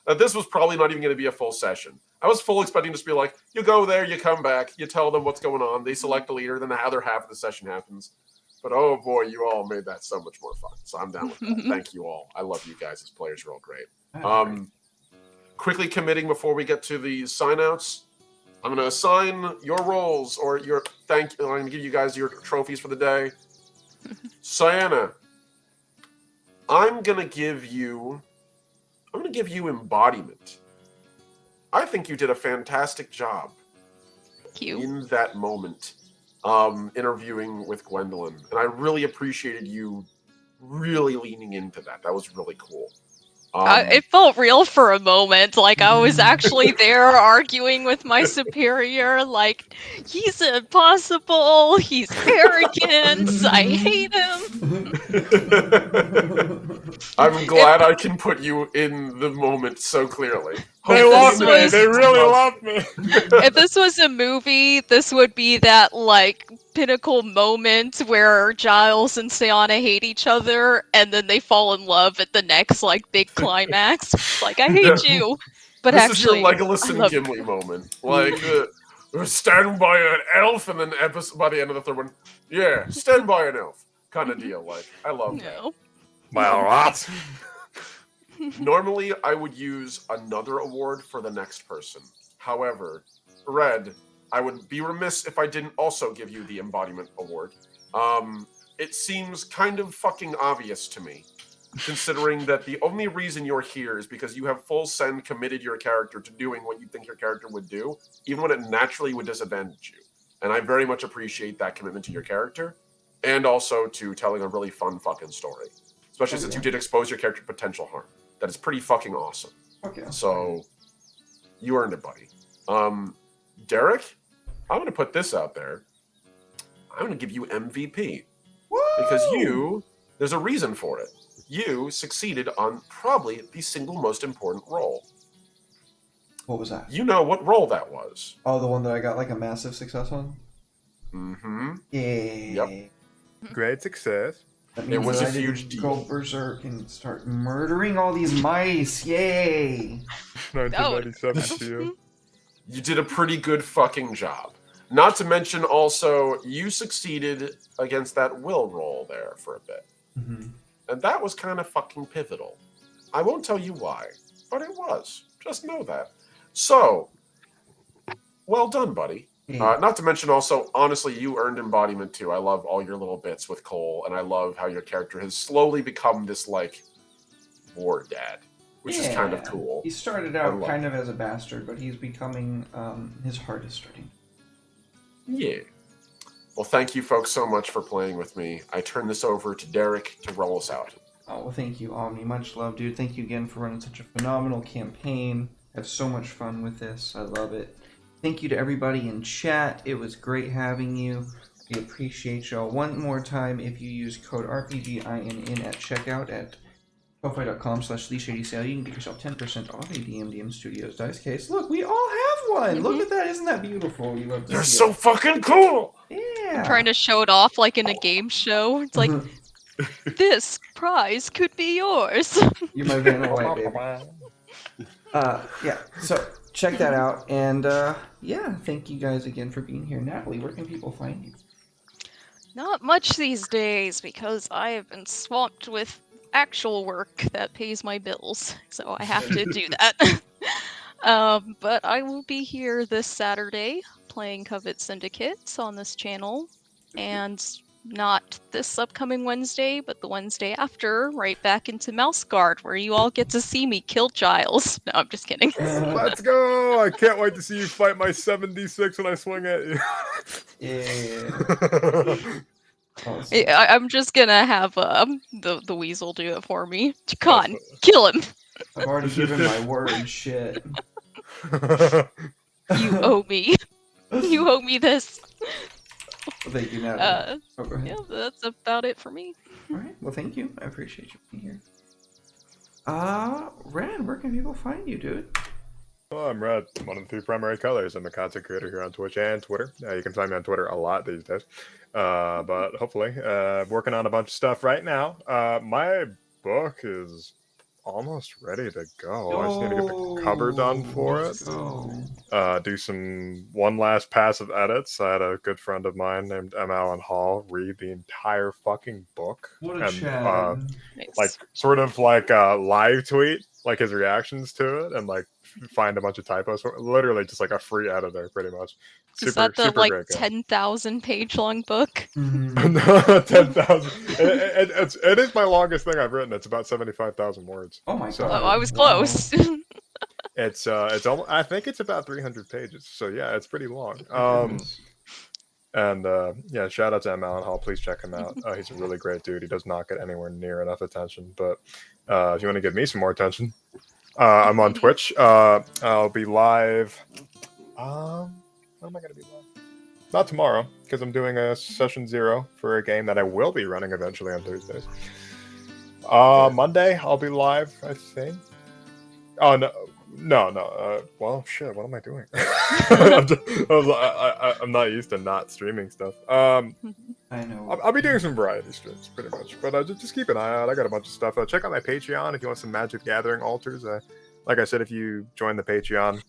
that this was probably not even going to be a full session. I was full expecting to just be like, you go there, you come back, you tell them what's going on, they select a leader, then the other half of the session happens. But oh boy, you all made that so much more fun. So I'm down with that. Thank you all. I love you guys as players. You're all great. Quickly committing before we get to the sign-outs, I'm going to assign your roles or I'm going to give you guys your trophies for the day. Sienna, I'm going to give you embodiment. I think you did a fantastic job Thank you. in that moment, interviewing with Gwendolyn, and I really appreciated you really leaning into that. That was really cool. It felt real for a moment, like I was actually there arguing with my superior, like, he's impossible, he's arrogant, I hate him. I'm glad I can put you in the moment so clearly. They If love this me. was- They really love me. If this was a movie, this would be that, like, pinnacle moment where Giles and Sayana hate each other, and then they fall in love at the next, like, big climax. Like, I hate you. But This actually, is your Legolas I and love Gimli moment. Like, stand by an elf, and then by the end of the third one, yeah, stand by an elf. Kind of deal. Like, I love that. no. Well, what? Normally, I would use another award for the next person. However, Red, I would be remiss if I didn't also give you the embodiment award. It seems kind of fucking obvious to me, considering that the only reason you're here is because you have full send committed your character to doing what you think your character would do, even when it naturally would disadvantage you. And I very much appreciate that commitment to your character, and also to telling a really fun fucking story. Especially since you did expose your character to potential harm. That is pretty fucking awesome. Okay. So, you earned it, buddy. Derek, I'm going to put this out there. I'm going to give you MVP. Because there's a reason for it. You succeeded on probably the single most important role. What was that? You know what role that was. Oh, the one that I got like a massive success on? Mm-hmm. Yeah. Yep. Great success. That It means was that a I didn't huge go deal. berserk and start murdering all these mice. Yay! 1997 to you. You did a pretty good fucking job. Not to mention also, you succeeded against that will roll there for a bit. Mhm. And that was kind of fucking pivotal. I won't tell you why, but it was. Just know that. So, well done, buddy. Hey, Not to mention also, honestly, you earned embodiment too. I love all your little bits with Cole, and I love how your character has slowly become this, like, war dad, which is kind of yeah. cool. He started I out love kind of as a bastard, but he's becoming, his heart is starting. Yeah. Well, thank you folks so much for playing with me. I turn this over to Derek to roll us out. Oh, well, thank you, Omni. Much love, dude. Thank you again for running such a phenomenal campaign. I have so much fun with this. I love it. Thank you to everybody in chat. It was great having you. We appreciate y'all. One more time, if you use code RPGINN at checkout at Ko-Fi.com/ShadysSale, you can get yourself 10% off a DMDM Studios dice case. Look, we all have one! Look at that! Isn't that beautiful? You love to They're see so it. fucking cool! Yeah! I'm trying to show it off like in a game show. It's like, this prize could be yours. You're my Vanna White, baby. Yeah, so check that out, and yeah, thank you guys again for being here. Natalie, where can people find you? Not much these days because I have been swamped with actual work that pays my bills, so I have to do that. But I will be here this Saturday playing Covet Syndicates on this channel, and not this upcoming Wednesday, but the Wednesday after, right back into Mouse Guard, where you all get to see me kill Giles. No, I'm just kidding. Let's go! I can't wait to see you fight my 76 when I swing at you. Yeah. Awesome. I'm just gonna have the weasel do it for me. Con, kill him. I've already given my word. Shit. You owe me. You owe me this. Well, thank you, Natalie. Oh, go ahead. Yeah, that's about it for me. All right. Well, thank you. I appreciate you being here. Ren, where can people find you, dude? Oh, I'm Red, one of the three primary colors. I'm a content creator here on Twitch and Twitter. You can find me on Twitter a lot these days. But hopefully, working on a bunch of stuff right now. My book is almost ready to go. I just need to get the cover done for it. Do one last pass of edits. I had a good friend of mine named M. Allen Hall read the entire fucking book. What a And Chad. Nice. like sort of like a live tweet like his reactions to it and like find a bunch of typos. Literally just like a free editor, pretty much. Is that the super like great guy. 10,000 page long book? Mhm. 10,000. It is my longest thing I've written. It's about 75,000 words. Oh my So- god. Oh, I was Wow. close. It's almost, I think it's about 300 pages. So yeah, it's pretty long. Goodness. And yeah, shout out to M. Allen Hall. Please check him out. He's a really great dude. He does not get anywhere near enough attention. But if you want to give me some more attention, I'm on Twitch. I'll be live. When am I going to be live? Not tomorrow, because I'm doing a session 0 for a game that I will be running eventually on Thursdays. Monday, I'll be live, I think. Oh, no. Well, shit, what am I doing? I'm not used to not streaming stuff. I know. I'll be doing some variety streams, pretty much. But just keep an eye out. I got a bunch of stuff. Check out my Patreon if you want some Magic Gathering altars. Like I said, if you join the Patreon,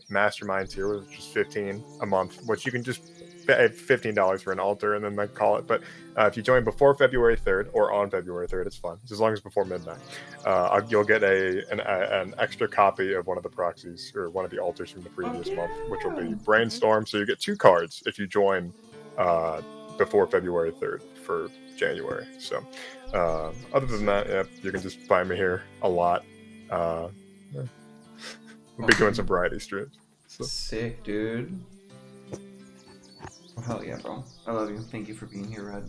Mastermind tier, which is $15 a month, which you can just pay $15 for an altar and then like call it. But if you join before February 3rd or on February 3rd, it's fun. Just as long as before midnight. You'll get an extra copy of one of the proxies or one of the altars from the previous month, which will be Brainstorm. So you get 2 cards if you join before February 3rd for January. So other than that, yeah, you can just find me here a lot. We'll be doing some variety streams. So. Sick, dude. Well, hell yeah, bro. I love you. Thank you for being here, Red.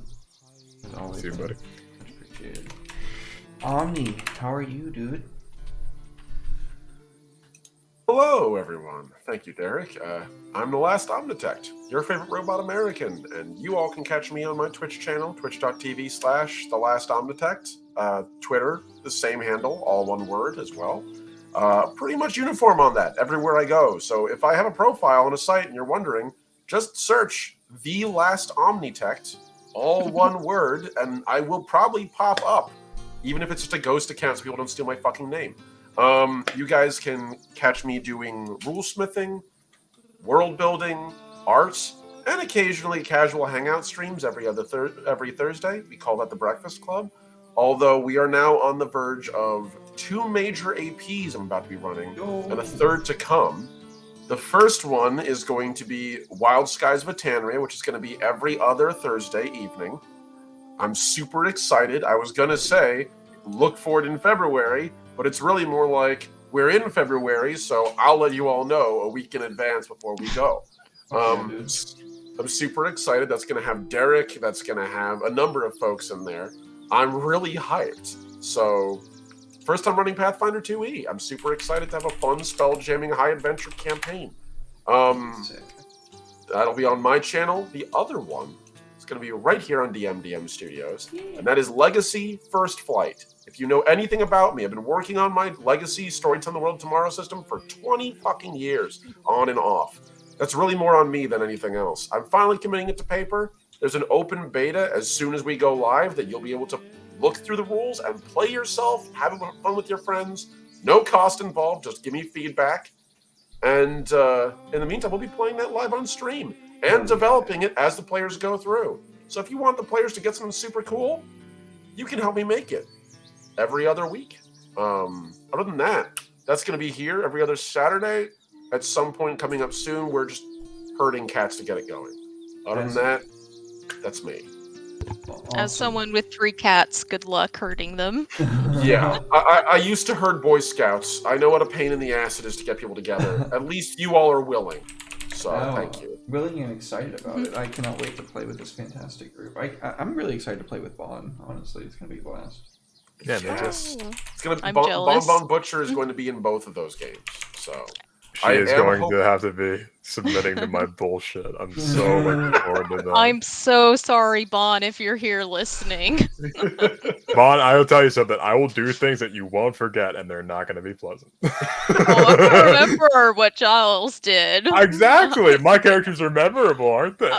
As always. See you, buddy. Much appreciated. Omni, how are you, dude? Hello, everyone. Thank you, Derek. I'm the Last Omnitect, your favorite robot American, and you all can catch me on my Twitch channel, twitch.tv/TheLastOmnitect. Twitter, the same handle, all one word as well. Pretty much uniform on that everywhere I go. So if I have a profile on a site and you're wondering, just search The Last Omnitect, all one word, and I will probably pop up, even if it's just a ghost account so people don't steal my fucking name. You guys can catch me doing rule smithing, world building, art, and occasionally casual hangout streams every Thursday. We call that the Breakfast Club. Although we are now on the verge of 2 major APs I'm about to be running, and a third to come. The first one is going to be Wild Skies of Etanria, which is going to be every other Thursday evening. I'm super excited. I was going to say, look for it in February, but it's really more like we're in February, so I'll let you all know a week in advance before we go. I'm super excited. That's going to have Derek. That's going to have a number of folks in there. I'm really hyped. So, first time running Pathfinder 2e. I'm super excited to have a fun spell jamming high adventure campaign. That'll be on my channel. The other one is going to be right here on DMDM Studios, and that is Legacy First Flight. If you know anything about me, I've been working on my Legacy Storytelling the World Tomorrow system for 20 fucking years, on and off. That's really more on me than anything else. I'm finally committing it to paper. There's an open beta as soon as we go live that you'll be able to look through the rules and play yourself, have fun with your friends. No cost involved, just give me feedback. And in the meantime, we'll be playing that live on stream and developing it as the players go through. So if you want the players to get something super cool, you can help me make it every other week. Other than that, that's going to be here every other Saturday. At some point coming up soon, we're just herding cats to get it going. Other than that, that's me. As someone with 3 cats, good luck herding them. Yeah, I used to herd Boy Scouts. I know what a pain in the ass it is to get people together. At least you all are willing. So, thank you. Willing and excited about it. I cannot wait to play with this fantastic group. I'm really excited to play with Bon, honestly. It's going to be a blast. Yeah, Yes. It's gonna I'm Bon jealous. Bon Butcher is going to be in both of those games. So She I is am going hope- to have to be submitting to my bullshit. I'm so looking forward to that. I'm so sorry, Bon, if you're here listening. Bon, I will tell you something. I will do things that you won't forget, and they're not going to be pleasant. Oh, I remember what Giles did. Exactly. My characters are memorable, aren't they?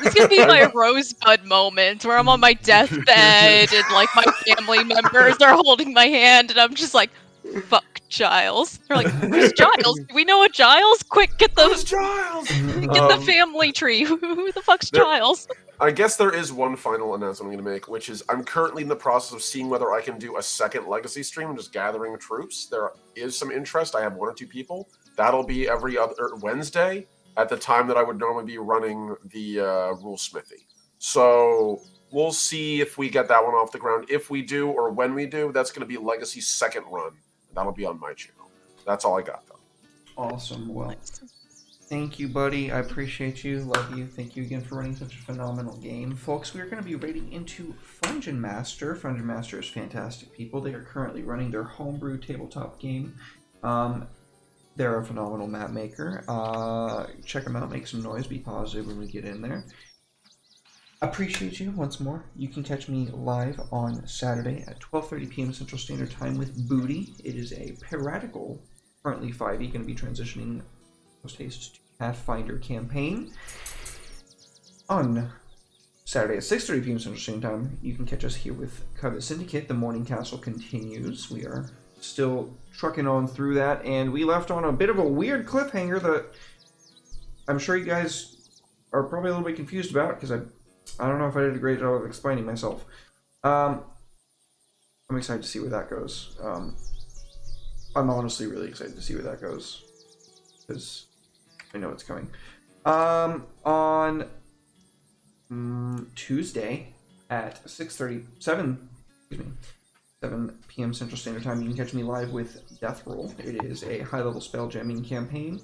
This could be my Rosebud moment where I'm on my deathbed and like my family members are holding my hand and I'm just like, fuck Giles. They're like, who's Giles? Do we know a Giles? Quick, get Who's the Giles? the family tree. Who the fuck's there- Giles? I guess there is one final announcement I'm going to make, which is I'm currently in the process of seeing whether I can do a second Legacy stream, just gathering troops. There is some interest. I have 1 or 2 people. That'll be every other Wednesday at the time that I would normally be running the Rule Smithy. So we'll see if we get that one off the ground. If we do, or when we do, that's going to be Legacy's second run. That'll be on my channel. That's all I got, though. Awesome. Well, thank you, buddy. I appreciate you. Love you. Thank you again for running such a phenomenal game. Folks, we are going to be raiding into Fungeon Master. Fungeon Master is fantastic people. They are currently running their homebrew tabletop game. They're a phenomenal map maker. Check them out. Make some noise. Be positive when we get in there. Appreciate you once more. You can catch me live on Saturday at 12:30 p.m. Central Standard Time with Booty. It is a piratical, currently 5e, going to be transitioning post haste to Pathfinder campaign. On Saturday at 6:30 p.m. Central Standard Time, you can catch us here with Covet Syndicate. The Morning Castle continues. We are still trucking on through that, and we left on a bit of a weird cliffhanger that I'm sure you guys are probably a little bit confused about, because I don't know if I did a great job of explaining myself. I'm excited to see where that goes. I'm honestly really excited to see where that goes, because I know it's coming. On Tuesday at 7 p.m. Central Standard Time, you can catch me live with Death Roll. It is a high-level spell jamming campaign.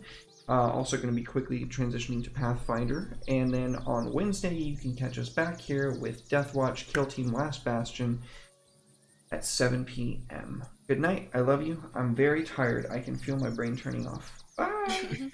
Also going to be quickly transitioning to Pathfinder. And then on Wednesday, you can catch us back here with Deathwatch Kill Team Last Bastion at 7 p.m. Good night. I love you. I'm very tired. I can feel my brain turning off. Bye!